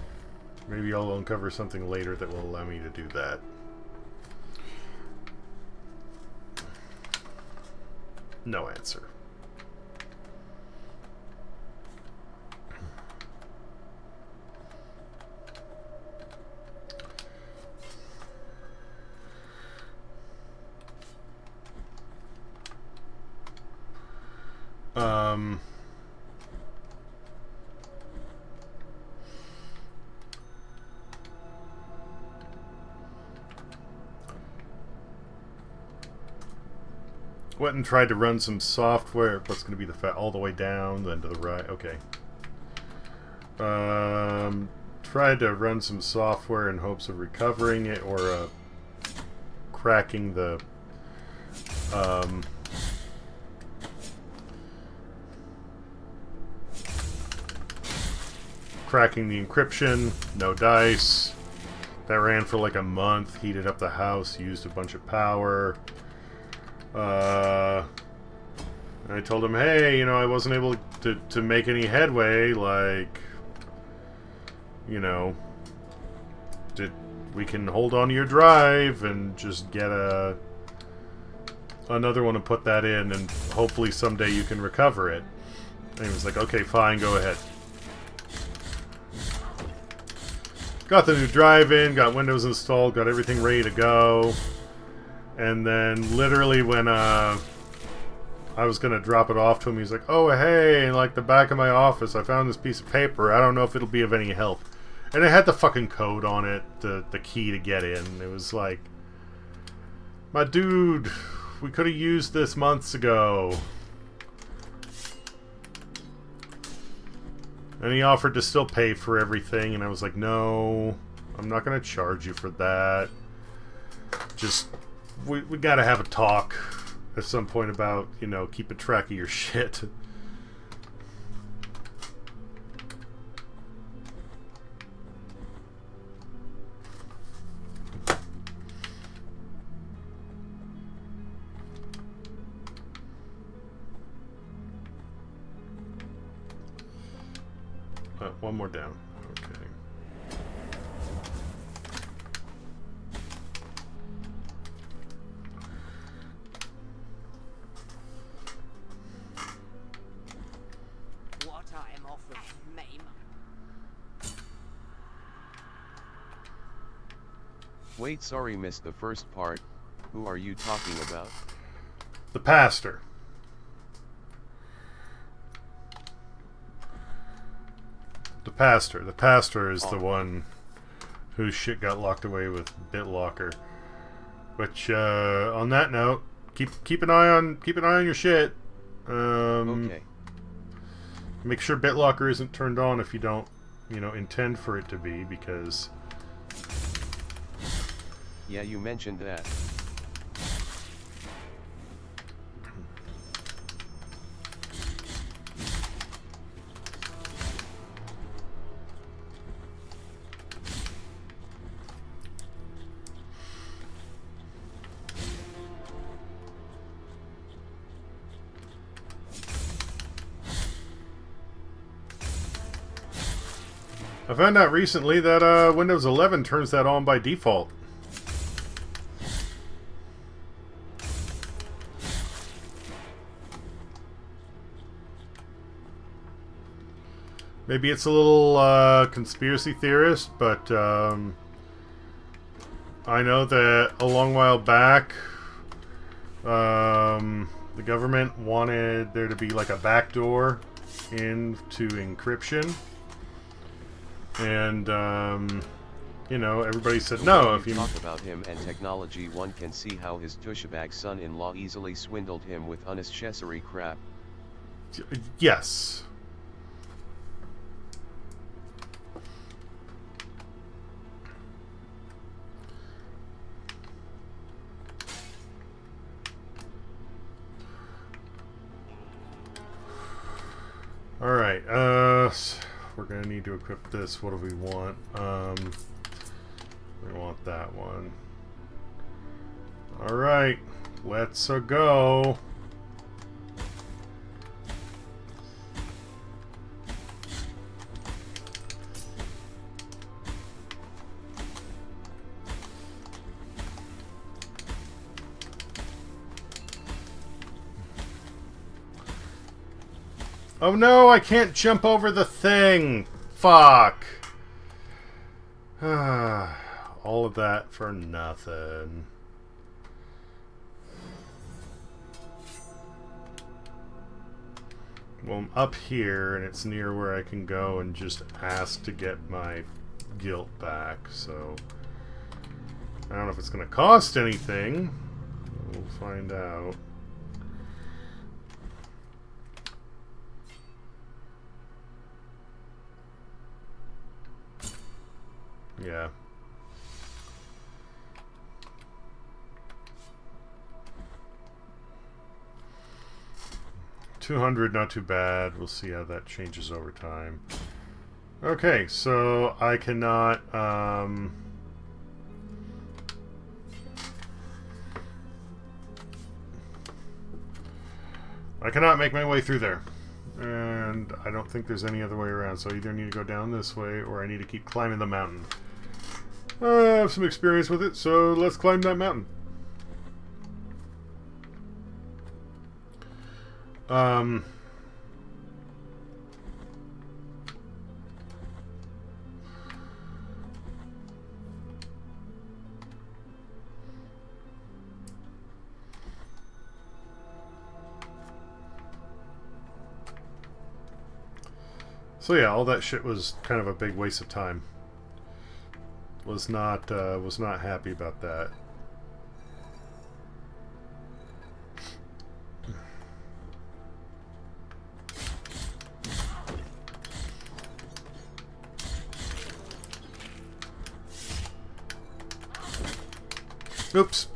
Maybe I'll uncover something later that will allow me to do that. No answer. Went and tried to run some software. What's going to be the all the way down, then to the right. Okay. Tried to run some software in hopes of recovering it or cracking the encryption. No dice. That ran for like a month. Heated up the house. Used a bunch of power. I told him, hey, you know, I wasn't able to make any headway, like, you know, we can hold on to your drive and just get another one and put that in, and hopefully someday you can recover it. And he was like, okay, fine, go ahead. Got the new drive in, got Windows installed, got everything ready to go. And then literally when I was gonna drop it off to him. He's like, "Oh, hey, in like the back of my office, I found this piece of paper. I don't know if it'll be of any help." And it had the fucking code on it, the key to get in. It was like, my dude, we could have used this months ago. And he offered to still pay for everything, and I was like, no, I'm not gonna charge you for that. Just, we gotta have a talk at some point about, you know, keeping track of your shit. One more down. Okay. What I am offering may. Wait, sorry, missed the first part. Who are you talking about? The pastor. The pastor is the one whose shit got locked away with BitLocker. Which, on that note, keep an eye on your shit. Okay. Make sure BitLocker isn't turned on if you don't, you know, intend for it to be, because. Yeah, you mentioned that. I found out recently that Windows 11 turns that on by default. Maybe it's a little conspiracy theorist, but I know that a long while back, the government wanted there to be like a backdoor into encryption. And, you know, everybody said no. If you talk about him and technology, one can see how his douchebag son-in-law easily swindled him with unnecessary crap. Yes. Alright, we're gonna need to equip this. What do we want? We want that one. Alright, let's go. Oh no, I can't jump over the thing! Fuck! All of that for nothing. Well, I'm up here, and it's near where I can go and just ask to get my guilt back, so... I don't know if it's gonna cost anything. We'll find out. Yeah. 200, not too bad. We'll see how that changes over time. Okay, so I cannot, I cannot make my way through there. And I don't think there's any other way around, so I either need to go down this way or I need to keep climbing the mountain. I have some experience with it, so let's climb that mountain. So yeah, all that shit was kind of a big waste of time. Was not happy about that. Oops.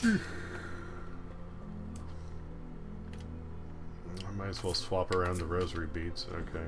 I might as well swap around the rosary beads. Okay.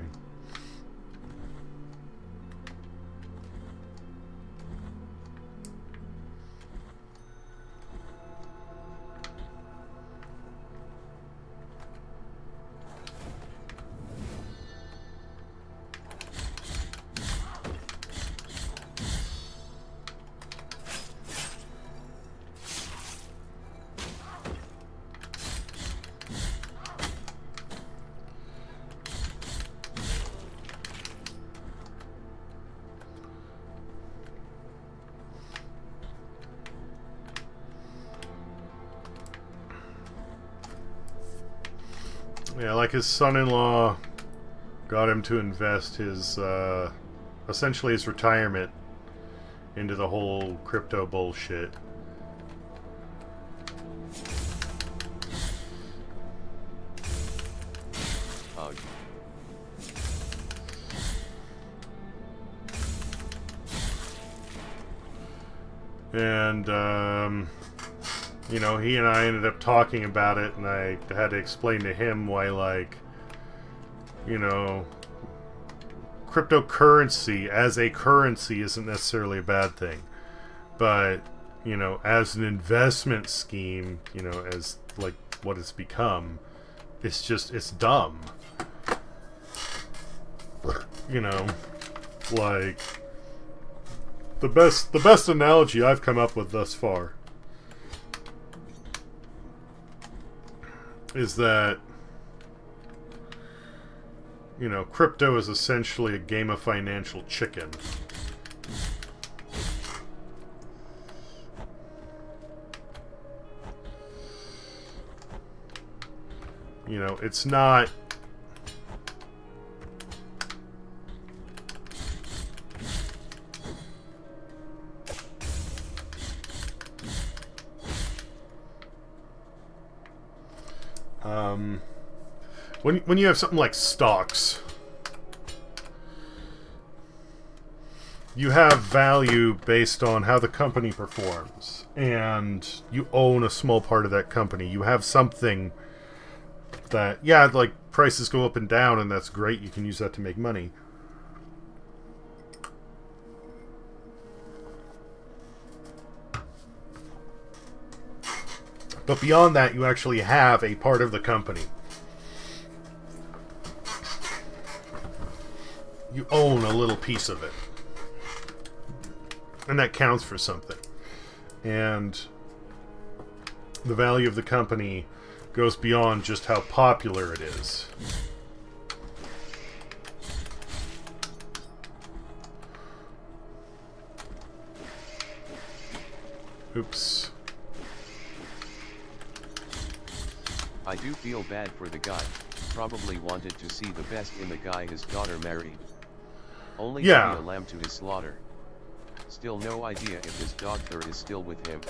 Yeah, like his son-in-law got him to invest his, essentially his retirement into the whole crypto bullshit. And, you know, he and I ended up talking about it, and I had to explain to him why, like, you know, cryptocurrency as a currency isn't necessarily a bad thing. But, you know, as an investment scheme, you know, as, like, what it's become, it's just, it's dumb. You know, like, the best analogy I've come up with thus far is that, you know, crypto is essentially a game of financial chicken. You know, it's not... When you have something like stocks, you have value based on how the company performs, and you own a small part of that company. You have something that, yeah, like, prices go up and down, and that's great. You can use that to make money. But beyond that, you actually have a part of the company. You own a little piece of it. And that counts for something. And the value of the company goes beyond just how popular it is. Oops. I do feel bad for the guy. Probably wanted to see the best in the guy his daughter married. Only to be a lamb to his slaughter. Still no idea if his daughter is still with him.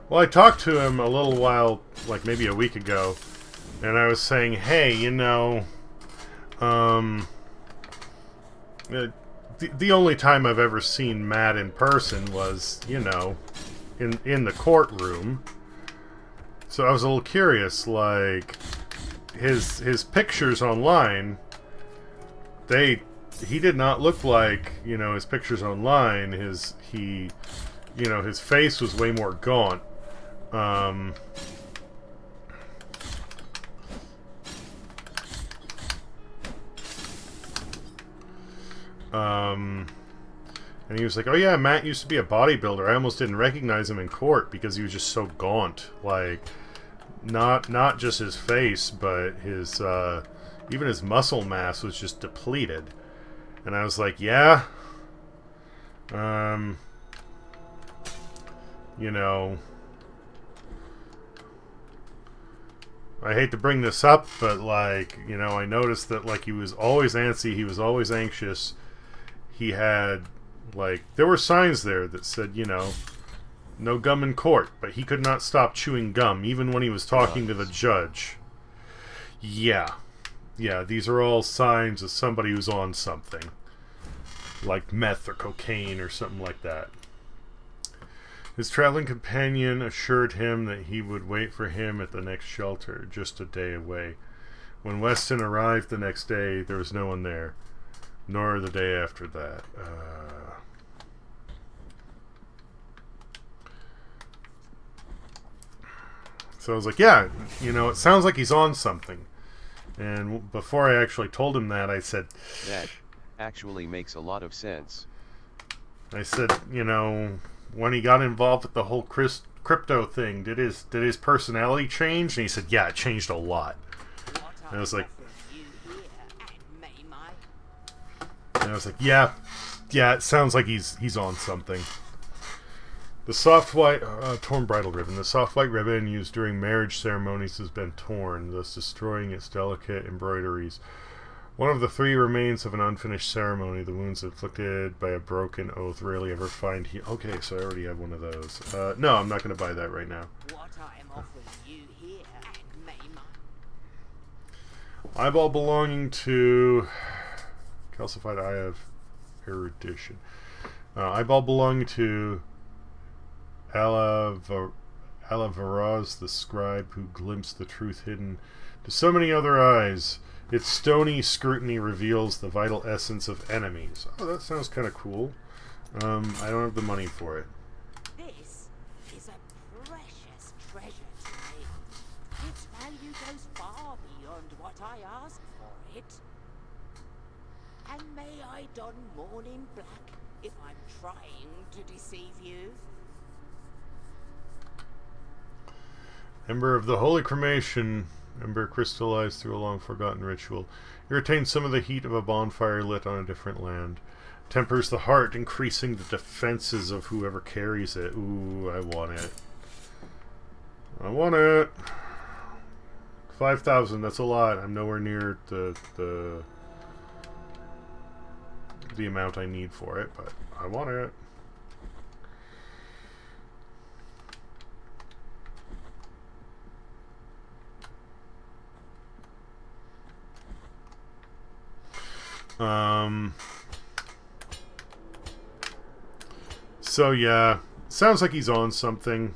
Well, I talked to him a little while, like maybe a week ago, and I was saying, hey, you know, the only time I've ever seen Matt in person was, you know, in the courtroom. So I was a little curious, like, his pictures online, he did not look like, you know, his pictures online. You know, his face was way more gaunt. And he was like, oh yeah, Matt used to be a bodybuilder. I almost didn't recognize him in court because he was just so gaunt. Like, not just his face, but his even his muscle mass was just depleted. And I was like, yeah, you know, I hate to bring this up, but like, you know, I noticed that like he was always antsy, he was always anxious. He had like, there were signs there that said, you know, no gum in court, but he could not stop chewing gum even when he was talking to the judge. Yeah, these are all signs of somebody who's on something, like meth or cocaine or something like that. His traveling companion assured him that he would wait for him at the next shelter, just a day away. When Weston arrived the next day, there was no one there, nor the day after that. So I was like, yeah, you know, it sounds like he's on something. And before I actually told him that, I said... That actually makes a lot of sense. I said, you know, when he got involved with the whole crypto thing, did his personality change? And he said, yeah, it changed a lot. And I was like... yeah, it sounds like he's on something. The soft white, torn bridal ribbon. The soft white ribbon used during marriage ceremonies has been torn, thus destroying its delicate embroideries. One of the three remains of an unfinished ceremony. The wounds inflicted by a broken oath rarely ever find okay, so I already have one of those. No, I'm not going to buy that right now. What I am offering you here, Eyeball belonging to... Calcified Eye of Erudition. Eyeball belonging to Alaveraz, the scribe who glimpsed the truth hidden to so many other eyes. Its stony scrutiny reveals the vital essence of enemies. Oh, that sounds kind of cool. I don't have the money for it. This is a precious treasure to me. Its value goes far beyond what I asked for it. And may I don mourning black if I'm trying to deceive you? Ember of the Holy Cremation. Ember crystallized through a long-forgotten ritual. It retains some of the heat of a bonfire lit on a different land. Tempers the heart, increasing the defenses of whoever carries it. Ooh, I want it. I want it. 5,000, that's a lot. I'm nowhere near the amount I need for it, but I want it. So yeah, sounds like he's on something.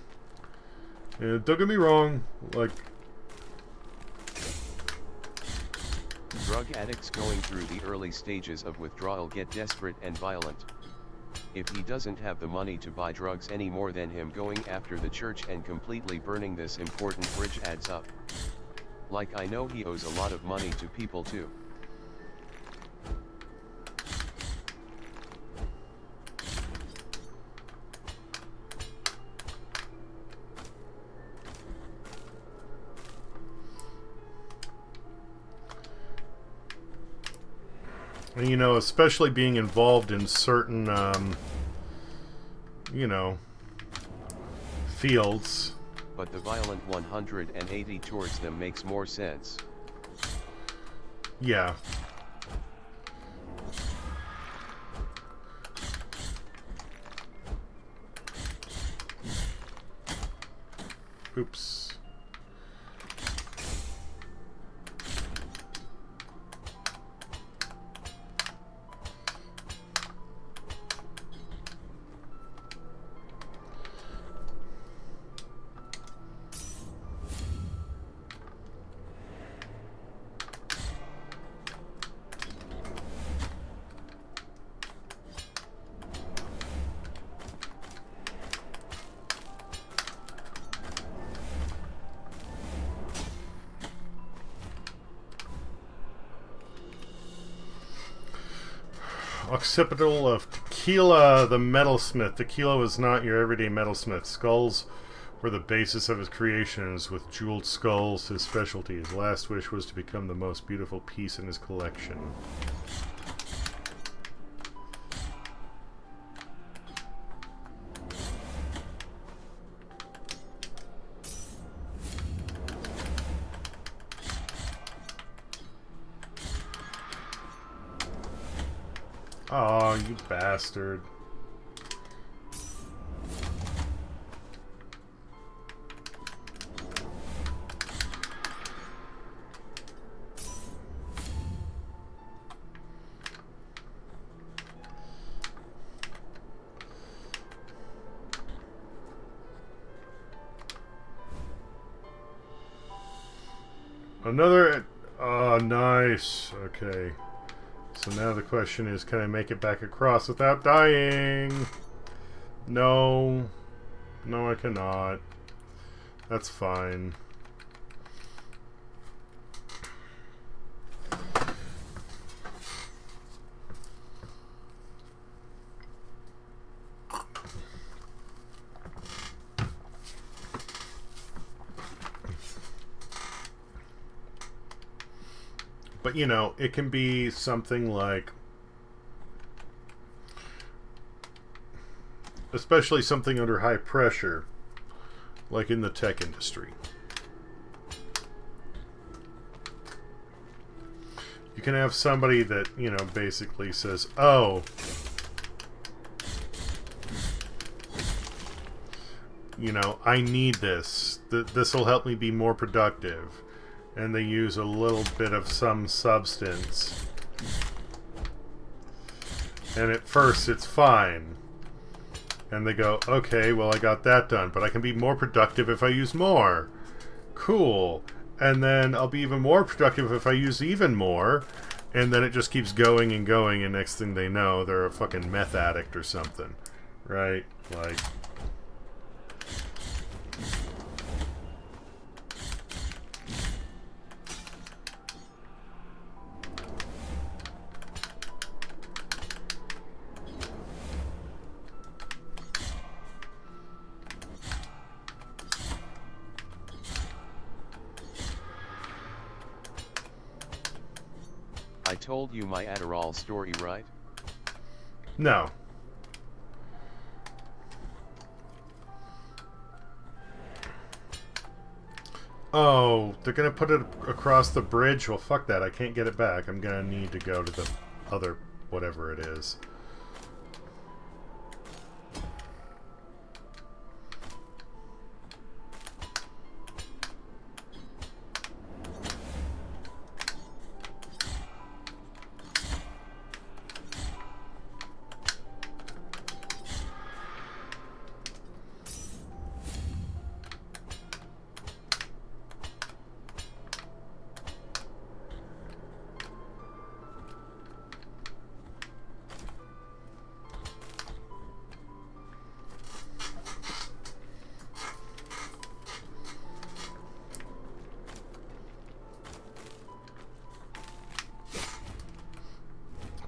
Don't get me wrong, like... Drug addicts going through the early stages of withdrawal get desperate and violent. If he doesn't have the money to buy drugs anymore, then him going after the church and completely burning this important bridge adds up. Like, I know he owes a lot of money to people too. And, you know, especially being involved in certain, you know, fields. But the violent 180 towards them makes more sense. Yeah. Oops. Occipital of Tequila, the metalsmith. Tequila was not your everyday metalsmith. Skulls were the basis of his creations. With jeweled skulls his specialty. His last wish was to become the most beautiful piece in his collection. Oh, you bastard. Another... Oh, nice. Okay. So now the question is, can I make it back across without dying? No. No, I cannot. That's fine. But, you know, it can be something like... especially something under high pressure, like in the tech industry. You can have somebody that, you know, basically says, oh, you know, I need this. This will help me be more productive. And they use a little bit of some substance. And at first it's fine. And they go, okay, well I got that done, but I can be more productive if I use more. Cool. And then I'll be even more productive if I use even more. And then it just keeps going and going, and next thing they know, they're a fucking meth addict or something. Right? Like... I told you my Adderall story, right? No. Oh, they're gonna put it across the bridge? Well, fuck that. I can't get it back. I'm gonna need to go to the other whatever it is.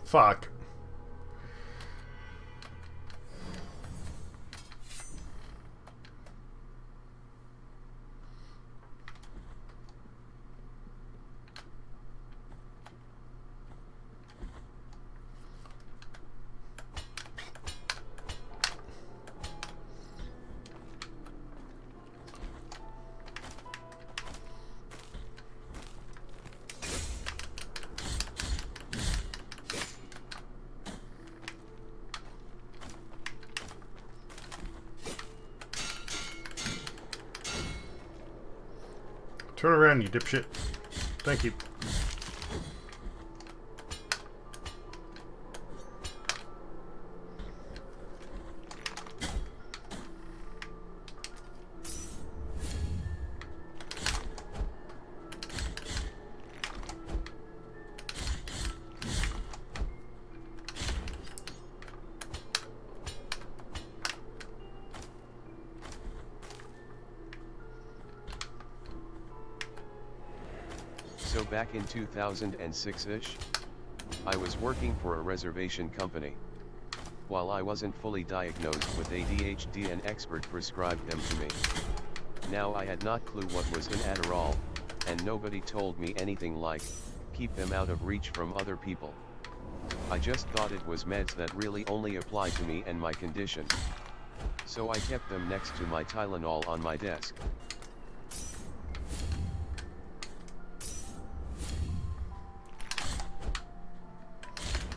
Fuck. Turn around, you dipshit. Thank you. So back in 2006-ish, I was working for a reservation company. While I wasn't fully diagnosed with ADHD, an expert prescribed them to me. Now I had not clue what was in Adderall, and nobody told me anything like, keep them out of reach from other people. I just thought it was meds that really only applied to me and my condition. So I kept them next to my Tylenol on my desk.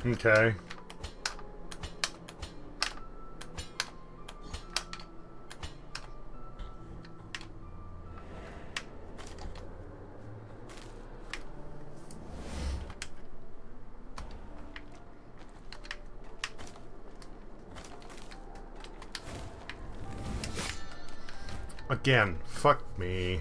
Okay. Again, fuck me.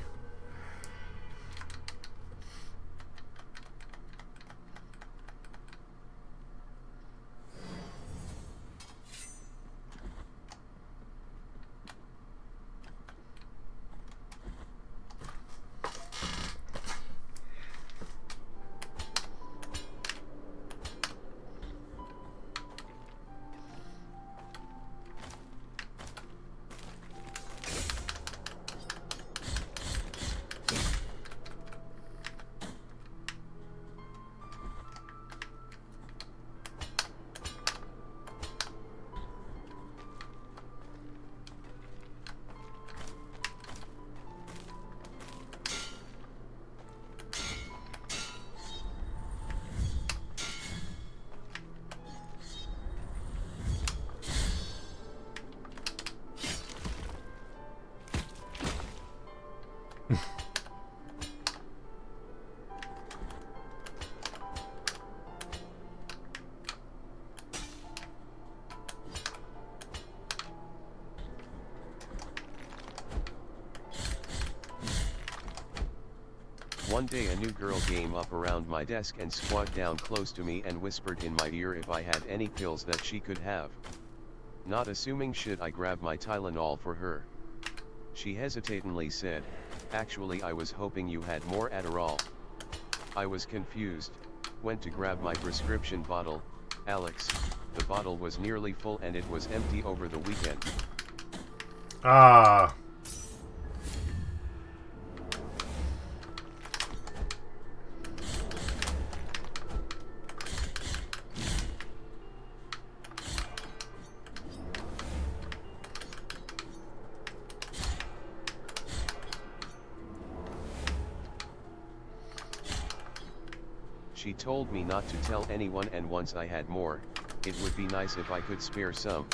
One day a new girl came up around my desk and squat down close to me and whispered in my ear if I had any pills that she could have. Not assuming shit, I grabbed my Tylenol for her. She hesitatingly said, "Actually, I was hoping you had more Adderall." I was confused, went to grab my prescription bottle. Alex, the bottle was nearly full and it was empty over the weekend. Ah. She told me not to tell anyone, and once I had more, it would be nice if I could spare some.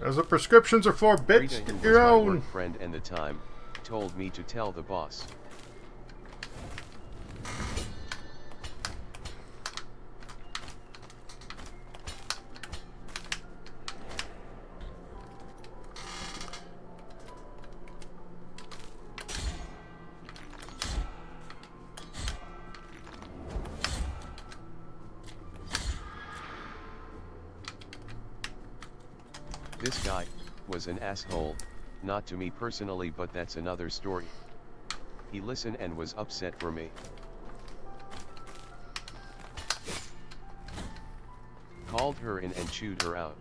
As the prescriptions are for, bitch, Rita, who get your was my own. work friend and the time, told me to tell the boss. This guy was an asshole, not to me personally, but that's another story. He listened and was upset for me. Called her in and chewed her out.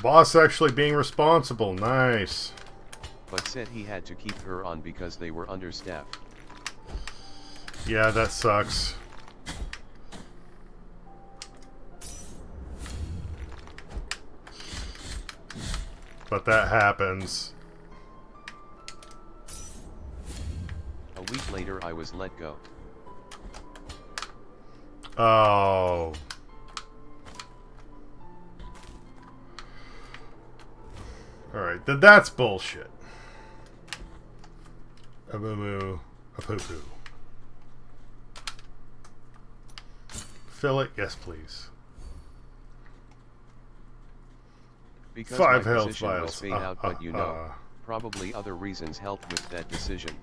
Boss actually being responsible, nice. But said he had to keep her on because they were understaffed. Yeah, that sucks. But that happens. A week later I was let go. Oh. Alright, then that's bullshit. A moo-moo, a poo-poo. Fill it? Yes, please. Because 5 my health position was vials. paid out, but you know, probably other reasons helped with that decision.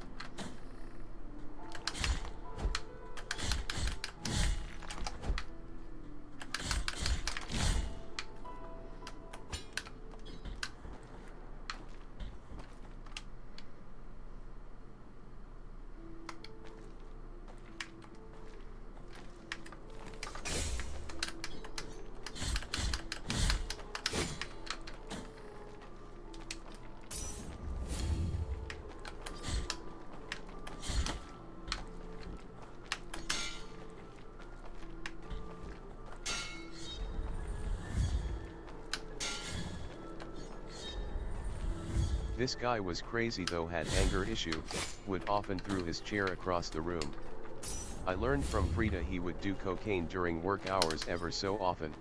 This guy was crazy though, had anger issue, would often threw his chair across the room. I learned from Frida he would do cocaine during work hours ever so often.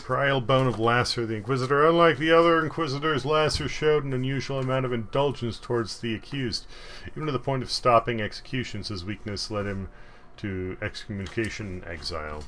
Prial bone of Lasser, the Inquisitor. Unlike the other Inquisitors, Lasser showed an unusual amount of indulgence towards the accused, even to the point of stopping executions. His weakness led him to excommunication and exile.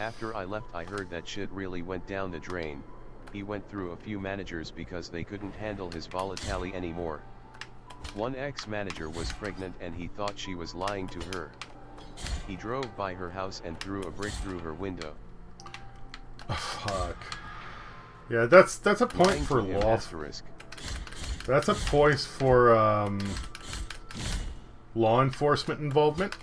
After I left, I heard that shit really went down the drain. He went through a few managers because they couldn't handle his volatility anymore. One ex-manager was pregnant and he thought she was lying to her. He drove by her house and threw a brick through her window. Oh, fuck. Yeah, that's a point Lying for law. That's a point for law enforcement involvement.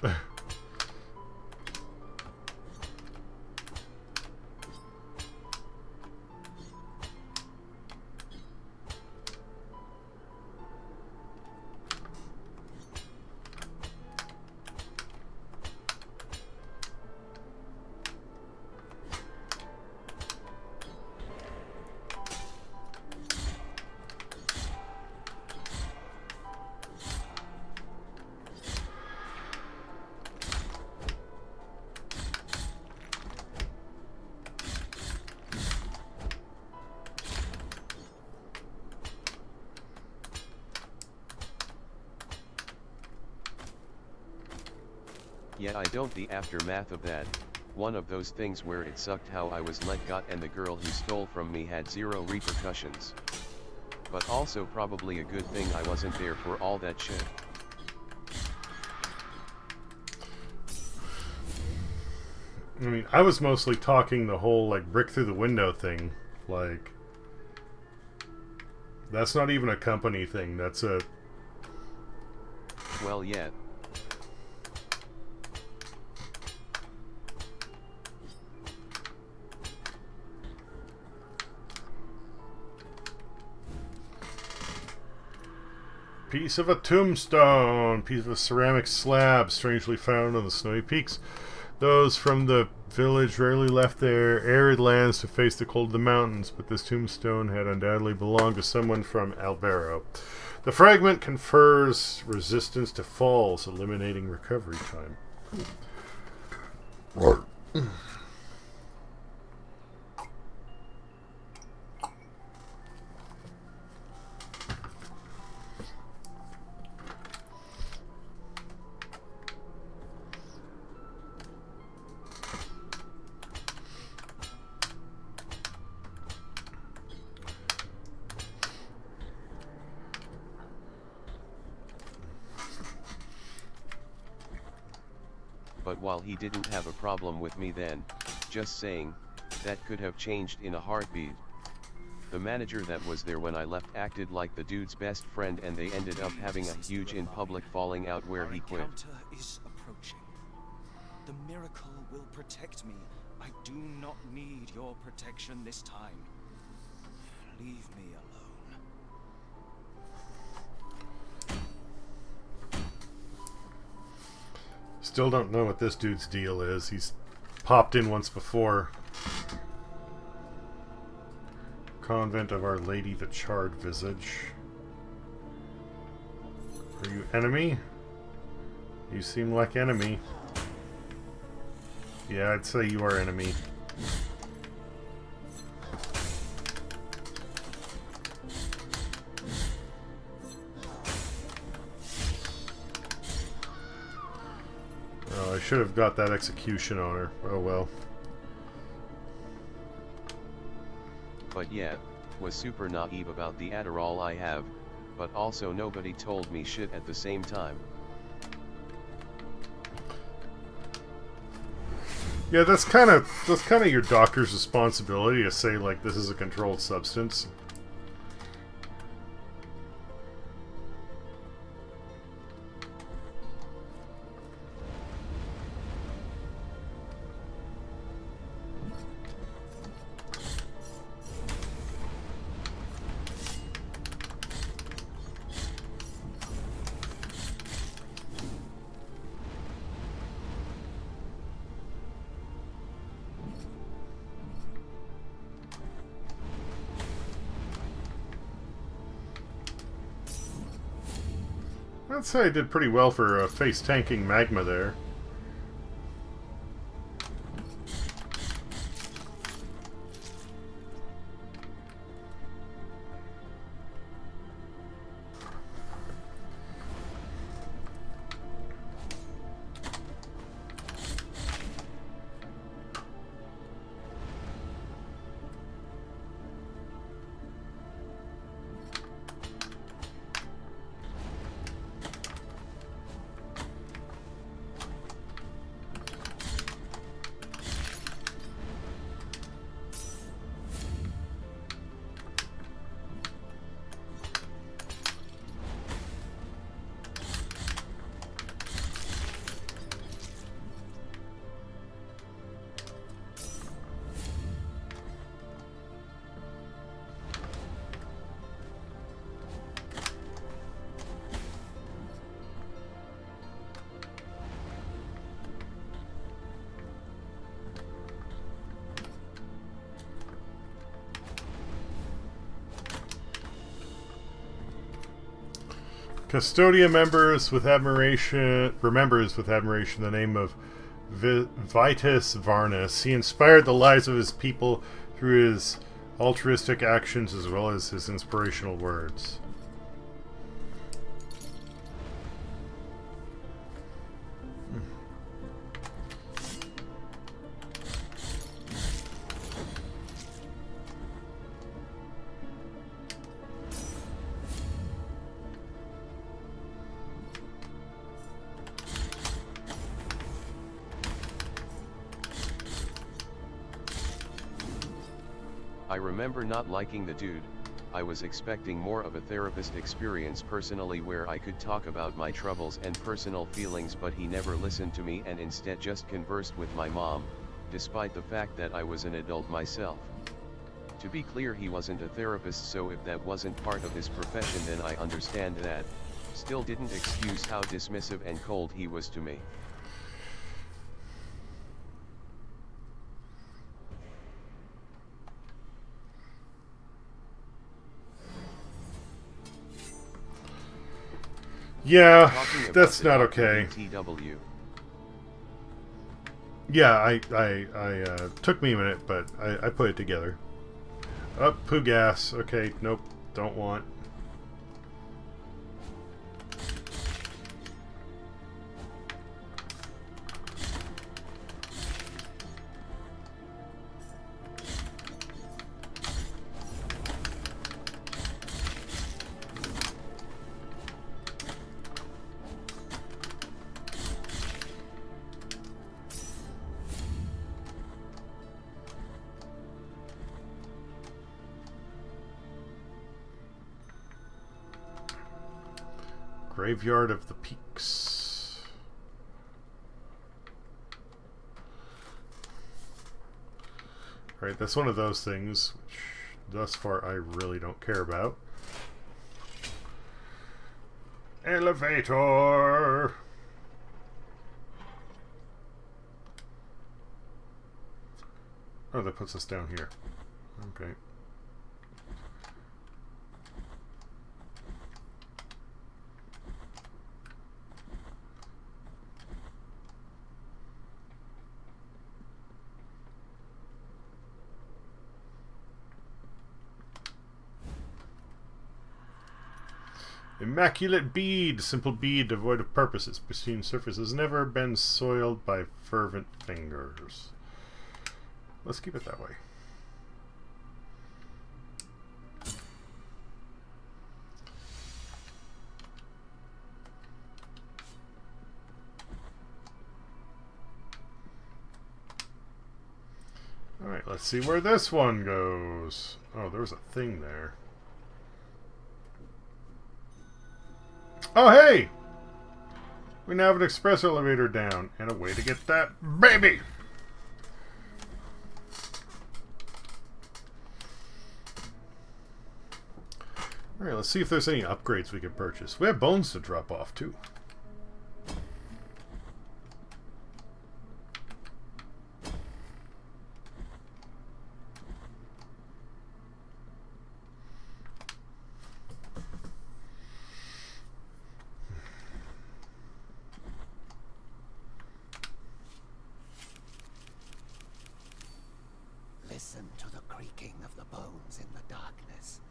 Yeah, I don't. The aftermath of that, one of those things where it sucked how I was let go and the girl who stole from me had zero repercussions. But also probably a good thing I wasn't there for all that shit. I mean, I was mostly talking the whole, like, brick through the window thing. Like, that's not even a company thing, that's a... Well, yeah. Piece of a tombstone, piece of a ceramic slab, strangely found on the snowy peaks. Those from the village rarely left their arid lands to face the cold of the mountains, but this tombstone had undoubtedly belonged to someone from Albero. The fragment confers resistance to falls, eliminating recovery time. Cool. But while he didn't have a problem with me then, just saying, that could have changed in a heartbeat. The manager that was there when I left acted like the dude's best friend and they ended up having a huge in public falling out where he quit. Our encounter is approaching. The miracle will protect me. I do not need your protection this time. Leave me alone. Still don't know what this dude's deal is. He's popped in once before. Convent of Our Lady the Charred Visage. Are you enemy? You seem like enemy. Yeah, I'd say you are enemy. should have got that execution on her. Oh well. But yeah, was super naive about the Adderall I have, but also nobody told me shit at the same time. Yeah, that's kind of your doctor's responsibility to say like this is a controlled substance. I'd say I did pretty well for face tanking magma there. Custodia remembers with admiration the name of Vitus Varnus. He inspired the lives of his people through his altruistic actions as well as his inspirational words. I remember not liking the dude. I was expecting more of a therapist experience personally where I could talk about my troubles and personal feelings, but he never listened to me and instead just conversed with my mom, despite the fact that I was an adult myself. To be clear, he wasn't a therapist, so if that wasn't part of his profession then I understand that. Still didn't excuse how dismissive and cold he was to me. Yeah, that's not okay. TW. Yeah, I took me a minute, but I put it together. Oh, poo gas. Okay, nope, don't want. Graveyard of the Peaks. Right, that's one of those things which thus far I really don't care about. Elevator! Oh, that puts us down here. Okay. Immaculate bead, simple bead devoid of purpose. Its pristine surface has never been soiled by fervent fingers. Let's keep it that way. Alright, let's see where this one goes. Oh, there was a thing there. Oh, hey! We now have an express elevator down and a way to get that baby! Alright, let's see if there's any upgrades we can purchase. We have bones to drop off, too. Listen to the creaking of the bones in the darkness,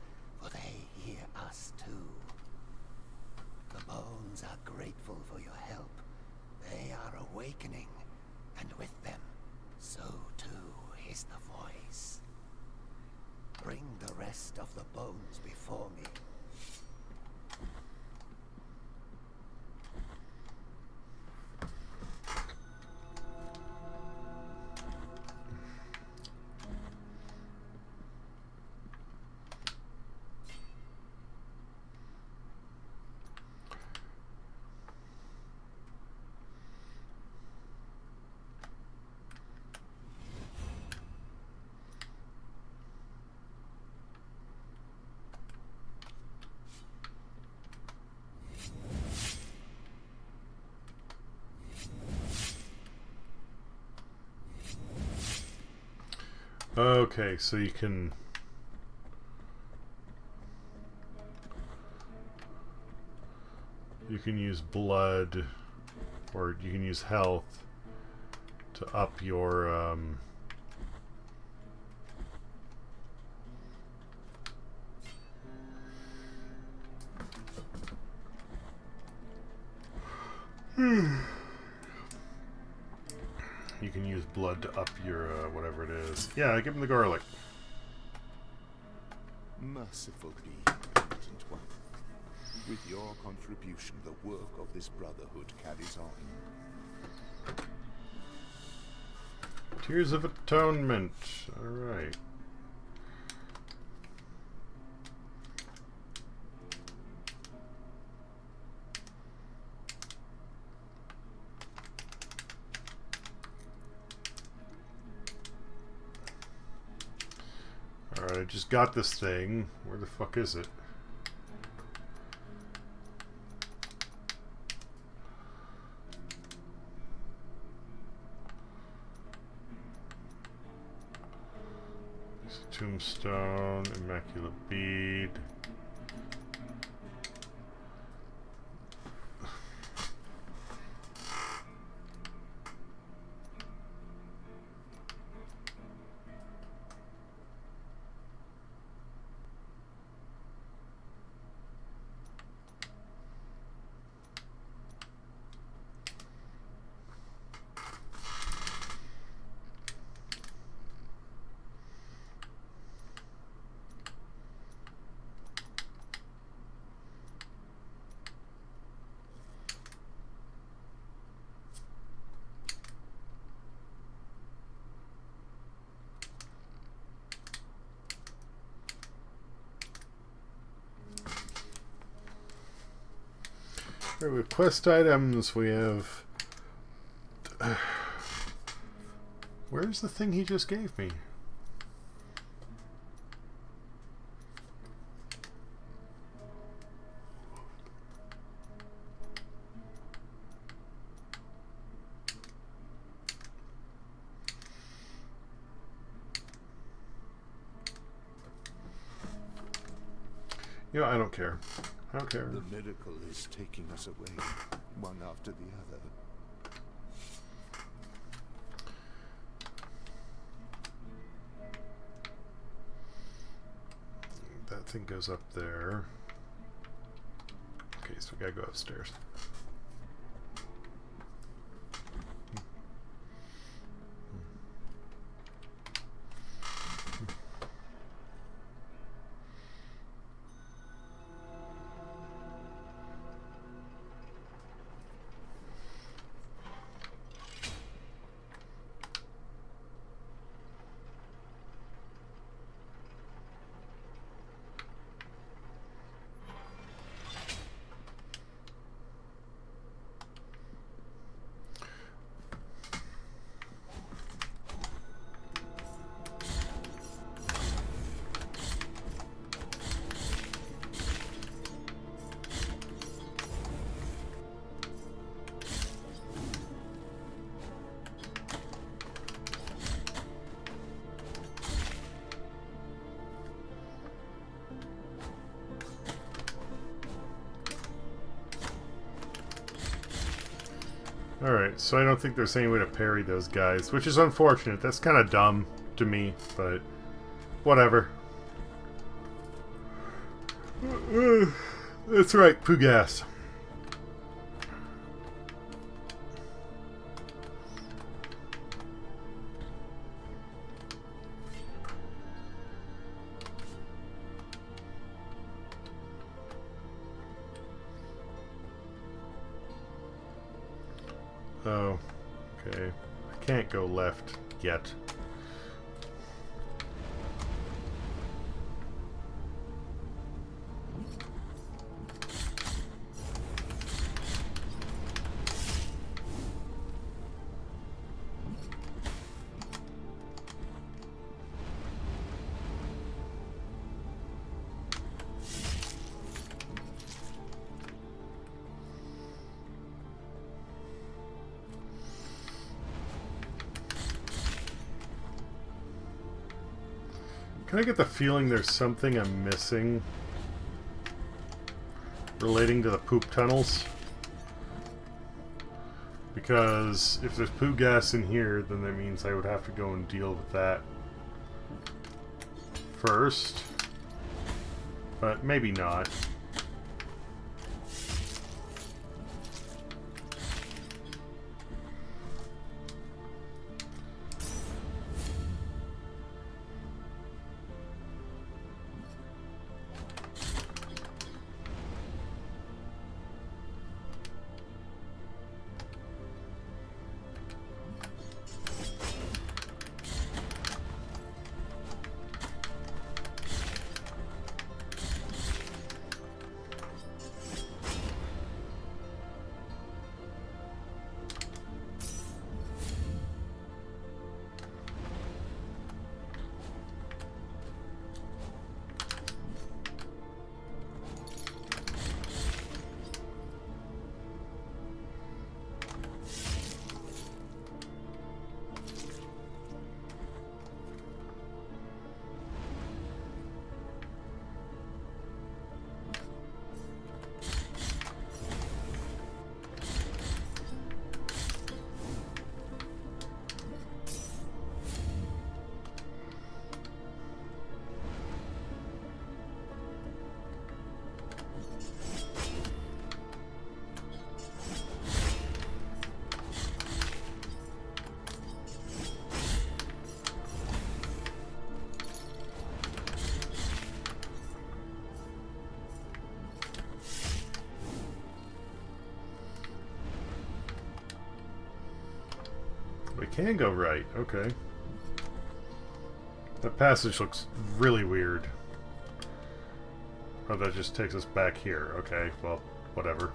for they hear us too. The bones are grateful for your help. They are awakening, and with them, so too is the voice. Bring the rest of the bones before me. Okay, so you can use blood, or you can use health to up your you can use blood to up your whatever it is. Yeah, give him the garlic. Merciful be, penitent one. With your contribution, the work of this brotherhood carries on. Tears of Atonement. Alright. Alright, I just got this thing. Where the fuck is it? Tombstone, Immaculate Bead. Right, with quest items, we have... where's the thing he just gave me? You know, I don't care. I don't care. The miracle is taking us away, one after the other. That thing goes up there. Okay, so we gotta go upstairs. Alright, so I don't think there's any way to parry those guys, which is unfortunate. That's kind of dumb to me, but whatever. That's right, Pugas. Oh, okay. I can't go left yet. Can I get the feeling there's something I'm missing relating to the poop tunnels? Because if there's poo gas in here, then that means I would have to go and deal with that first. But maybe not. We can go right, okay. That passage looks really weird. Oh, that just takes us back here. Okay, well, whatever.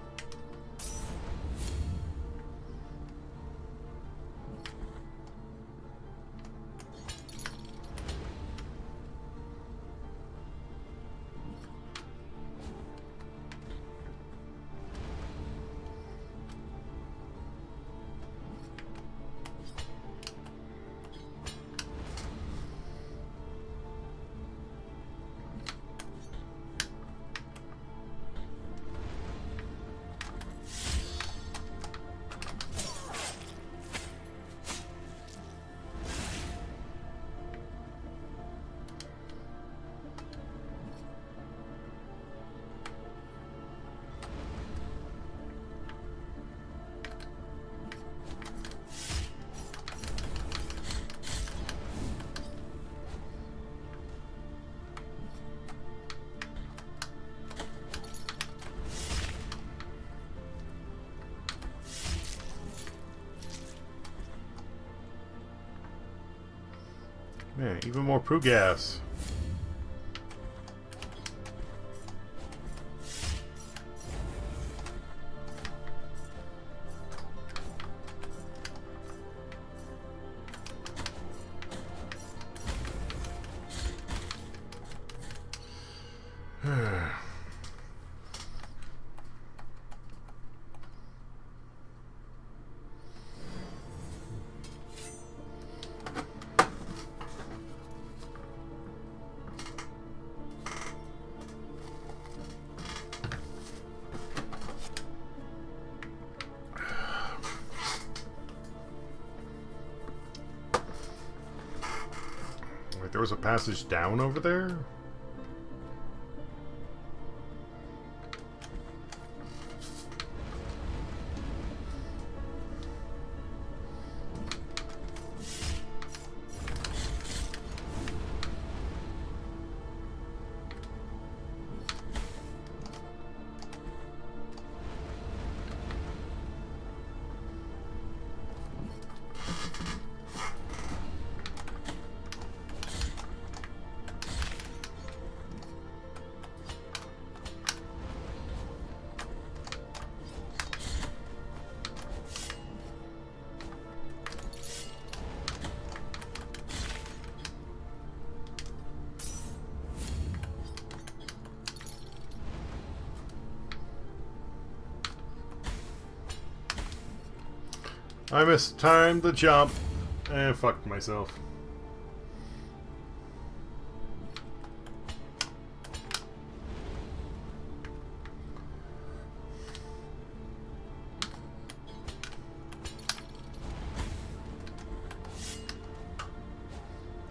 Man, even more poo gas. There was a passage down over there? I mistimed the jump and fucked myself.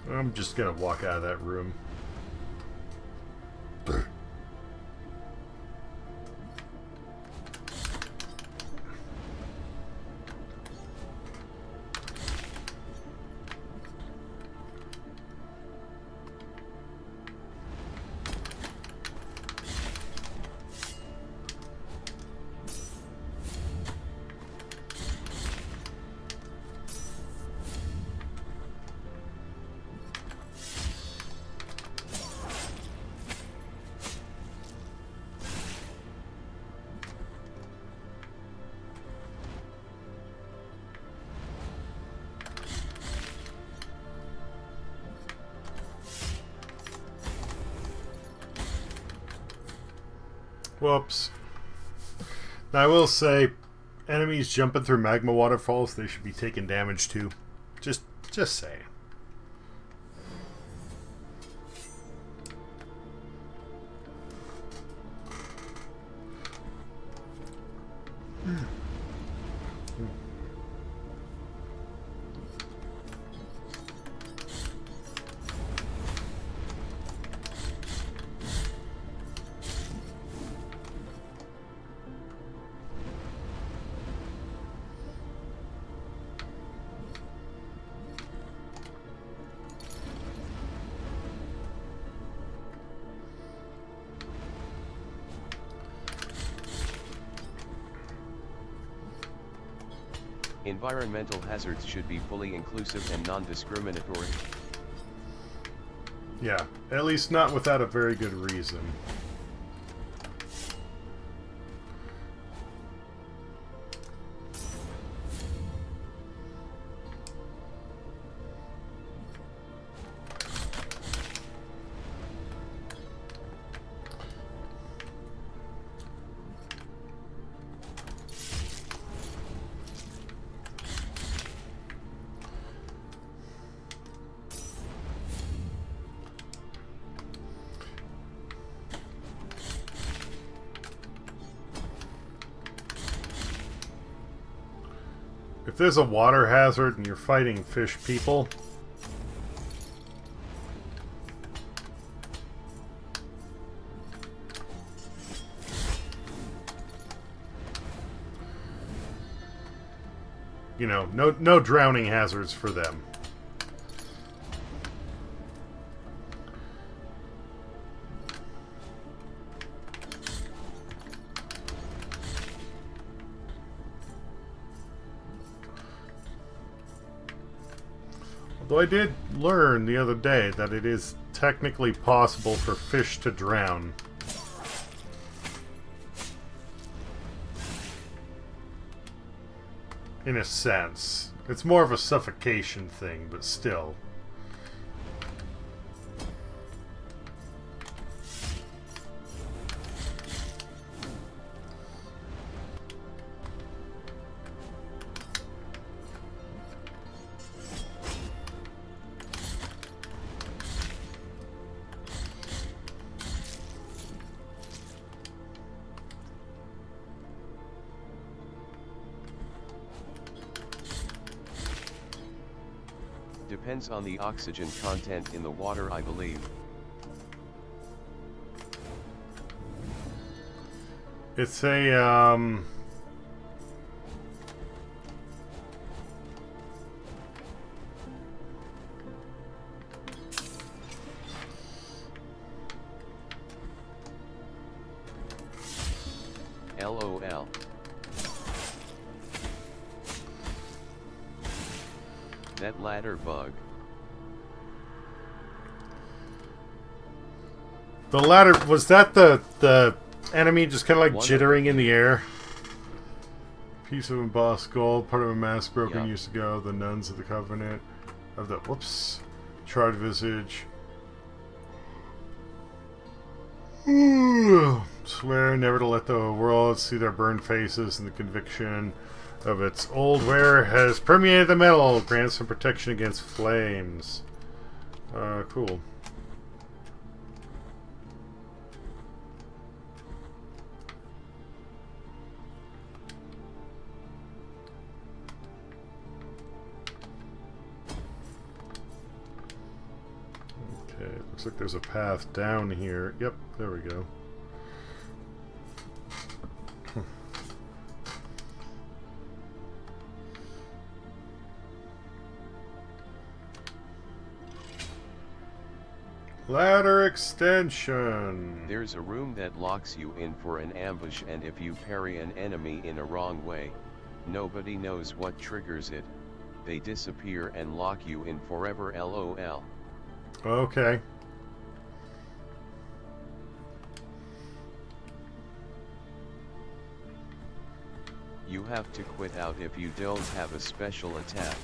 I'm just gonna walk out of that room. Whoops. Now I will say, enemies jumping through magma waterfalls, they should be taking damage too. Just saying. Environmental hazards should be fully inclusive and non-discriminatory. Yeah, at least not without a very good reason. If there's a water hazard and you're fighting fish people, you know, no drowning hazards for them. Although I did learn the other day that it is technically possible for fish to drown. In a sense. It's more of a suffocation thing, but still. Depends on the oxygen content in the water, I believe. It's a, LOL. That ladder bug. The ladder, was that the enemy just kind of like jittering in the air? Piece of embossed gold, part of a mask broken years ago. The nuns of the covenant of the charred visage. Swear never to let the world see their burned faces, and the conviction of its old wear has permeated the metal. Grants some protection against flames. Cool. Okay, looks like there's a path down here. Yep, there we go. Ladder extension. There's a room that locks you in for an ambush, and if you parry an enemy in a wrong way, nobody knows what triggers it. They disappear and lock you in forever, LOL. Okay. You have to quit out if you don't have a special attack.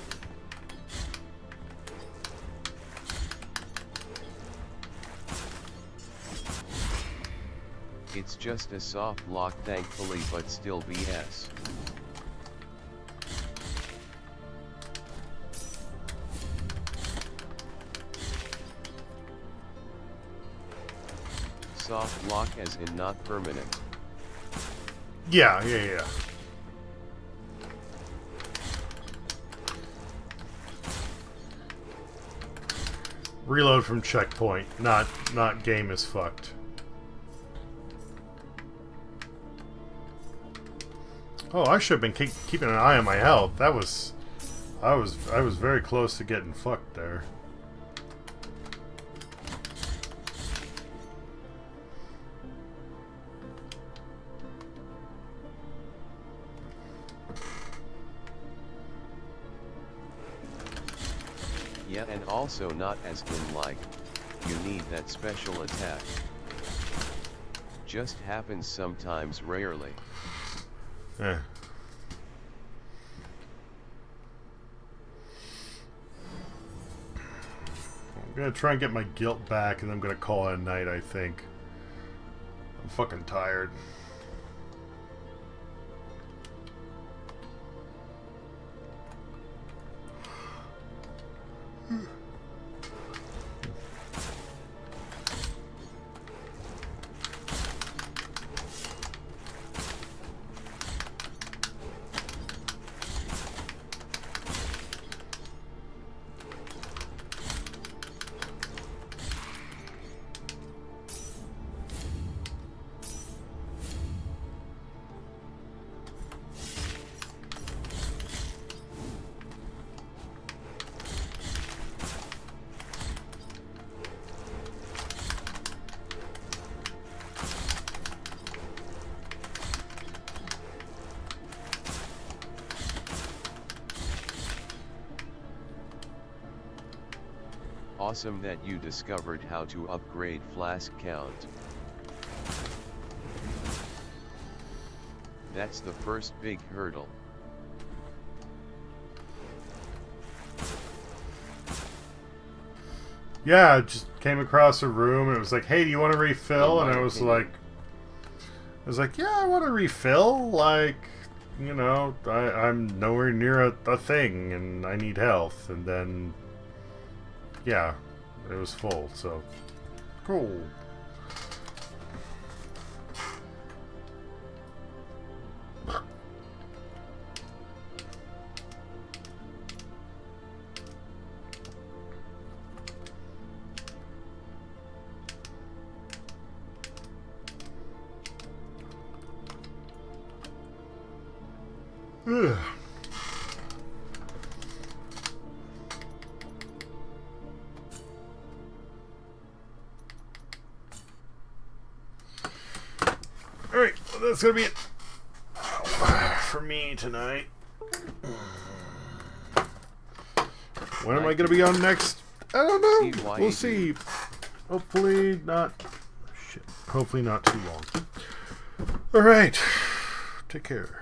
It's just a soft lock thankfully, but still BS. Soft lock as in not permanent. Yeah. Reload from checkpoint, not game is fucked. Oh, I should have been keeping an eye on my health. I was very close to getting fucked there. Yeah, and also not as in like, you need that special attack. Just happens sometimes, rarely. Eh. I'm gonna try and get my guilt back, and I'm gonna call it a night, I think. I'm fucking tired. Awesome that you discovered how to upgrade flask count. That's the first big hurdle. Yeah, I just came across a room and it was like, hey, do you want to refill? And I was like, yeah, I want to refill. Like, you know, I'm nowhere near a thing and I need health. And then, yeah, it was full, so cool. Ugh. Alright, well, that's gonna be it for me tonight. When am I gonna be on next? I don't know. We'll see. Hopefully not. Shit. Hopefully not too long. Alright. Take care.